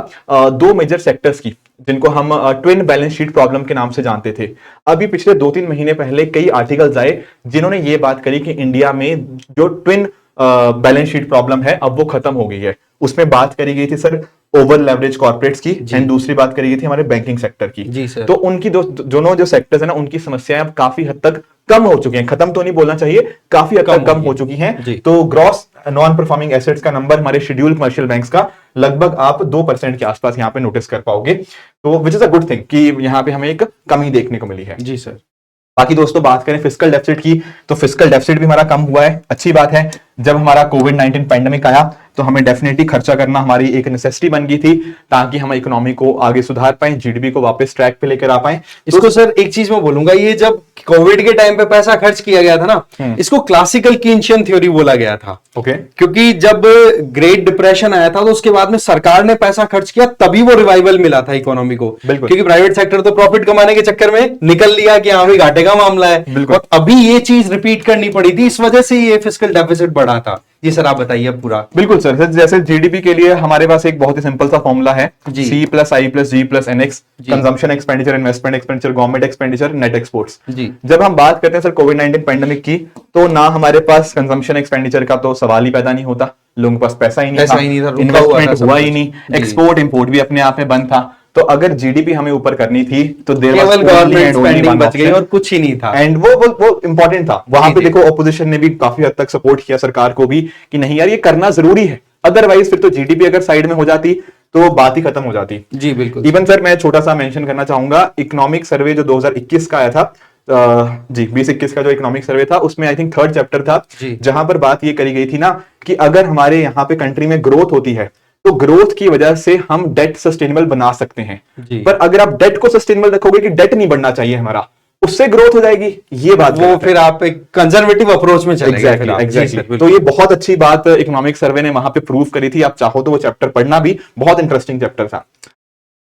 2 मेजर सेक्टर्स की, जिनको हम ट्विन बैलेंस शीट प्रॉब्लम के नाम से जानते थे। अभी पिछले 2-3 महीने पहले कई आर्टिकल्स आए जिन्होंने ये बात करी कि इंडिया में जो ट्विन बैलेंस शीट प्रॉब्लम है अब वो खत्म हो गई है। उसमें बात करी गई थी सर ओवर लेवरेज कॉर्पोरेट्स की, एंड दूसरी बात करी गई थी हमारे बैंकिंग सेक्टर की। जी सर। तो उनकी दोनों जो सेक्टर्स है ना, उनकी समस्याएं अब काफी हद तक कम हो चुकी हैं। खत्म तो नहीं बोलना चाहिए, काफी हद तक कम हो चुकी हैं। तो ग्रॉस नॉन परफॉर्मिंग एसेट्स का नंबर हमारे शेड्यूल्ड कमर्शियल बैंक्स का लगभग आप 2% के आसपास यहाँ पे नोटिस कर पाओगे। तो विच इज अ गुड थिंग कि यहाँ पे हमें एक कमी देखने को मिली है। जी सर। बाकी दोस्तों बात करें फिस्कल डेफिसिट की, तो फिस्कल डेफिसिट भी हमारा कम हुआ है, अच्छी बात है। जब हमारा कोविड-19 पैंडेमिक आया तो हमें डेफिनेटली खर्चा करना हमारी एक नेसेसिटी बन गई थी, ताकि हम इकोनॉमी को आगे सुधार पाए, जीडीपी को वापस ट्रैक पे लेकर आ पाए। इसको सर एक चीज मैं बोलूंगा, ये जब कोविड के टाइम पे पैसा खर्च किया गया था ना, इसको क्लासिकल कीनशियन थ्योरी बोला गया था। ओके। क्योंकि जब ग्रेट डिप्रेशन आया था तो उसके बाद में सरकार ने पैसा खर्च किया, तभी वो रिवाइवल मिला था इकोनॉमी को। क्योंकि प्राइवेट सेक्टर तो प्रॉफिट कमाने के चक्कर में निकल लिया कि हाँ भाई घाटे का मामला है, और अभी ये चीज रिपीट करनी पड़ी थी, इस वजह से ये फिस्कल डेफिसिट बढ़ा था। जी सर, आप बताइए पूरा। बिल्कुल सर, जैसे जीडीपी के लिए हमारे पास एक बहुत ही सिंपल सा फॉर्मूला है, C + I + G + NX, consumption expenditure, investment expenditure, government expenditure, net exports. जब हम बात करते हैं सर कोविड-19 पैंडेमिक की, तो ना हमारे पास कंजम्पशन एक्सपेंडिचर का तो सवाल ही पैदा नहीं होता, लोगों के पास पैसा ही नहीं था, इन्वेस्टमेंट हुआ ही नहीं, एक्सपोर्ट इंपोर्ट भी अपने आप में बंद था। तो अगर जीडीपी हमें ऊपर करनी थी तो केवल गवर्नमेंट स्पेंडिंग बच गई और कुछ ही नहीं था। एंड वो इंपॉर्टेंट था। वहां पे देखो ऑपोजिशन ने भी काफी हद तक सपोर्ट किया सरकार को भी कि नहीं यार ये करना जरूरी है, अदरवाइज फिर तो जीडीपी अगर साइड में हो जाती तो बात ही खत्म हो जाती। जी बिल्कुल। इवन सर मैं छोटा सा मेंशन करना चाहूंगा, इकोनॉमिक सर्वे जो 2021 का आया था, जी 2021 का जो इकोनॉमिक सर्वे था, उसमें आई थिंक 3rd चैप्टर था, जहां पर बात ये करी गई थी ना कि अगर हमारे यहाँ पे कंट्री में ग्रोथ होती है तो ग्रोथ की वजह से हम डेट सस्टेनेबल बना सकते हैं। पर अगर आप डेट को सस्टेनेबल रखोगे कि डेट नहीं बढ़ना चाहिए हमारा, उससे ग्रोथ हो जाएगी, ये बात वो फिर आप एक कंजर्वेटिव अप्रोच में चले गए फिर आप। जी सर, तो ये बहुत अच्छी बात इकोनॉमिक सर्वे ने वहां पे प्रूव करी थी। आप चाहो तो वो चैप्टर पढ़ना, भी बहुत इंटरेस्टिंग चैप्टर था।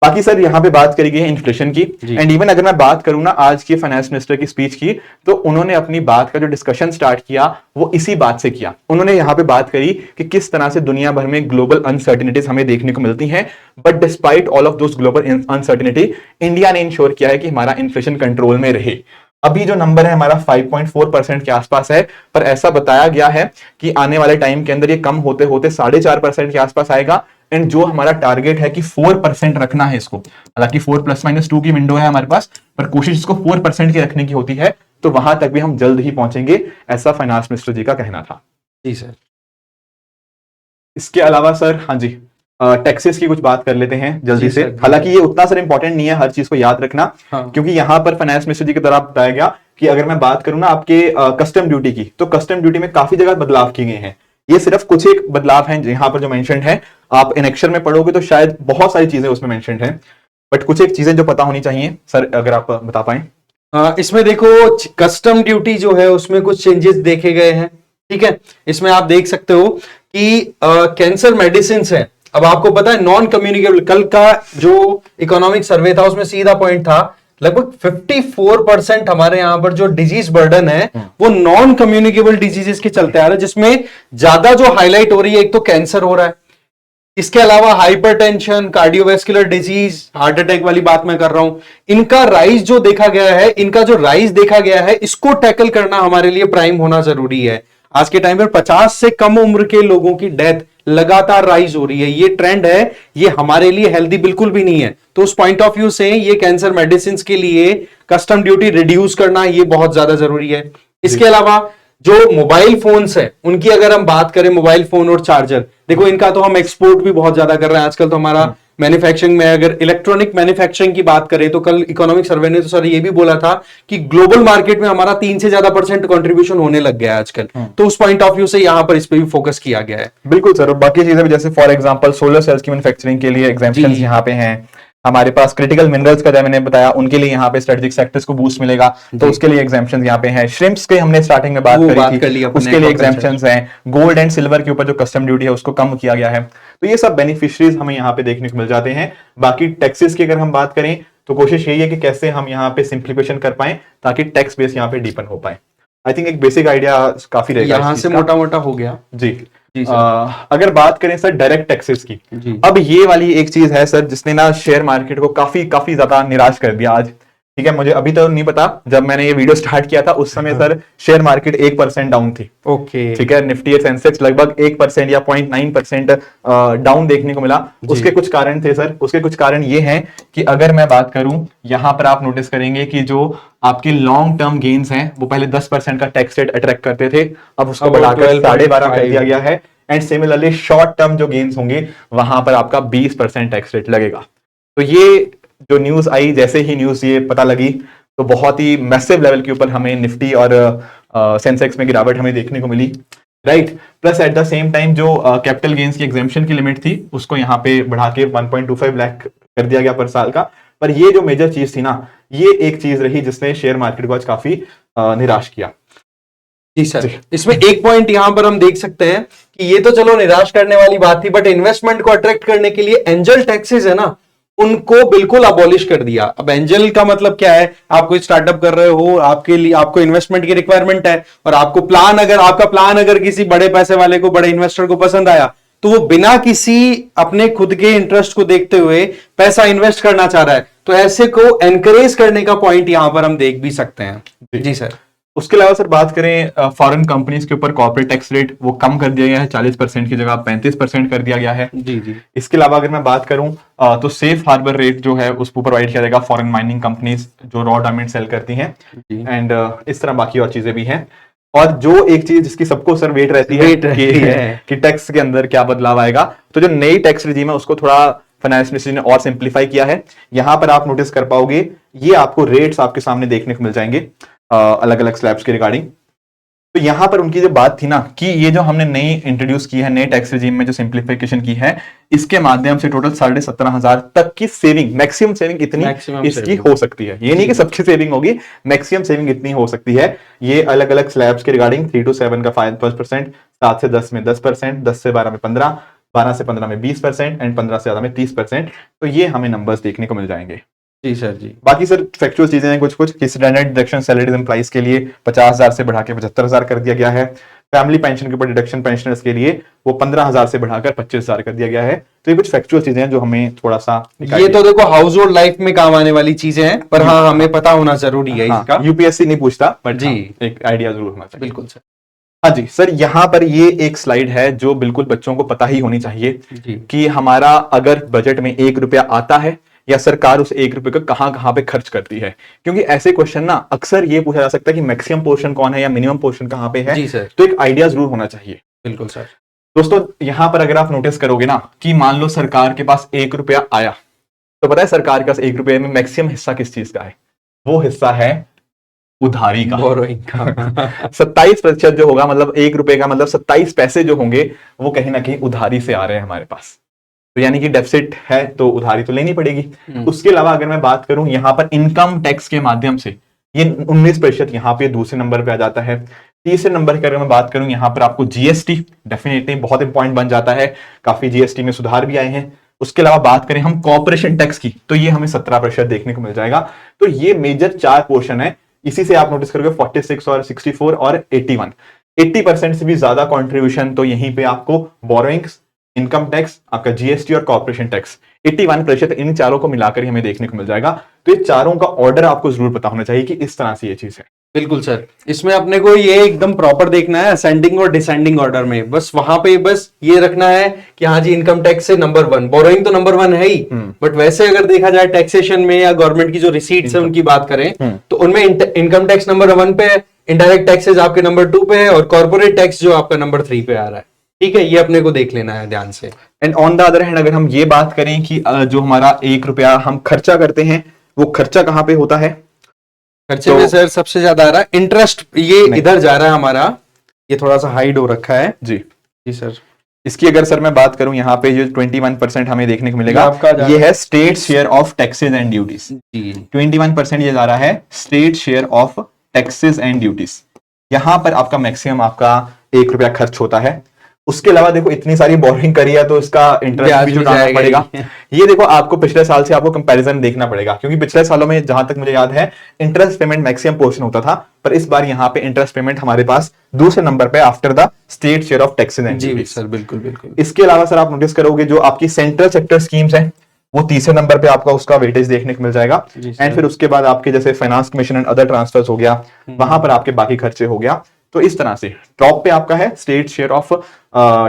बाकी सर यहाँ पे बात करी गई है इन्फ्लेशन की, एंड इवन अगर मैं बात करूं ना आज की फाइनेंस मिनिस्टर की स्पीच की, तो उन्होंने अपनी बात का जो डिस्कशन स्टार्ट किया वो इसी बात से किया। उन्होंने यहाँ पे बात करी कि किस तरह से दुनिया भर में ग्लोबल अनसर्टिनिटीज हमें देखने को मिलती हैं, but despite all of those global uncertainty, India ने इंश्योर किया है कि हमारा इन्फ्लेशन कंट्रोल में रहे। अभी जो नंबर है हमारा 5.4% के आसपास है, पर ऐसा बताया गया है कि आने वाले टाइम के अंदर ये कम होते होते 4.5% के आसपास आएगा। एंड जो हमारा टारगेट है कि 4% रखना है इसको, हालांकि 4 ± 2 की विंडो है हमारे पास, पर कोशिश इसको 4% की रखने की होती है, तो वहां तक भी हम जल्द ही पहुंचेंगे, ऐसा फाइनेंस मिनिस्टर जी का कहना था। जी सर। इसके अलावा सर, हाँ जी, टैक्सेस की कुछ बात कर लेते हैं जल्दी से। हालांकि ये उतना सर इंपॉर्टेंट नहीं है, हर चीज को याद रखना, क्योंकि यहां पर फाइनेंस मिनिस्टर जी की तरफ बताया गया कि अगर मैं बात करूं ना आपके कस्टम ड्यूटी की, तो कस्टम ड्यूटी में काफी जगह बदलाव किए गए हैं। ये सिर्फ कुछ एक बदलाव हैं यहाँ पर जो मेंशन्ड है, आप इनेक्शन में पढ़ोगे तो शायद बहुत सारी चीजें उसमें मेंशन्ड हैं, बट कुछ एक चीजें जो पता होनी चाहिए सर, अगर आप बता पाए। इसमें देखो कस्टम ड्यूटी जो है उसमें कुछ चेंजेस देखे गए हैं, ठीक है। इसमें आप देख सकते हो कि कैंसर मेडिसिन है, अब आपको पता है नॉन कम्युनिकेबल, कल का जो इकोनॉमिक सर्वे था उसमें सीधा पॉइंट था लगभग 54% हमारे यहां पर जो डिजीज बर्डन है वो नॉन कम्युनिकेबल डिजीजेस के चलते आ रहा है, जिसमें ज्यादा जो हाईलाइट हो रही है एक तो कैंसर हो रहा है, इसके अलावा hypertension, cardiovascular disease, heart attack वाली बात मैं कर रहा हूं, इनका राइज जो देखा गया है, इनका जो राइज देखा गया है, इसको टैकल करना हमारे लिए प्राइम होना जरूरी है। आज के टाइम पर 50 से कम उम्र के लोगों की डेथ लगातार राइज हो रही है, ये ट्रेंड है, ये हमारे लिए हेल्दी बिल्कुल भी नहीं है। तो उस पॉइंट ऑफ व्यू से ये कैंसर मेडिसिन के लिए कस्टम ड्यूटी रिड्यूस करना ये बहुत ज्यादा जरूरी है। इसके अलावा जो मोबाइल फोन्स है उनकी अगर हम बात करें, मोबाइल फोन और चार्जर, देखो इनका तो हम एक्सपोर्ट भी बहुत ज्यादा कर रहे हैं आजकल, तो हमारा मैन्युफैक्चरिंग में अगर इलेक्ट्रॉनिक मैन्युफैक्चरिंग की बात करें तो कल इकोनॉमिक सर्वे ने तो सर ये भी बोला था कि ग्लोबल मार्केट में हमारा 3 से ज्यादा % कंट्रीब्यूशन होने लग गया है आजकल। तो उस पॉइंट ऑफ व्यू से यहां पर इस पे भी फोकस किया गया है। बिल्कुल सर, और बाकी चीजें भी जैसे फॉर एग्जांपल सोलर सेल्स की मैन्युफैक्चरिंग के लिए एग्जाम्पशंस यहाँ पे हैं। हमारे पास क्रिटिकल मिनरल्स का, जब मैंने बताया, उनके लिए यहाँ पे स्ट्रेटेजिक सेक्टर्स को बूस्ट मिलेगा, तो उसके लिए एग्जाम्पशंस यहाँ पे हैं। श्रिम्प्स के हमने स्टार्टिंग में बात करी थी, उसके लिए एग्जाम्पशंस हैं। गोल्ड एंड सिल्वर के ऊपर जो कस्टम ड्यूटी है उसको कम किया गया है। तो ये सब बेनिफिशियरीज हमें यहाँ पे देखने को मिल जाते हैं। बाकी टैक्सेस की अगर हम बात करें तो कोशिश यही है कि कैसे हम यहाँ पे सिंप्लीफिकेशन कर पाए ताकि टैक्स बेस यहाँ पे डीपन हो पाए। आई थिंक एक बेसिक आइडिया काफी रहेगा, यहाँ से मोटा मोटा हो गया। जी अगर बात करें सर डायरेक्ट टैक्सेस की, अब ये वाली एक चीज है सर जिसने ना शेयर मार्केट को काफी ज्यादा निराश कर दिया आज। ठीक है, मुझे अभी तो नहीं पता, जब मैंने ये वीडियो स्टार्ट किया था उस समय सर शेयर मार्केट 1% डाउन थी। ओके, ठीक है, निफ्टी और सेंसेक्स लगभग 1% या 0.9% डाउन देखने को मिला। उसके कुछ कारण थे सर, उसके कुछ कारण ये हैं कि अगर मैं बात करूं, यहां पर आप नोटिस करेंगे कि जो आपके लॉन्ग टर्म गेन्स हैं वो पहले 10% का टैक्स रेट अट्रैक्ट करते थे, अब उसको बढ़ाकर 12.5 कर दिया गया है। एंड सिमिलरली शॉर्ट टर्म जो गेन्स होंगे वहां पर आपका 20% टैक्स रेट लगेगा। तो ये जो न्यूज आई, जैसे ही न्यूज ये पता लगी तो बहुत ही मैसिव लेवल के ऊपर हमें निफ्टी और सेंसेक्स में गिरावट हमें देखने को मिली, right. Plus at the same time जो कैपिटल गेन्स की एग्जेम्पशन की लिमिट थी उसको यहाँ पे बढ़ा के 1.25 लाख कर दिया गया पर साल का। पर ये जो मेजर चीज थी ना, ये एक चीज रही जिसने शेयर मार्केट को आज काफी निराश किया। जी सर, इसमें एक पॉइंट यहां पर हम देख सकते हैं कि ये तो चलो निराश करने वाली बात थी, बट इन्वेस्टमेंट को अट्रैक्ट करने के लिए एंजल टैक्सेस है ना, उनको बिल्कुल अबॉलिश कर दिया। अब एंजल का मतलब क्या है, आप कोई स्टार्टअप कर रहे हो, आपके लिए आपको इन्वेस्टमेंट की रिक्वायरमेंट है और आपको आपका प्लान अगर किसी बड़े पैसे वाले को, बड़े इन्वेस्टर को पसंद आया, तो वो बिना किसी अपने खुद के इंटरेस्ट को देखते हुए पैसा इन्वेस्ट करना चाह रहा है, तो ऐसे को एनकरेज करने का पॉइंट यहां पर हम देख भी सकते हैं। जी सर। उसके अलावा सर बात करें फॉरेन कंपनीज के ऊपर कॉर्पोरेट टैक्स रेट वो कम कर दिया गया है, 40% की जगह 35% कर दिया गया है। जी। इसके अलावा अगर मैं बात करूं तो सेफ हार्बर रेट जो है उसको प्रोवाइड किया जाएगा फॉरेन माइनिंग कंपनीज जो रॉ डायमंड सेल करती हैं, एंड इस तरह बाकी और चीजें भी हैं। और जो एक चीज जिसकी सबको सर वेट रहती है कि टैक्स के अंदर क्या बदलाव आएगा, तो जो नई टैक्स रिजीम है उसको थोड़ा फाइनेंस मिनिस्ट्री ने और सिंप्लीफाई किया है। यहां पर आप नोटिस कर पाओगे, ये आपको रेट्स आपके सामने देखने को मिल जाएंगे अलग अलग स्लैब्स के रिगार्डिंग। तो यहां पर उनकी जो बात थी ना कि ये जो हमने नई इंट्रोड्यूस की है, नए टैक्स रिजीम में जो सिंप्लीफिकेशन की है, इसके माध्यम से टोटल 17,500 तक की सेविंग, मैक्सिमम सेविंग इतनी इसकी हो सकती है। ये नहीं कि सबकी सेविंग होगी, मैक्सिमम सेविंग इतनी हो सकती है। ये अलग अलग स्लैब्स के रिगार्डिंग 3 to 7 का 5%, 7 से 10 में 10%, 10 से 12 में 15%, 12 से 15 में 20% एंड 15 से ज्यादा में 30%। तो ये हमें नंबर्स देखने को मिल जाएंगे। जी सर जी। बाकी सर फैक्चुअल चीजें हैं कुछ कुछ कि स्टैंडर्ड डिडक्शन सैलरीड एम्प्लॉइज के लिए 50,000 से बढ़ा के 75,000 कर दिया गया है। फैमिली पेंशन के ऊपर डिडक्शन पेंशनर्स के लिए वो 15,000 से बढ़ाकर 25,000 कर दिया गया है। तो ये कुछ फैक्चुअल चीजें हैं जो हमें थोड़ा सा, ये तो देखो हाउस होल्ड लाइफ में काम आने वाली चीजें हैं, पर हाँ हमें पता होना जरूरी है इसका। यूपीएससी नहीं पूछता, बट जी एक आइडिया जरूर होना चाहिए। बिल्कुल सर। हाँ जी सर, यहाँ पर ये एक स्लाइड है जो बिल्कुल बच्चों को पता ही होनी चाहिए जी। कि हमारा अगर बजट में 1 रुपया आता है या सरकार उस 1 रुपए को कहां कहां पे खर्च करती है, क्योंकि ऐसे क्वेश्चन ना अक्सर ये पूछा जा सकता है कि मैक्सिमम पोर्शन कौन है या मिनिमम पोर्शन कहां पे है। जी सर। तो एक आइडिया जरूर होना चाहिए। बिल्कुल सर। दोस्तों यहां पर अगर आप नोटिस करोगे ना कि मान लो सरकार के पास 1 रुपया आया, तो पता है सरकार के पास 1 रुपये में मैक्सिमम हिस्सा किस चीज का है? वो हिस्सा है उधारी का, बोरोइंग का। 27% जो होगा, मतलब 1 रुपए का मतलब 27 पैसे जो होंगे वो कहीं ना कहीं उधारी से आ रहे हैं हमारे पास। तो यानी कि डेफिसिट है तो उधारी तो लेनी पड़ेगी। उसके अलावा अगर मैं बात करूं यहाँ पर इनकम टैक्स के माध्यम से ये 19% यहाँ पे दूसरे नंबर पे आ जाता है। तीसरे नंबर की अगर मैं बात करूं यहाँ पर आपको जीएसटी डेफिनेटली बहुत इंपॉर्टेंट बन जाता है, काफी जीएसटी में सुधार भी आए हैं। उसके अलावा बात करें हम कॉर्पोरेशन टैक्स की तो ये हमें 17% देखने को मिल जाएगा। तो ये मेजर 4 पोर्शन है। इसी से आप नोटिस करोगे 46 और 64 और 81, 80% से भी ज्यादा कॉन्ट्रीब्यूशन तो यहीं पे आपको बोरोइंग्स, इनकम टैक्स, आपका जीएसटी और कॉर्पोरेशन टैक्स 81% इन चारों को मिलाकर ही हमें देखने को मिल जाएगा। तो ये चारों का ऑर्डर आपको जरूर पता होना चाहिए कि इस तरह से ये चीज है। बिल्कुल सर। इसमें अपने को ये एकदम प्रॉपर देखना है असेंडिंग और डिसेंडिंग ऑर्डर में, बस वहां पे बस ये रखना है कि हाँ जी इनकम टैक्स से नंबर 1, बोरोइंग तो नंबर 1 है ही, बट वैसे अगर देखा जाए टैक्सेशन में या गवर्नमेंट की जो रिसीट्स है उनकी बात करें तो उनमें इनकम टैक्स नंबर 1 पे, इनडायरेक्ट टैक्सेस आपके नंबर 2 पे है और कॉर्पोरेट टैक्स जो आपका नंबर 3 पे आ रहा है। ठीक है, ये अपने को देख लेना है ध्यान से। And on the other hand अगर हम ये बात करें कि जो हमारा 1 रुपया हम खर्चा करते हैं वो खर्चा कहां पे होता है? खर्चे में सर सबसे ज्यादा आ रहा है इंटरेस्ट, ये इधर जा रहा है हमारा, ये थोड़ा सा हाइड हो रखा है। जी जी सर। इसकी अगर सर मैं बात करूं यहाँ पे जो 21% हमें देखने को मिलेगा, ये है state share of taxes and duties. 21% ये जा रहा है state share of taxes and duties. यहां पर आपका मैक्सिमम आपका 1 रुपया खर्च होता है। उसके अलावा देखो इतनी सारी बोरिंग करी है तो इसका इंटरेस्ट भी जुटाना पड़ेगा। ये देखो आपको पिछले साल से आपको कंपैरिजन देखना पड़ेगा, क्योंकि पिछले सालों में जहां तक मुझे याद है इंटरेस्ट पेमेंट मैक्सिमम पोर्शन होता था, पर इस बार यहाँ पे इंटरेस्ट पेमेंट हमारे पास दूसरे नंबर पे after the state share of taxes and duties. Sir बिल्कुल बिल्कुल। इसके अलावा सर आप नोटिस करोगे जो आपकी सेंट्रल सेक्टर स्कीम्स है वो तीसरे नंबर पे आपका उसका वेटेज देखने को मिल जाएगा। एंड फिर उसके बाद आपके जैसे finance commission and other transfers हो गया, वहां पर आपके बाकी खर्चे हो गया। तो इस तरह से टॉप पे आपका है state share of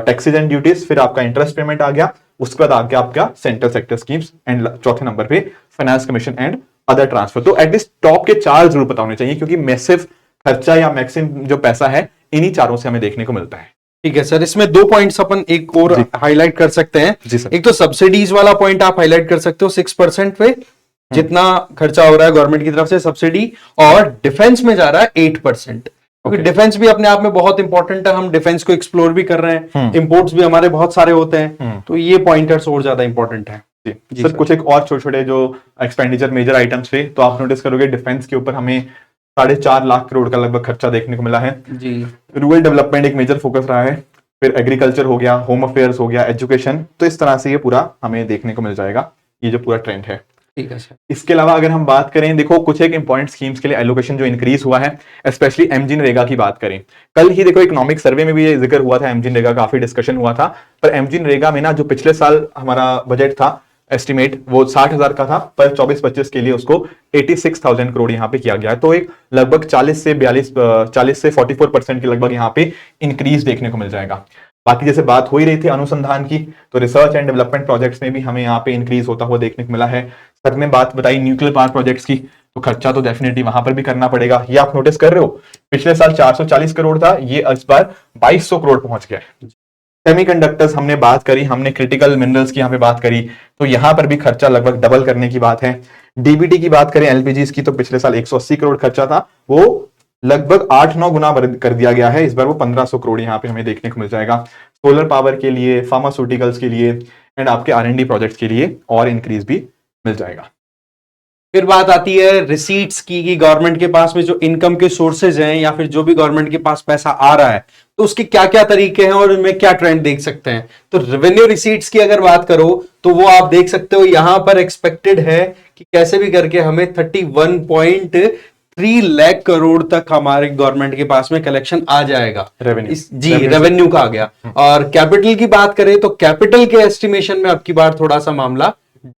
taxes and duties, फिर आपका इंटरेस्ट पेमेंट आ गया, उसके बाद आगे आपका सेंट्रल सेक्टर स्कीम्स एंड चौथे नंबर पे finance commission and other transfer. तो एटलीस्ट टॉप के 4 जरूर पता होने चाहिए, क्योंकि मैसिव खर्चा या मैक्सिमम जो पैसा है इन्हीं चारों से हमें देखने को मिलता है। ठीक है सर, इसमें 2 पॉइंट्स अपन एक और हाईलाइट कर सकते हैं। जी सर। एक तो सब्सिडीज वाला पॉइंट आप हाईलाइट कर सकते हो 6% पे जितना खर्चा हो रहा है गवर्नमेंट की तरफ से सब्सिडी, और डिफेंस में जा रहा है 8%, क्योंकि डिफेंस भी अपने आप में बहुत इंपॉर्टेंट है। हम डिफेंस को एक्सप्लोर भी कर रहे हैं, इंपोर्ट्स भी हमारे बहुत सारे होते हैं, तो ये पॉइंटर्स और ज्यादा इंपॉर्टेंट है। जी सर। कुछ एक और छोटे छोटे जो एक्सपेंडिचर मेजर आइटम्स थे तो आप नोटिस करोगे डिफेंस के ऊपर हमें 4.5 लाख करोड़ का लगभग खर्चा देखने को मिला है। जी। रूरल डेवलपमेंट एक मेजर फोकस रहा है, फिर एग्रीकल्चर हो गया, होम अफेयर्स हो गया, एजुकेशन। तो इस तरह से ये पूरा हमें देखने को मिल जाएगा, ये जो पूरा ट्रेंड है। ठीक है सर। इसके अलावा अगर हम बात करें, देखो कुछ एक इंपॉर्टेंट स्कीम्स के लिए एलोकेशन जो इंक्रीज हुआ है, स्पेशली एमजी नरेगा की बात करें, कल ही देखो इकोनॉमिक सर्वे में भी ये जिक्र हुआ था, एमजी नरेगा काफी डिस्कशन हुआ था। पर एमजी नरेगा में ना जो पिछले साल हमारा बजट था एस्टिमेट वो 60,000 का था, पर 24-25 के लिए उसको 86,000 करोड़ यहाँ पे किया गया है। तो एक लगभग 40 से 44% के लगभग यहाँ पे इंक्रीज देखने को मिल जाएगा। बाकी जैसे बात हो ही रही थी अनुसंधान की, तो रिसर्च एंड डेवलपमेंट प्रोजेक्ट्स में भी हमें यहाँ पे इंक्रीज होता हुआ देखने को मिला है। सर ने बात बताई न्यूक्लियर पावर प्रोजेक्ट्स की, तो खर्चा तो डेफिनेटली वहां पर भी करना पड़ेगा। ये आप नोटिस कर रहे हो, पिछले साल 440 करोड़ था, ये इस बार 2200 करोड़ पहुंच गया। सेमीकंडक्टर्स हमने बात करी, हमने क्रिटिकल मिनरल्स की यहाँ पे बात करी, तो यहाँ पर भी खर्चा लगभग डबल करने की बात है। डीबीटी की बात करें एलपीजी की, तो पिछले साल 180 करोड़ खर्चा था, वो लगभग 8-9 गुना कर दिया गया है। इस बार वो 1500 करोड़ यहाँ पे हमें देखने को मिल जाएगा। सोलर पावर के लिए, फार्मास्यूटिकल्स के लिए एंड आपके R&D प्रोजेक्ट्स के लिए और इंक्रीज भी मिल जाएगा। फिर बात आती है रिसीट्स की, कि गवर्नमेंट के पास में जो इनकम के सोर्सेज हैं या फिर जो भी गवर्नमेंट के पास पैसा आ रहा है तो उसके क्या क्या तरीके हैं और उनमें क्या ट्रेंड देख सकते हैं। तो रेवेन्यू रिसीट्स की अगर बात करो तो वो आप देख सकते हो यहां पर एक्सपेक्टेड है कि कैसे भी करके हमें 31.3 लाख करोड़ तक हमारे गवर्नमेंट के पास में कलेक्शन आ जाएगा। रेवेन्यू रेवेन्यू का आ गया। और कैपिटल की बात करें तो कैपिटल के एस्टिमेशन में अब की बार थोड़ा सा मामला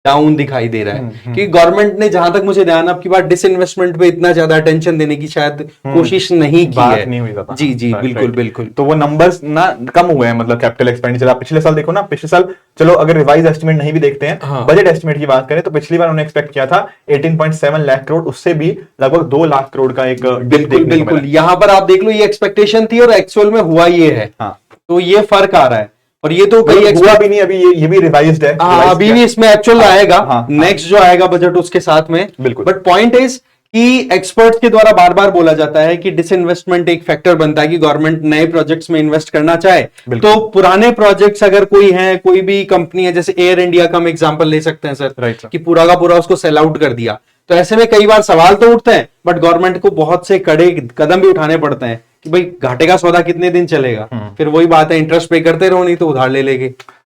डाउन दिखाई दे रहा है कि गवर्नमेंट ने, जहां तक मुझे ध्यान, अब की बार डिसइन्वेस्टमेंट पे इतना ज्यादा अटेंशन देने की शायद कोशिश नहीं की है। नहीं हुई ज्यादा। जी जी बिल्कुल बिल्कुल। तो वो नंबर्स ना कम हुए हैं, मतलब कैपिटल एक्सपेंडिचर। आप पिछले साल देखो ना, पिछले साल चलो अगर रिवाइज एस्टिमेट नहीं भी देखते हैं, हाँ। बजट एस्टिमेट की बात करें तो पिछली बार उन्होंने एक्सपेक्ट किया था 18.7 लाख करोड़, उससे भी लगभग 2 लाख करोड़ का एक बिल्कुल बिल्कुल। यहां पर आप देख लो ये एक्सपेक्टेशन थी और एक्चुअल में हुआ ये है। हाँ। तो ये फर्क आ रहा है और ये तो कई हुआ भी नहीं अभी, ये भी रिवाइज्ड है। अभी भी इसमें एक्चुअल आएगा, नेक्स्ट जो आएगा बजट उसके साथ में। बिल्कुल। बट पॉइंट इज कि एक्सपर्ट्स के द्वारा बार बार बोला जाता है कि डिसइन्वेस्टमेंट एक फैक्टर बनता है कि गवर्नमेंट नए प्रोजेक्ट्स में इन्वेस्ट करना चाहे तो पुराने प्रोजेक्ट्स अगर कोई है, कोई भी कंपनी है, जैसे एयर इंडिया का हम एग्जांपल ले सकते हैं सर, कि पूरा का पूरा उसको सेल आउट कर दिया, तो ऐसे में कई बार सवाल तो उठते हैं बट गवर्नमेंट को बहुत से कड़े कदम भी उठाने पड़ते हैं कि भाई घाटे का सौदा कितने दिन चलेगा। फिर वही बात है, इंटरेस्ट पे करते रहो नहीं तो उधार ले लेंगे।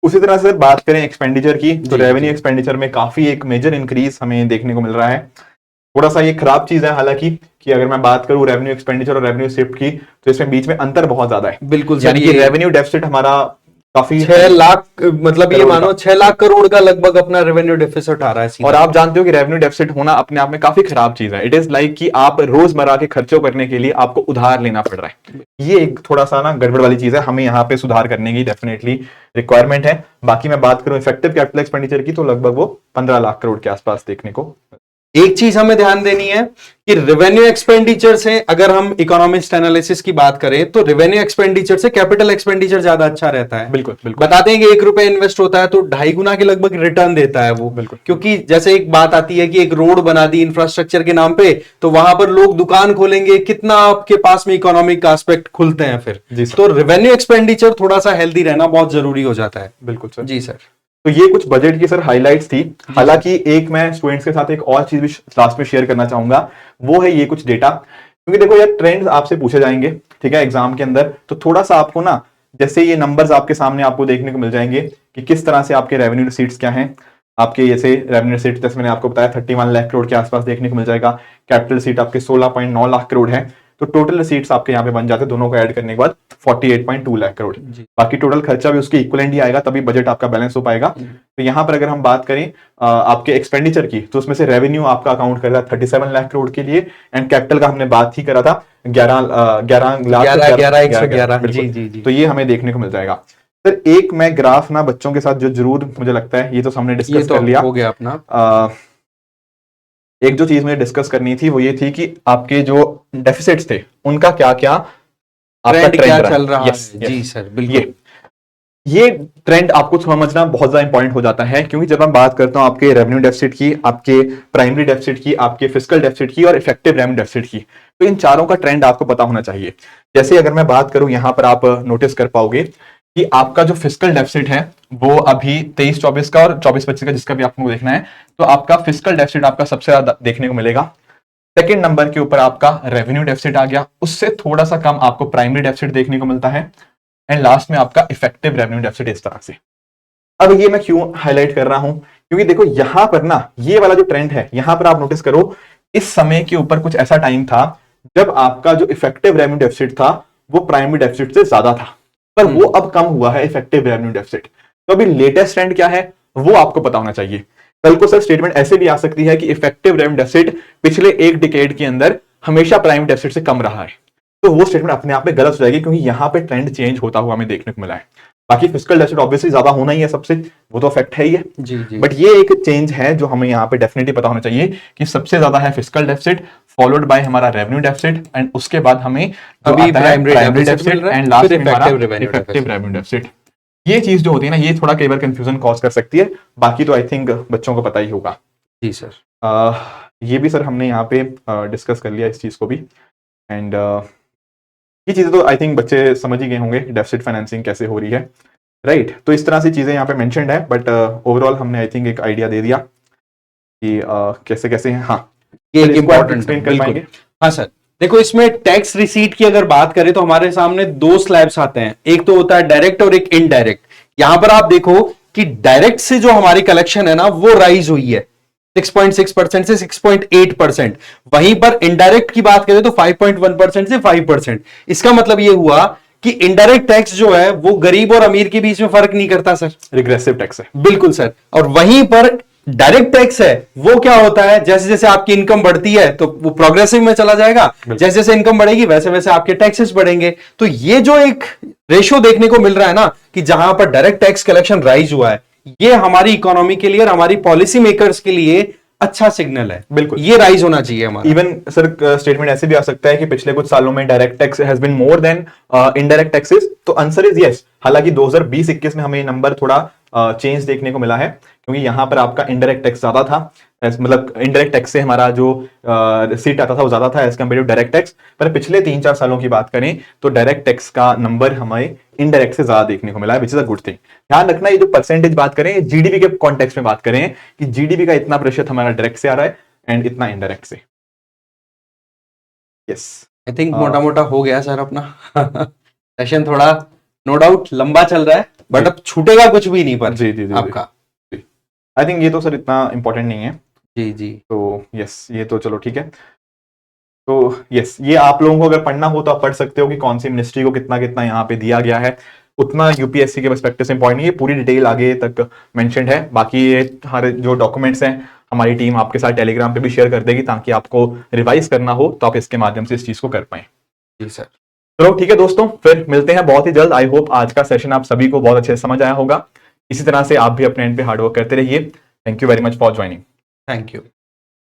उसी तरह से बात करें एक्सपेंडिचर की तो रेवेन्यू एक्सपेंडिचर में काफी एक मेजर इंक्रीज हमें देखने को मिल रहा है। थोड़ा सा ये खराब चीज है हालांकि, कि अगर मैं बात करूं रेवेन्यू एक्सपेंडिचर और रेवेन्यू शिफ्ट की तो इसमें बीच में अंतर बहुत ज्यादा है। बिल्कुल, यानी कि रेवेन्यू डेफिसिट हमारा काफी 6 लाख, मतलब ये मानो 6 लाख करोड़ का लगभग अपना रेवेन्यू डेफिसिट आ रहा है। और आप जानते हो कि रेवेन्यू डेफिसिट होना अपने आप में काफी खराब चीज है। इट इज लाइक कि आप रोजमर्रा के खर्चों करने के लिए आपको उधार लेना पड़ रहा है। ये एक थोड़ा सा ना गड़बड़ वाली चीज है, हमें यहाँ पे सुधार करने की डेफिनेटली रिक्वायरमेंट है। बाकी मैं बात करूं इफेक्टिव कैपिटल एक्सपेंडिचर की तो लगभग वो 15 लाख करोड़ के आसपास देखने को। एक चीज हमें ध्यान देनी है कि रेवेन्यू एक्सपेंडिचर से, अगर हम इकोनॉमिस्ट एनालिसिस की बात करें तो रेवेन्यू एक्सपेंडिचर से कैपिटल एक्सपेंडिचर ज्यादा अच्छा रहता है। बिल्कुल बिल्कुल। बताते हैं कि 1 रुपए इन्वेस्ट होता है तो 2.5 गुना के लगभग रिटर्न देता है वो। बिल्कुल। क्योंकि जैसे एक बात आती है कि एक रोड बना दी इंफ्रास्ट्रक्चर के नाम पे तो वहां पर लोग दुकान खोलेंगे, कितना आपके पास में इकोनॉमिक एस्पेक्ट खुलते हैं फिर। तो रेवेन्यू एक्सपेंडिचर थोड़ा सा हेल्दी रहना बहुत जरूरी हो जाता है। बिल्कुल सर। जी सर। तो ये कुछ बजट की सर हाइलाइट्स थी। हालांकि एक मैं स्टूडेंट्स के साथ एक और चीज भी लास्ट में शेयर करना चाहूंगा, वो है ये कुछ डेटा। क्योंकि देखो यार ट्रेंड्स आपसे पूछे जाएंगे, ठीक है, एग्जाम के अंदर, तो थोड़ा सा आपको ना, जैसे ये नंबर्स आपके सामने आपको देखने को मिल जाएंगे कि किस तरह से आपके रेवेन्यू रिसीट्स क्या हैं। आपके जैसे रेवेन्यू रिसीट्स जैसे मैंने आपको बताया 31 लाख करोड़ के आसपास देखने को मिल जाएगा। कैपिटल रिसीट आपके 16.9 लाख करोड़ है। तो टोटल रिसीट्स आपके यहाँ पे बन जाते हैं दोनों को ऐड करने के बाद 48.2 लाख करोड़। बाकी टोटल खर्चा भी उसके इक्वलेंट ही आएगा, तभी बजट आपका बैलेंस हो पाएगा। तो यहाँ पर अगर हम बात करें आपके एक्सपेंडिचर की तो उसमें से रेवेन्यू आपका अकाउंट कर रहा है 37 लाख करोड़ के लिए एंड कैपिटल का हमने बात ही करा था 11 लाख। तो ये हमें देखने को मिल जाएगा। सर एक मैं ग्राफ ना बच्चों के साथ जो जरूर मुझे लगता है, ये तो हमने डिस्कस कर लिया, हो गया अपना। एक जो चीज मुझे डिस्कस करनी थी वो ये थी कि आपके जो डेफिसिट्स थे उनका क्या क्या आपका ट्रेंड चल रहा है। जी सर बिल्कुल। ये ट्रेंड आपको समझना बहुत ज्यादा इंपॉर्टेंट हो जाता है, क्योंकि जब हम बात करते हैं आपके रेवेन्यू डेफिसिट की, आपके प्राइमरी डेफिसिट की, आपके फिस्कल डेफिसिट की और इफेक्टिव रेवेन्यू डेफिसिट की, तो इन चारों का ट्रेंड आपको पता होना चाहिए। जैसे अगर मैं बात करूं, यहां पर आप नोटिस कर पाओगे कि आपका जो फिस्कल डेफिसिट है वो अभी 23-24 का और 24-25 का, जिसका भी आपको देखना है, तो आपका फिस्कल डेफिसिट आपका सबसे ज्यादा देखने को मिलेगा। सेकंड नंबर के ऊपर आपका रेवेन्यू डेफिसिट आ गया, उससे थोड़ा सा कम आपको प्राइमरी डेफिसिट देखने को मिलता है एंड लास्ट में आपका इफेक्टिव रेवेन्यू डेफिसिट इस तरह से। अब ये मैं क्यों हाईलाइट कर रहा हूं, क्योंकि देखो यहां पर ना ये वाला जो ट्रेंड है, यहां पर आप नोटिस करो इस समय के ऊपर कुछ ऐसा टाइम था जब आपका जो इफेक्टिव रेवेन्यू डेफिसिट था वो प्राइमरी डेफिसिट से ज्यादा था, पर वो अब कम हुआ है इफेक्टिव रेवेन्यू डेफिसिट। तो अभी लेटेस्ट ट्रेंड क्या है वो आपको पता होना चाहिए। कल को सर स्टेटमेंट ऐसे भी आ सकती है कि इफेक्टिव रेवेन्यू डेफिसिट पिछले एक डिकेड के अंदर हमेशा प्राइमरी डेफिसिट से कम रहा है, तो वो स्टेटमेंट अपने आप में गलत हो जाएगी, क्योंकि यहां पे ट्रेंड चेंज होता हुआ हमें देखने को मिला है। बाकी फिस्कल डेफिसिट ऑब्वियसली ज्यादा होना ही है सबसे, वो तो फैक्ट है ही है। जी। बट ये एक चेंज है जो हमें यहाँ पे डेफिनेटली पता होना चाहिए कि सबसे ज्यादा है फिस्कल डेफिसिट, फॉलोड बाय हमारा रेवेन्यू डेफिसिट एंड उसके बाद हमें अभी प्राइमरी डेफिसिट एंड लास्ट में हमारा इफेक्टिव रेवेन्यू डेफिसिट। ये चीज जो होती है ना, ये थोड़ा कई बार कंफ्यूजन कॉज कर सकती है। बाकी तो आई थिंक बच्चों को पता ही होगा। जी सर। ये भी सर हमने यहाँ पे डिस्कस कर लिया इस चीज को भी। एंड ये चीजें तो आई थिंक बच्चे समझ ही गए होंगे डेफिसिट फाइनेंसिंग कैसे हो रही है, राइट। तो इस तरह से चीजें यहाँ पे मेंशन्ड है, बट ओवरऑल हमने आई थिंक एक आइडिया दे दिया कि कैसे कैसे है। हाँ, ये सर, एक इसको आप इम्पोर्टेंट explain कर पाएंगे? हाँ सर, देखो इसमें टैक्स रिसीट की अगर बात करें तो हमारे सामने दो स्लैब्स आते हैं, एक तो होता है डायरेक्ट और एक इनडायरेक्ट। यहां पर आप देखो कि डायरेक्ट से जो हमारी कलेक्शन है ना वो राइज हुई है 6.6% से 6.8%। वहीं पर इनडायरेक्ट की बात करें तो 5.1% से 5%। इसका मतलब ये हुआ कि इनडायरेक्ट टैक्स जो है वो गरीब और अमीर के बीच में फर्क नहीं करता सर, रिग्रेसिव टैक्स है। बिल्कुल सर। और वहीं पर डायरेक्ट टैक्स है वो क्या होता है, जैसे जैसे आपकी इनकम बढ़ती है तो वो प्रोग्रेसिव में चला जाएगा, जैसे जैसे इनकम बढ़ेगी वैसे वैसे आपके टैक्सेस बढ़ेंगे। तो ये जो एक रेशियो देखने को मिल रहा है ना कि जहां पर डायरेक्ट टैक्स कलेक्शन राइज हुआ है, ये हमारी इकोनॉमी के लिए और हमारी पॉलिसी मेकर्स के लिए अच्छा सिग्नल है। बिल्कुल, ये राइज होना चाहिए हमारा। इवन सर स्टेटमेंट ऐसे भी आ सकता है कि पिछले कुछ सालों में direct tax has been more than indirect taxes. तो आंसर इज यस। हालांकि 2020-21 में हमें नंबर थोड़ा चेंज देखने को मिला है, क्योंकि यहां पर आपका इनडायरेक्ट टैक्स ज्यादा था, मतलब इनडायरेक्ट टैक्स से हमारा जो रिसीट आता था वो ज्यादा था as compare to direct tax. पर पिछले 3-4 सालों की बात करें तो डायरेक्ट टैक्स का नंबर हमें इनडायरेक्ट से ज्यादा देखने को मिला है, which is a good thing. ध्यान रखना, ये जो परसेंटेज बात करें जीडीपी के कॉन्टेक्स्ट में बात करें कि जीडीपी का इतना प्रतिशत हमारा डायरेक्ट से आ रहा है एंड इतना इनडायरेक्ट से। यस, आई थिंक मोटा मोटा हो गया सर अपना सेशन, थोड़ा नो डाउट लंबा चल रहा है बट अब छूटेगा कुछ भी नहीं पर जी जी जी आपका। आई थिंक ये तो सर इतना इंपॉर्टेंट नहीं है। जी जी, तो यस, ये तो चलो ठीक है। तो यस, ये आप लोगों को अगर पढ़ना हो तो आप पढ़ सकते हो कि कौन सी मिनिस्ट्री को कितना कितना यहाँ पे दिया गया है। उतना यूपीएससी के पर्सपेक्टिव से इंपॉर्टेंट नहीं है, पूरी डिटेल आगे तक मेंशन्ड है। बाकी ये हर जो डॉक्यूमेंट्स हैं हमारी टीम आपके साथ टेलीग्राम पे भी शेयर कर देगी, ताकि आपको रिवाइज करना हो तो आप इसके माध्यम से इस चीज को कर पाए। जी सर। चलो ठीक है दोस्तों, फिर मिलते हैं बहुत ही जल्द। आई होप आज का सेशन आप सभी को बहुत अच्छे से समझ आया होगा। इसी तरह से आप भी अपने एंड पे हार्डवर्क करते रहिए। Thank you very much for joining. Thank you.